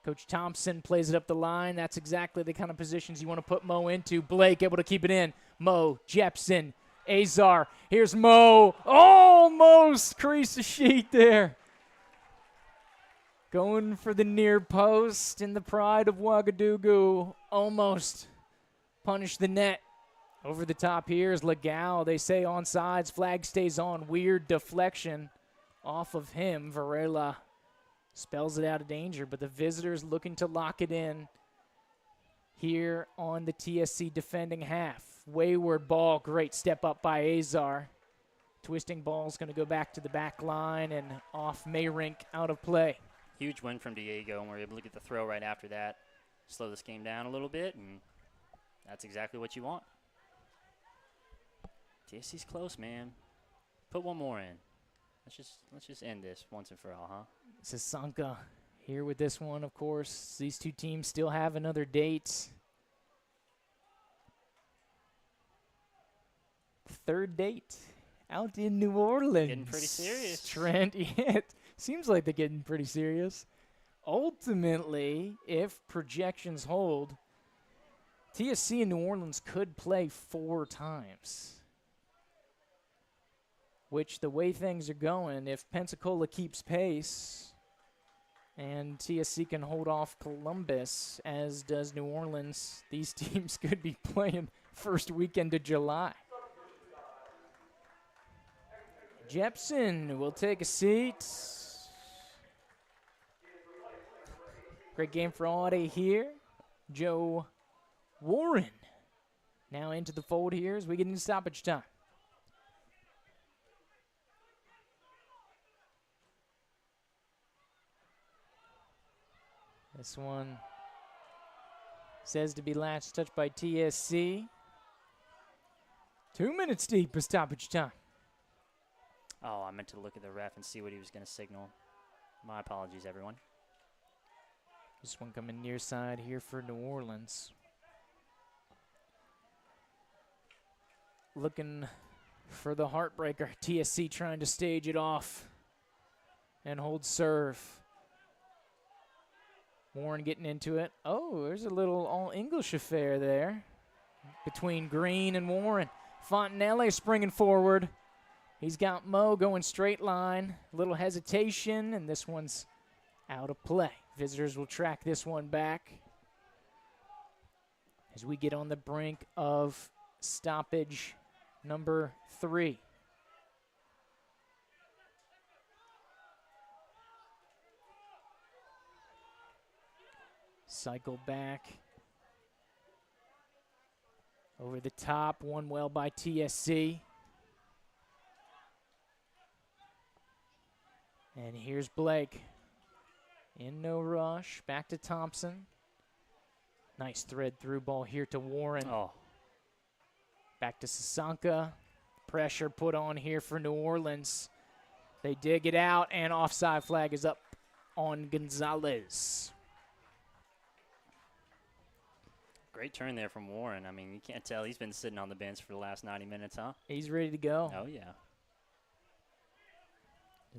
Coach Thompson plays it up the line. That's exactly the kind of positions you want to put Mo into. Blake able to keep it in. Mo, Jepson, Azar. Here's Mo. Almost creased the sheet there. Going for the near post in the pride of Ouagadougou. Almost punished the net. Over the top here is Legal. They say onside. Flag stays on. Weird deflection off of him. Varela spells it out of danger, but the visitors looking to lock it in here on the TSC defending half. Wayward ball. Great step up by Azar. Twisting ball's going to go back to the back line and off Mayrink out of play. Huge win from Diego, and we're able to get the throw right after that. Slow this game down a little bit, and that's exactly what you want. TSC's close, man. Put one more in. Let's just end this once and for all, huh? Sasanka here with this one, of course. These two teams still have another date. Third date out in New Orleans. Getting pretty serious. Trent, it seems like they're getting pretty serious. Ultimately, if projections hold, TSC in New Orleans could play 4 times. Which, the way things are going, if Pensacola keeps pace and TSC can hold off Columbus, as does New Orleans, these teams could be playing first weekend of July. Jepson will take a seat. Great game for Audie here. Joe Warren now into the fold here as we get into stoppage time. This one says to be last touched by TSC. 2 minutes deep of stoppage time. Oh, I meant to look at the ref and see what he was going to signal. My apologies, everyone. This one coming near side here for New Orleans. Looking for the heartbreaker. TSC trying to stage it off and hold serve. Warren getting into it. Oh, there's a little all-English affair there between Green and Warren. Fontanelli springing forward. He's got Mo going straight line. A little hesitation, and this one's out of play. Visitors will track this one back as we get on the brink of stoppage number 3. Cycle back. Over the top, one well by TSC. And here's Blake. In no rush. Back to Thompson. Nice thread through ball here to Warren. Oh. Back to Sasanka. Pressure put on here for New Orleans. They dig it out, and offside flag is up. on Gonzalez. Great turn there from Warren. I mean, you can't tell he's been sitting on the bench for the last 90 minutes, huh? He's ready to go. Oh, yeah.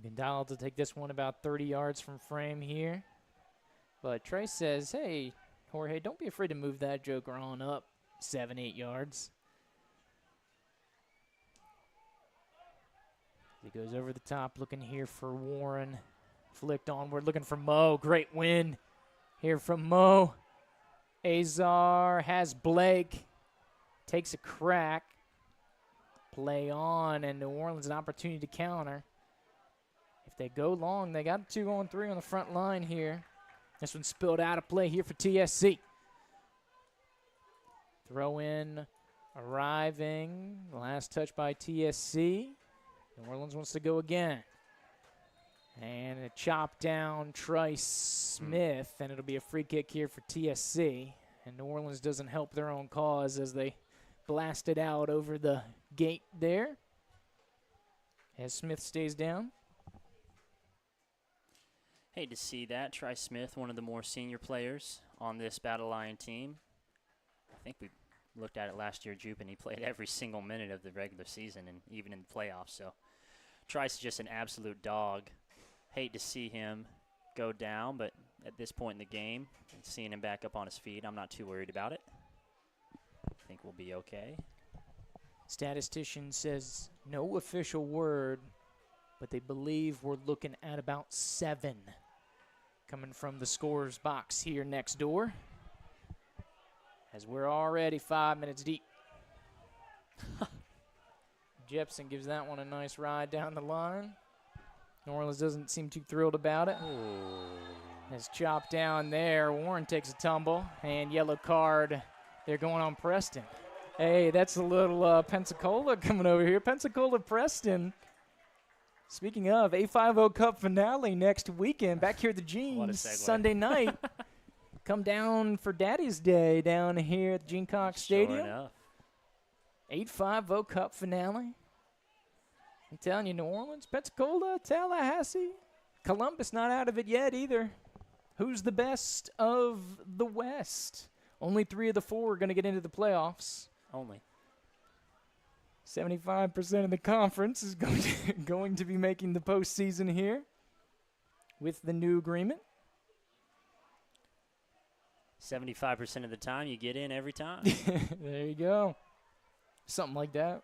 Gonzalez to take this one about 30 yards from frame here. But Trey says, hey, Jorge, don't be afraid to move that joker on up 7, 8 yards. He goes over the top, looking here for Warren. Flicked onward, looking for Mo. Great win here from Mo. Azar has Blake. Takes a crack. Play on, and New Orleans an opportunity to counter. If they go long, they got a 2-on-3 on the front line here. This one spilled out of play here for TSC. Throw in arriving. Last touch by TSC. New Orleans wants to go again. And a chop down Trice Smith, and it'll be a free kick here for TSC. And New Orleans doesn't help their own cause as they blast it out over the gate there. As Smith stays down. Hate to see that. Trice Smith, one of the more senior players on this Battle Lion team. I think we looked at it last year, Jupe, and he played every single minute of the regular season and even in the playoffs. So Trice is just an absolute dog. Hate to see him go down, but at this point in the game, and seeing him back up on his feet, I'm not too worried about it. I think we'll be okay. Statistician says no official word, but they believe we're looking at about 7 coming from the scorer's box here next door, as we're already 5 minutes deep. Jepson gives that one a nice ride down the line. New Orleans doesn't seem too thrilled about it. It's chopped down there. Warren takes a tumble, and yellow card. They're going on Preston. Hey, that's a little Pensacola coming over here. Pensacola Preston. Speaking of, A50 Cup finale next weekend back here at the Jeans Sunday night. Come down for Daddy's Day down here at the Gene Cox Stadium. Sure enough. 850 Cup finale. I'm telling you, New Orleans, Pensacola, Tallahassee, Columbus not out of it yet either. Who's the best of the West? Only 3 of the 4 are going to get into the playoffs. Only. 75% of the conference is going to be making the postseason here with the new agreement. 75% of the time, you get in every time. There you go. Something like that.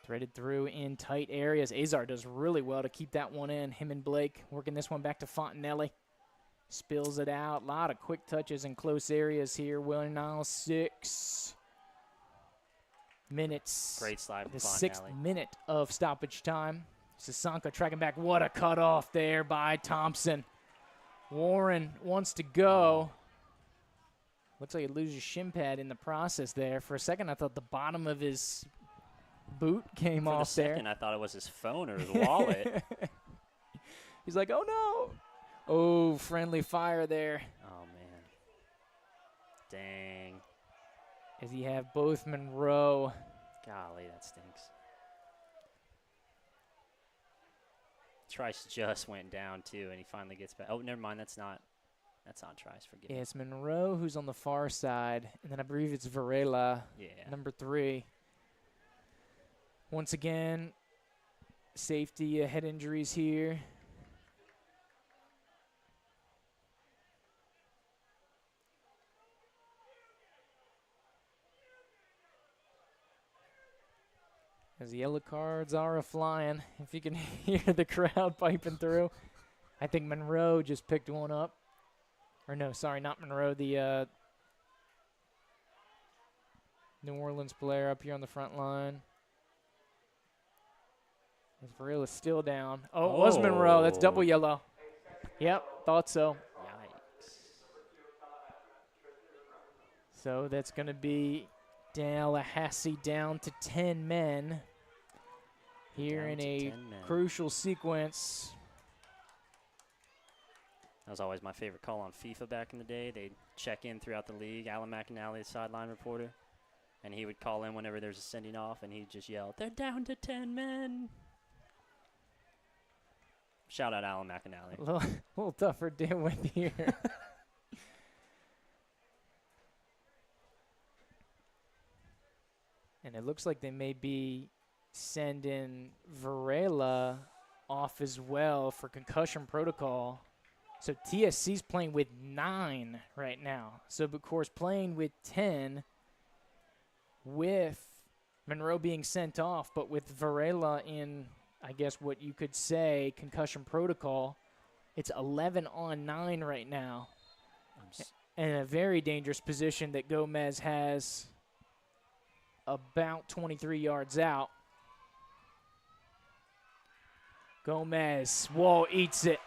Threaded through in tight areas. Azar does really well to keep that one in. Him and Blake working this one back to Fontanelli. Spills it out. A lot of quick touches in close areas here. William Niles, 6 minutes. Great slide from The Fontanelli. 6th minute of stoppage time. Sasanka tracking back. What a cutoff there by Thompson. Warren wants to go. Looks like he loses shin pad in the process there. For a second, I thought the bottom of his boot came off there. For a second, I thought it was his phone or his wallet. He's like, oh, no. Oh, friendly fire there. Oh, man. Dang. As you have both Monroe. Golly, that stinks. Trice just went down, too, and he finally gets back. Oh, never mind. That's not Trice. Forgive me. Yeah, it's Monroe who's on the far side. And then I believe it's Varela, number 3. Once again, safety head injuries here. As the yellow cards are a-flying, if you can hear the crowd piping through. I think Monroe just picked one up. Or no, sorry, not Monroe. The New Orleans player up here on the front line. As Varela's still down. Oh, it was Monroe. That's double yellow. Yep, thought so. Yikes. So that's going to be Tallahassee down to 10 men here Down in to a 10 men. crucial sequence. That was always my favorite call on FIFA back in the day. They'd check in throughout the league. Alan McAnally, the sideline reporter. And he would call in whenever there's a sending off, and he'd just yell, "They're down to 10 men." Shout out Alan McAnally. A little tougher to deal with here. And it looks like they may be sending Varela off as well for concussion protocol. So TSC's playing with 9 right now. So, of course, playing with 10 with Monroe being sent off, but with Varela in, I guess what you could say, concussion protocol, it's 11 on 9 right now. And a very dangerous position that Gomez has about 23 yards out. Gomez, Wall eats it.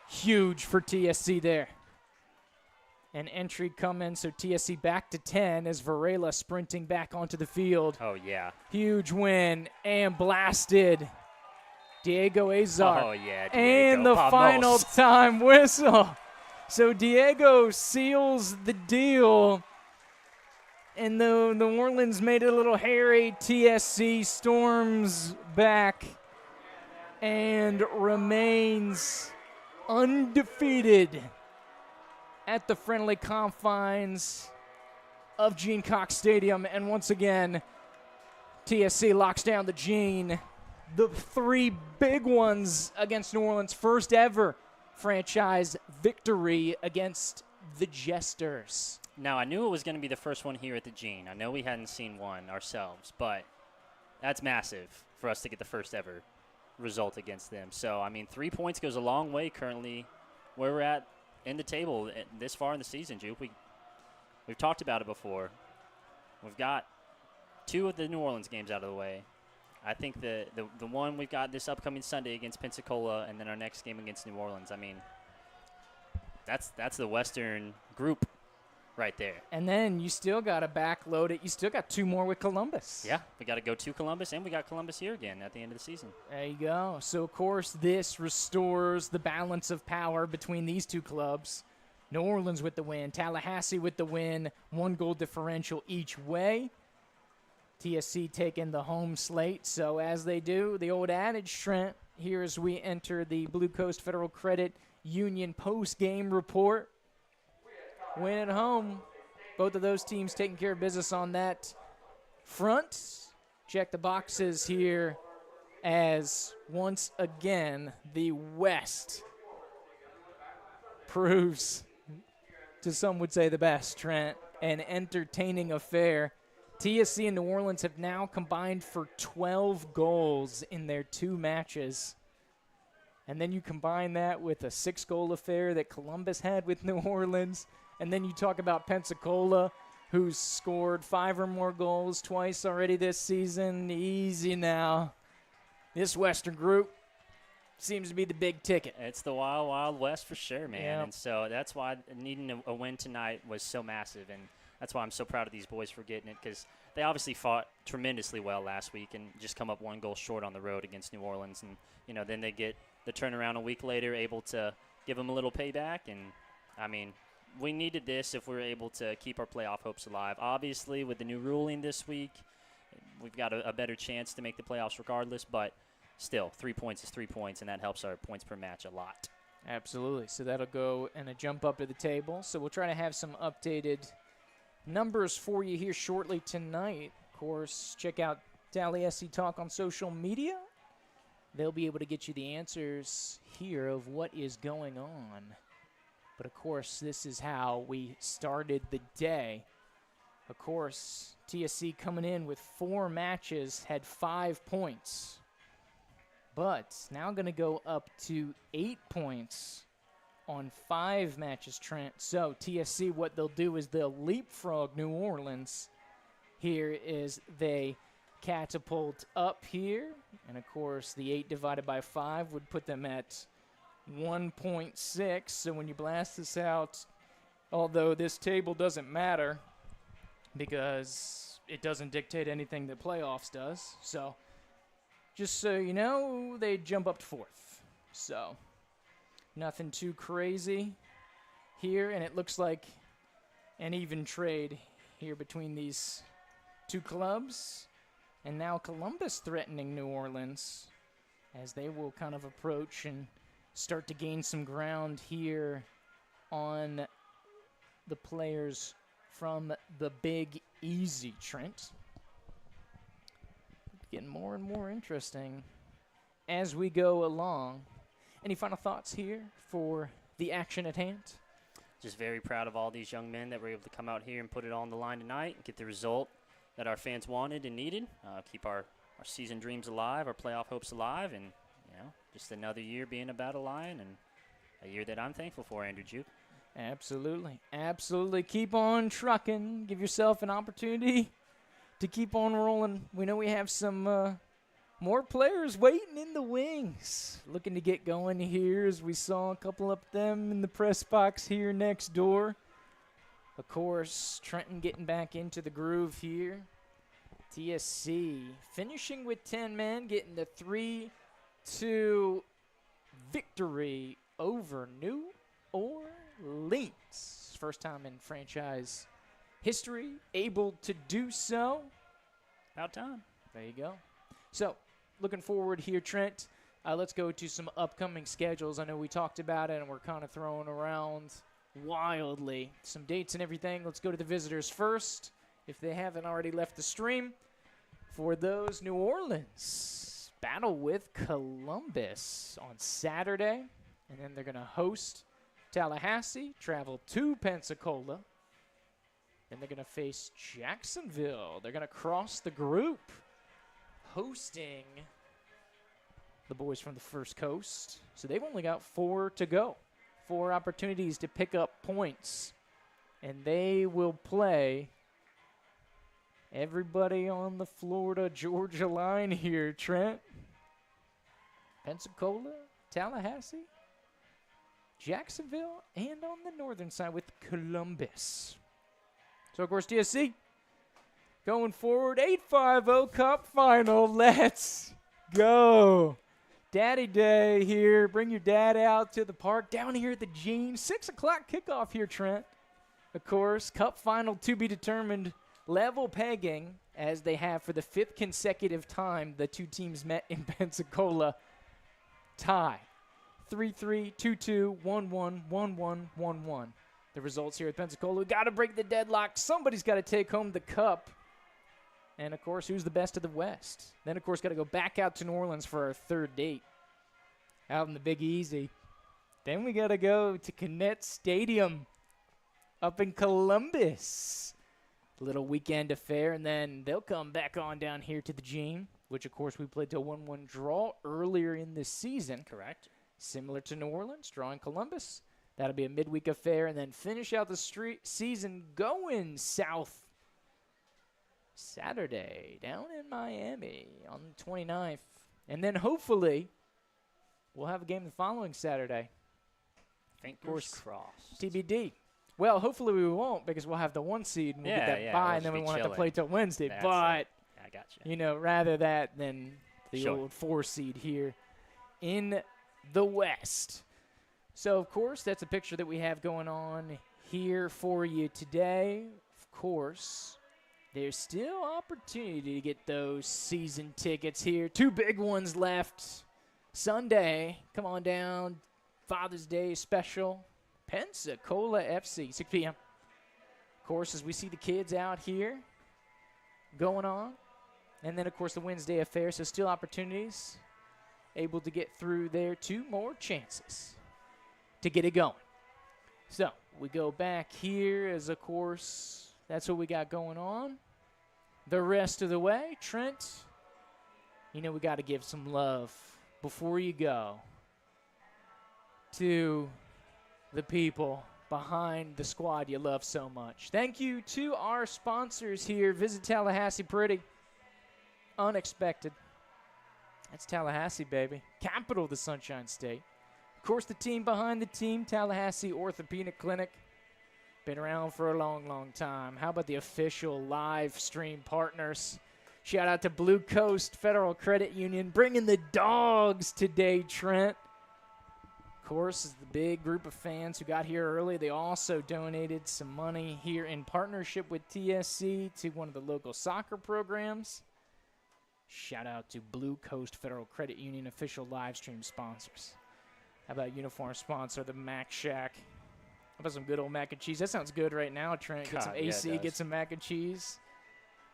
Huge for TSC there. An entry coming, so TSC back to 10 as Varela sprinting back onto the field. Oh, yeah. Huge win and blasted. Diego Azar. Oh, yeah, Diego. And the Vamos. final time whistle. So Diego seals the deal. And the New Orleans made it a little hairy. TSC storms back and remains undefeated at the friendly confines of Gene Cox Stadium. And once again, TSC locks down the Gene. The 3 big ones against New Orleans. First ever franchise victory against the Jesters. Now, I knew it was going to be the first one here at the Gene. I know we hadn't seen one ourselves, but that's massive for us to get the first ever result against them. So, I mean, 3 points goes a long way currently where we're at in the table this far in the season, Juke. We've talked about it before. We've got 2 of the New Orleans games out of the way. I think the one we've got this upcoming Sunday against Pensacola and then our next game against New Orleans, I mean, that's the Western group right there. And then you still got to backload it. You still got 2 more with Columbus. Yeah, we got to go to Columbus, and we got Columbus here again at the end of the season. There you go. So, of course, this restores the balance of power between these 2 clubs. New Orleans with the win, Tallahassee with the win, 1 goal differential each way. TSC taking the home slate. So, as they do, the old adage, Trent, here as we enter the Blue Coast Federal Credit Union post-game report. Win at home. Both of those teams taking care of business on that front. Check the boxes here as once again the West proves, to some would say the best, Trent, an entertaining affair. TSC and New Orleans have now combined for 12 goals in their 2 matches. And then you combine that with a 6-goal affair that Columbus had with New Orleans. And then you talk about Pensacola, who's scored 5 or more goals twice already this season. Easy now. This Western group seems to be the big ticket. It's the Wild, Wild West for sure, man. Yep. And so that's why needing a win tonight was so massive. And that's why I'm so proud of these boys for getting it, because they obviously fought tremendously well last week and just come up 1 goal short on the road against New Orleans. And, you know, then they get the turnaround a week later, able to give them a little payback. And, I mean, we needed this if we were able to keep our playoff hopes alive. Obviously, with the new ruling this week, we've got a better chance to make the playoffs regardless, but still, 3 points is 3 points, and that helps our points per match a lot. Absolutely. So that'll go and a jump up to the table. So we'll try to have some updated numbers for you here shortly tonight. Of course, check out Tallahassee Talk on social media. They'll be able to get you the answers here of what is going on. But, of course, this is how we started the day. Of course, TSC coming in with 4 matches, had 5 points. But now going to go up to 8 points on 5 matches, Trent. So TSC, what they'll do is they'll leapfrog New Orleans. Here is they catapult up here. And, of course, the 8 divided by 5 would put them at 1.6. So when you blast this out, although this table doesn't matter because it doesn't dictate anything that playoffs does. So just so you know, they jump up to 4th. So nothing too crazy here. And it looks like an even trade here between these 2 clubs. And now Columbus threatening New Orleans. as they will kind of approach and start to gain some ground here on the players from the Big Easy, Trent. Getting more and more interesting as we go along. Any final thoughts here for the action at hand? Just very proud of all these young men that were able to come out here and put it all on the line tonight and get the result that our fans wanted and needed. Keep our season dreams alive, our playoff hopes alive, and just another year being a Battle Lion and a year that I'm thankful for, Andrew Juke. Absolutely. Absolutely. Keep on trucking. Give yourself an opportunity to keep on rolling. We know we have some more players waiting in the wings, looking to get going here, as we saw a couple of them in the press box here next door. Of course, Trenton getting back into the groove here. TSC finishing with 10 men, getting the 3-2 victory over New Orleans. First time in franchise history able to do so. About time. There you go. So, looking forward here, Trent. Let's go to some upcoming schedules. I know we talked about it, and we're kind of throwing around wildly some dates and everything. Let's go to the visitors first, if they haven't already left the stream. For those, New Orleans battle with Columbus on Saturday, and then they're going to host Tallahassee, travel to Pensacola. Then they're going to face Jacksonville. They're going to cross the group, hosting the boys from the First Coast. So they've only got 4 to go, 4 opportunities to pick up points. And they will play everybody on the Florida-Georgia line here, Trent. Pensacola, Tallahassee, Jacksonville, and on the northern side with Columbus. So, of course, TSC going forward, 8-5-0 Cup final. Let's go. Daddy Day here. Bring your dad out to the park down here at the Gene. 6 o'clock kickoff here, Trent. Of course, Cup final to be determined. Level pegging, as they have for the 5th consecutive time the two teams met in Pensacola. Tie. 3-3, 2-2, 1-1, 1-1, 1-1. The results here at Pensacola. We got to break the deadlock. Somebody's got to take home the cup. And, of course, who's the best of the West? Then, of course, got to go back out to New Orleans for our 3rd date out in the Big Easy. Then we got to go to Connect Stadium up in Columbus. Little weekend affair, and then they'll come back on down here to the Gene, which, of course, we played to a 1-1 draw earlier in this season. Correct. Similar to New Orleans, drawing Columbus. That'll be a midweek affair, and then finish out the season going south Saturday down in Miami on the 29th. And then hopefully we'll have a game the following Saturday. Fingers crossed. TBD. Well, hopefully we won't, because we'll have the 1 seed and we'll get that bye, and then we won't have to play till Wednesday. That's but, I got you. Rather that than the old 4 seed here in the West. So, of course, that's a picture that we have going on here for you today. Of course, there's still opportunity to get those season tickets here. 2 big ones left. Sunday, come on down, Father's Day special. Pensacola FC, 6 p.m. Of course, as we see the kids out here going on. And then, of course, the Wednesday affair, so still opportunities. Able to get through there. 2 more chances to get it going. So, we go back here as, of course, that's what we got going on. The rest of the way, Trent, we got to give some love before you go to the people behind the squad you love so much. Thank you to our sponsors here. Visit Tallahassee Pretty. Unexpected. That's Tallahassee, baby. Capital of the Sunshine State. Of course, the team behind the team, Tallahassee Orthopedic Clinic. Been around for a long, long time. How about the official live stream partners? Shout out to Blue Coast Federal Credit Union, bringing the dogs today, Trent. Of course, is the big group of fans who got here early. They also donated some money here in partnership with TSC to one of the local soccer programs. Shout out to Blue Coast Federal Credit Union official live stream sponsors. How about uniform sponsor, the Mac Shack? How about some good old mac and cheese? That sounds good right now, Trent. Get some God, yeah, AC, it get does. some mac and cheese.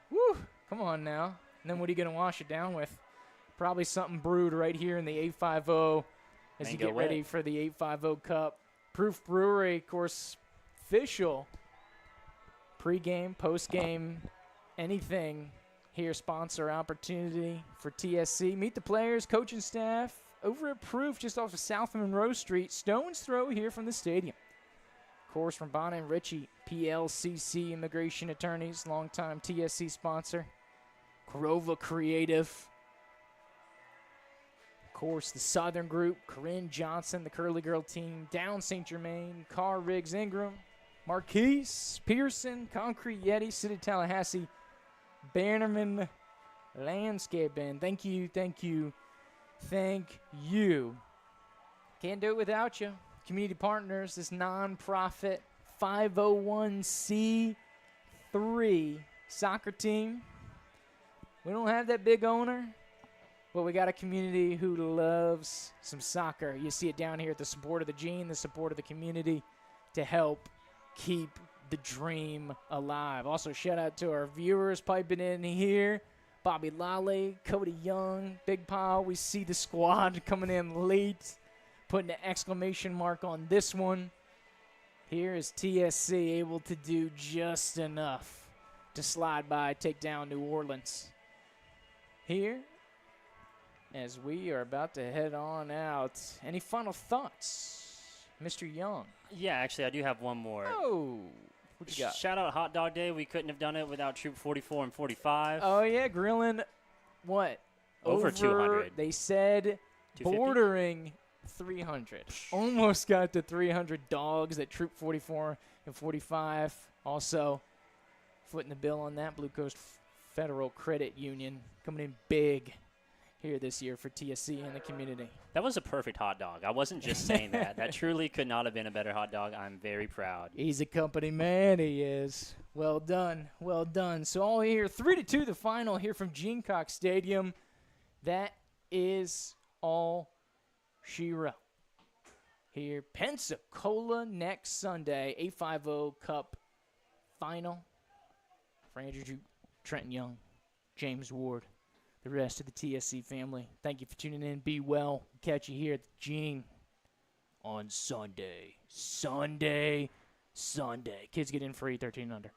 Woo! Come on now. And then what are you going to wash it down with? Probably something brewed right here in the 850 as you Mango get ready wet. for the 850 Cup. Proof Brewery, of course, official pregame, postgame, anything here. Sponsor opportunity for TSC. Meet the players, coaching staff over at Proof just off of South Monroe Street. Stone's throw here from the stadium. Of course, from Bonner and Ritchie, PLCC Immigration Attorneys, longtime TSC sponsor. Corova Creative. Of course, the Southern Group, Corinne Johnson, the Curly Girl team, Down St. Germain, Carr Riggs Ingram, Marquise Pearson, Concrete Yeti, City Tallahassee, Bannerman Landscaping. Thank you, thank you, thank you. Can't do it without you. Community partners, this nonprofit 501c3 soccer team. We don't have that big owner, but we got a community who loves some soccer. You see it down here at the support of the Gene, the support of the community to help keep the dream alive. Also, shout out to our viewers piping in here. Bobby Lally, Cody Young, Big Pile. We see the squad coming in late, putting an exclamation mark on this one. Here is TSC able to do just enough to slide by, take down New Orleans. Here, as we are about to head on out. Any final thoughts, Mr. Young? Yeah, actually, I do have one more. Oh, what you got? Shout out Hot Dog Day. We couldn't have done it without Troop 44 and 45. Oh, yeah, grilling, what? Over 200. They said 250? bordering 300. Almost got to 300 dogs at Troop 44 and 45. Also, footing the bill on that, Blue Coast Federal Credit Union coming in big here this year for TSC and the community. That was a perfect hot dog. I wasn't just saying that. That truly could not have been a better hot dog. I'm very proud. He's a company man, he is. Well done, well done. So all here, 3-2 the final here from Gene Cox Stadium. That is all she wrote. Here, Pensacola next Sunday, 850 Cup final. For Andrew Juke, Trenton Young, James Ward, the rest of the TSC family. Thank you for tuning in. Be well. Catch you here at the Gene on Sunday. Sunday. Kids get in free, 13 and under.